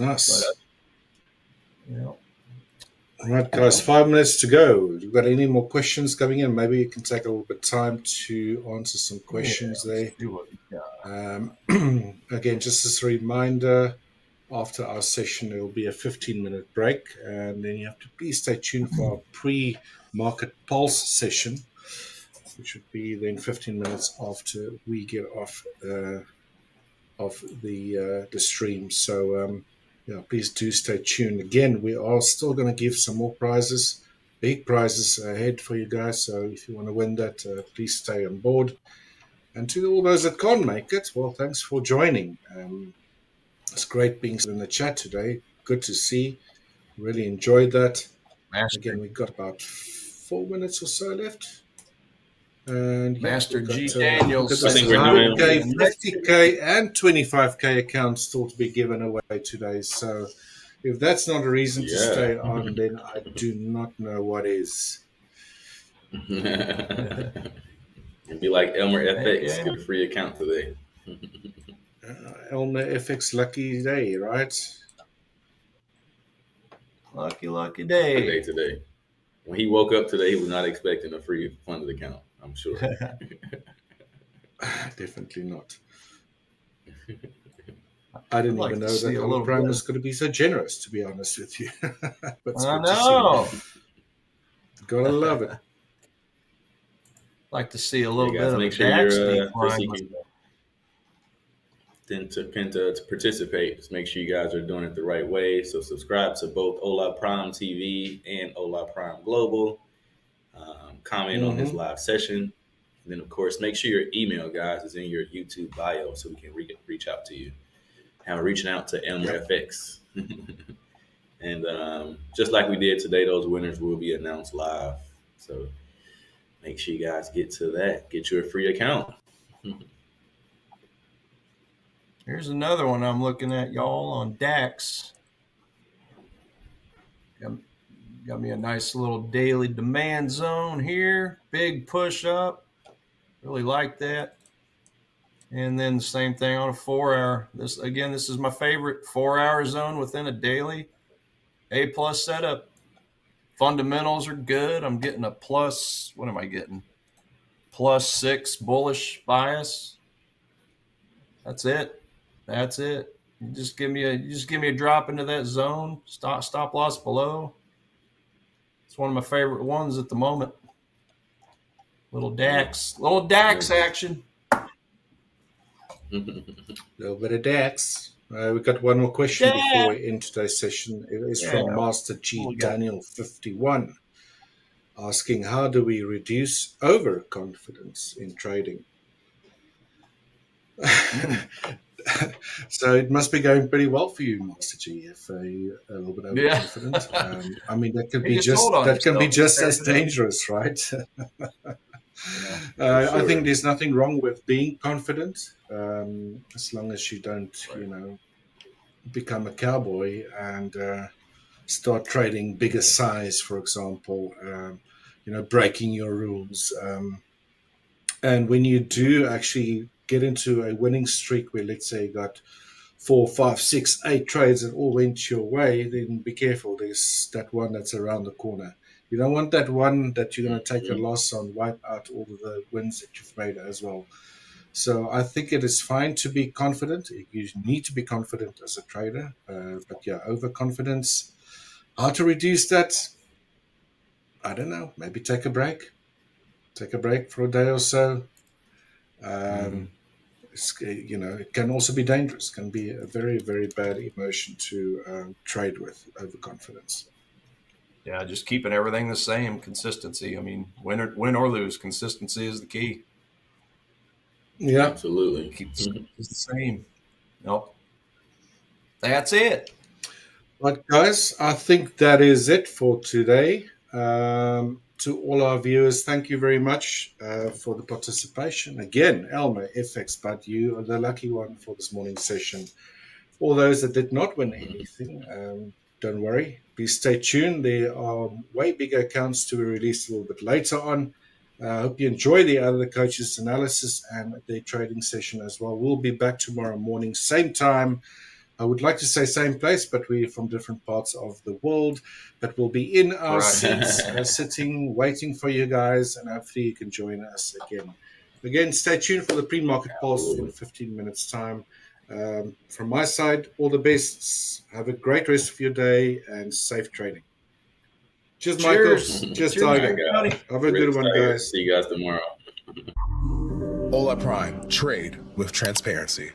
[SPEAKER 1] All right, guys, 5 minutes to go. You've got any more questions coming in? Maybe you can take a little bit of time to answer some questions there. Again, just as a reminder, after our session, there will be a 15-minute break, and then you have to please stay tuned for our pre-market pulse session, which would be then 15 minutes after we get off the stream. So, please do stay tuned. Again, we are still going to give some more prizes, big prizes ahead for you guys. So if you want to win that, please stay on board. And to all those that can't make it, well, thanks for joining. It's great being in the chat today. Good to see. Really enjoyed that. Again, we've got about 4 minutes or so left. And
[SPEAKER 2] Master G. Daniels.
[SPEAKER 1] I think we're doing 50K and 25K accounts still to be given away today. So if that's not a reason to stay on, then I do not know what is.
[SPEAKER 3] It'd be like Elmer FX, get a free account today.
[SPEAKER 1] Elmer FX, lucky day, right?
[SPEAKER 2] Lucky day.
[SPEAKER 3] Today. When he woke up today, he was not expecting a free funded account, I'm sure.
[SPEAKER 1] Definitely not. I didn't even know that Hola Prime was going to be so generous, to be honest with you. But
[SPEAKER 2] I know.
[SPEAKER 1] Gotta love it.
[SPEAKER 2] Like to see a little bit of
[SPEAKER 3] make sure
[SPEAKER 2] DAX
[SPEAKER 3] you're
[SPEAKER 2] decline.
[SPEAKER 3] to participate. Just make sure you guys are doing it the right way. So subscribe to both Hola Prime TV and Hola Prime Global. Comment on this live session. And then, of course, make sure your email, guys, is in your YouTube bio so we can reach out to you. How reaching out to MFX. And just like we did today, those winners will be announced live. So make sure you guys get to that. Get you a free account.
[SPEAKER 2] Here's another one I'm looking at, y'all, on DAX. Got me a nice little daily demand zone here. Big push up. Really like that. And then the same thing on a 4-hour. This is my favorite 4-hour zone within a daily. A+ setup. Fundamentals are good. I'm getting a plus. What am I getting? +6 bullish bias. That's it. You just give me a drop into that zone. Stop loss below. It's one of my favorite ones at the moment. Little DAX action.
[SPEAKER 1] Little bit of DAX. We've got one more question before we end today's session. It is from Master G Daniel 51, asking, how do we reduce overconfidence in trading? So it must be going pretty well for you, Master G, if a little bit overconfident. I mean, that can be just as dangerous, right? I think there's nothing wrong with being confident, as long as you don't, become a cowboy and start trading bigger size, for example, breaking your rules. And when you do actually get into a winning streak where, let's say, you got 4, 5, 6, 8 trades that all went your way, then be careful. There's that one that's around the corner. You don't want that one that you're going to take a loss on, wipe out all of the wins that you've made as well. So I think it is fine to be confident. You need to be confident as a trader. But yeah, overconfidence, how to reduce that? I don't know. Maybe take a break. Take a break for a day or so. It can also be dangerous. It can be a very, very bad emotion to trade with, overconfidence.
[SPEAKER 2] Yeah, just keeping everything the same, consistency. I mean, win or lose, consistency is the key.
[SPEAKER 1] Yeah,
[SPEAKER 3] absolutely.
[SPEAKER 2] Keep it the same. Nope. That's it.
[SPEAKER 1] But guys, I think that is it for today. To all our viewers, thank you very much for the participation. Again, Elmer, FX, but you are the lucky one for this morning's session. All those that did not win anything, don't worry. Please stay tuned. There are way bigger accounts to be released a little bit later on. I hope you enjoy the other coaches' analysis and their trading session as well. We'll be back tomorrow morning, same time. I would like to say same place, but we're from different parts of the world. But we'll be in our seats, sitting, waiting for you guys, and hopefully you can join us again. Again, stay tuned for the pre-market pulse in 15 minutes' time. From my side, all the best. Have a great rest of your day and safe trading. Cheers, Michael. Cheers, Tiger. Have a good one, guys.
[SPEAKER 3] See you guys tomorrow.
[SPEAKER 7] Hola Prime. Trade with transparency.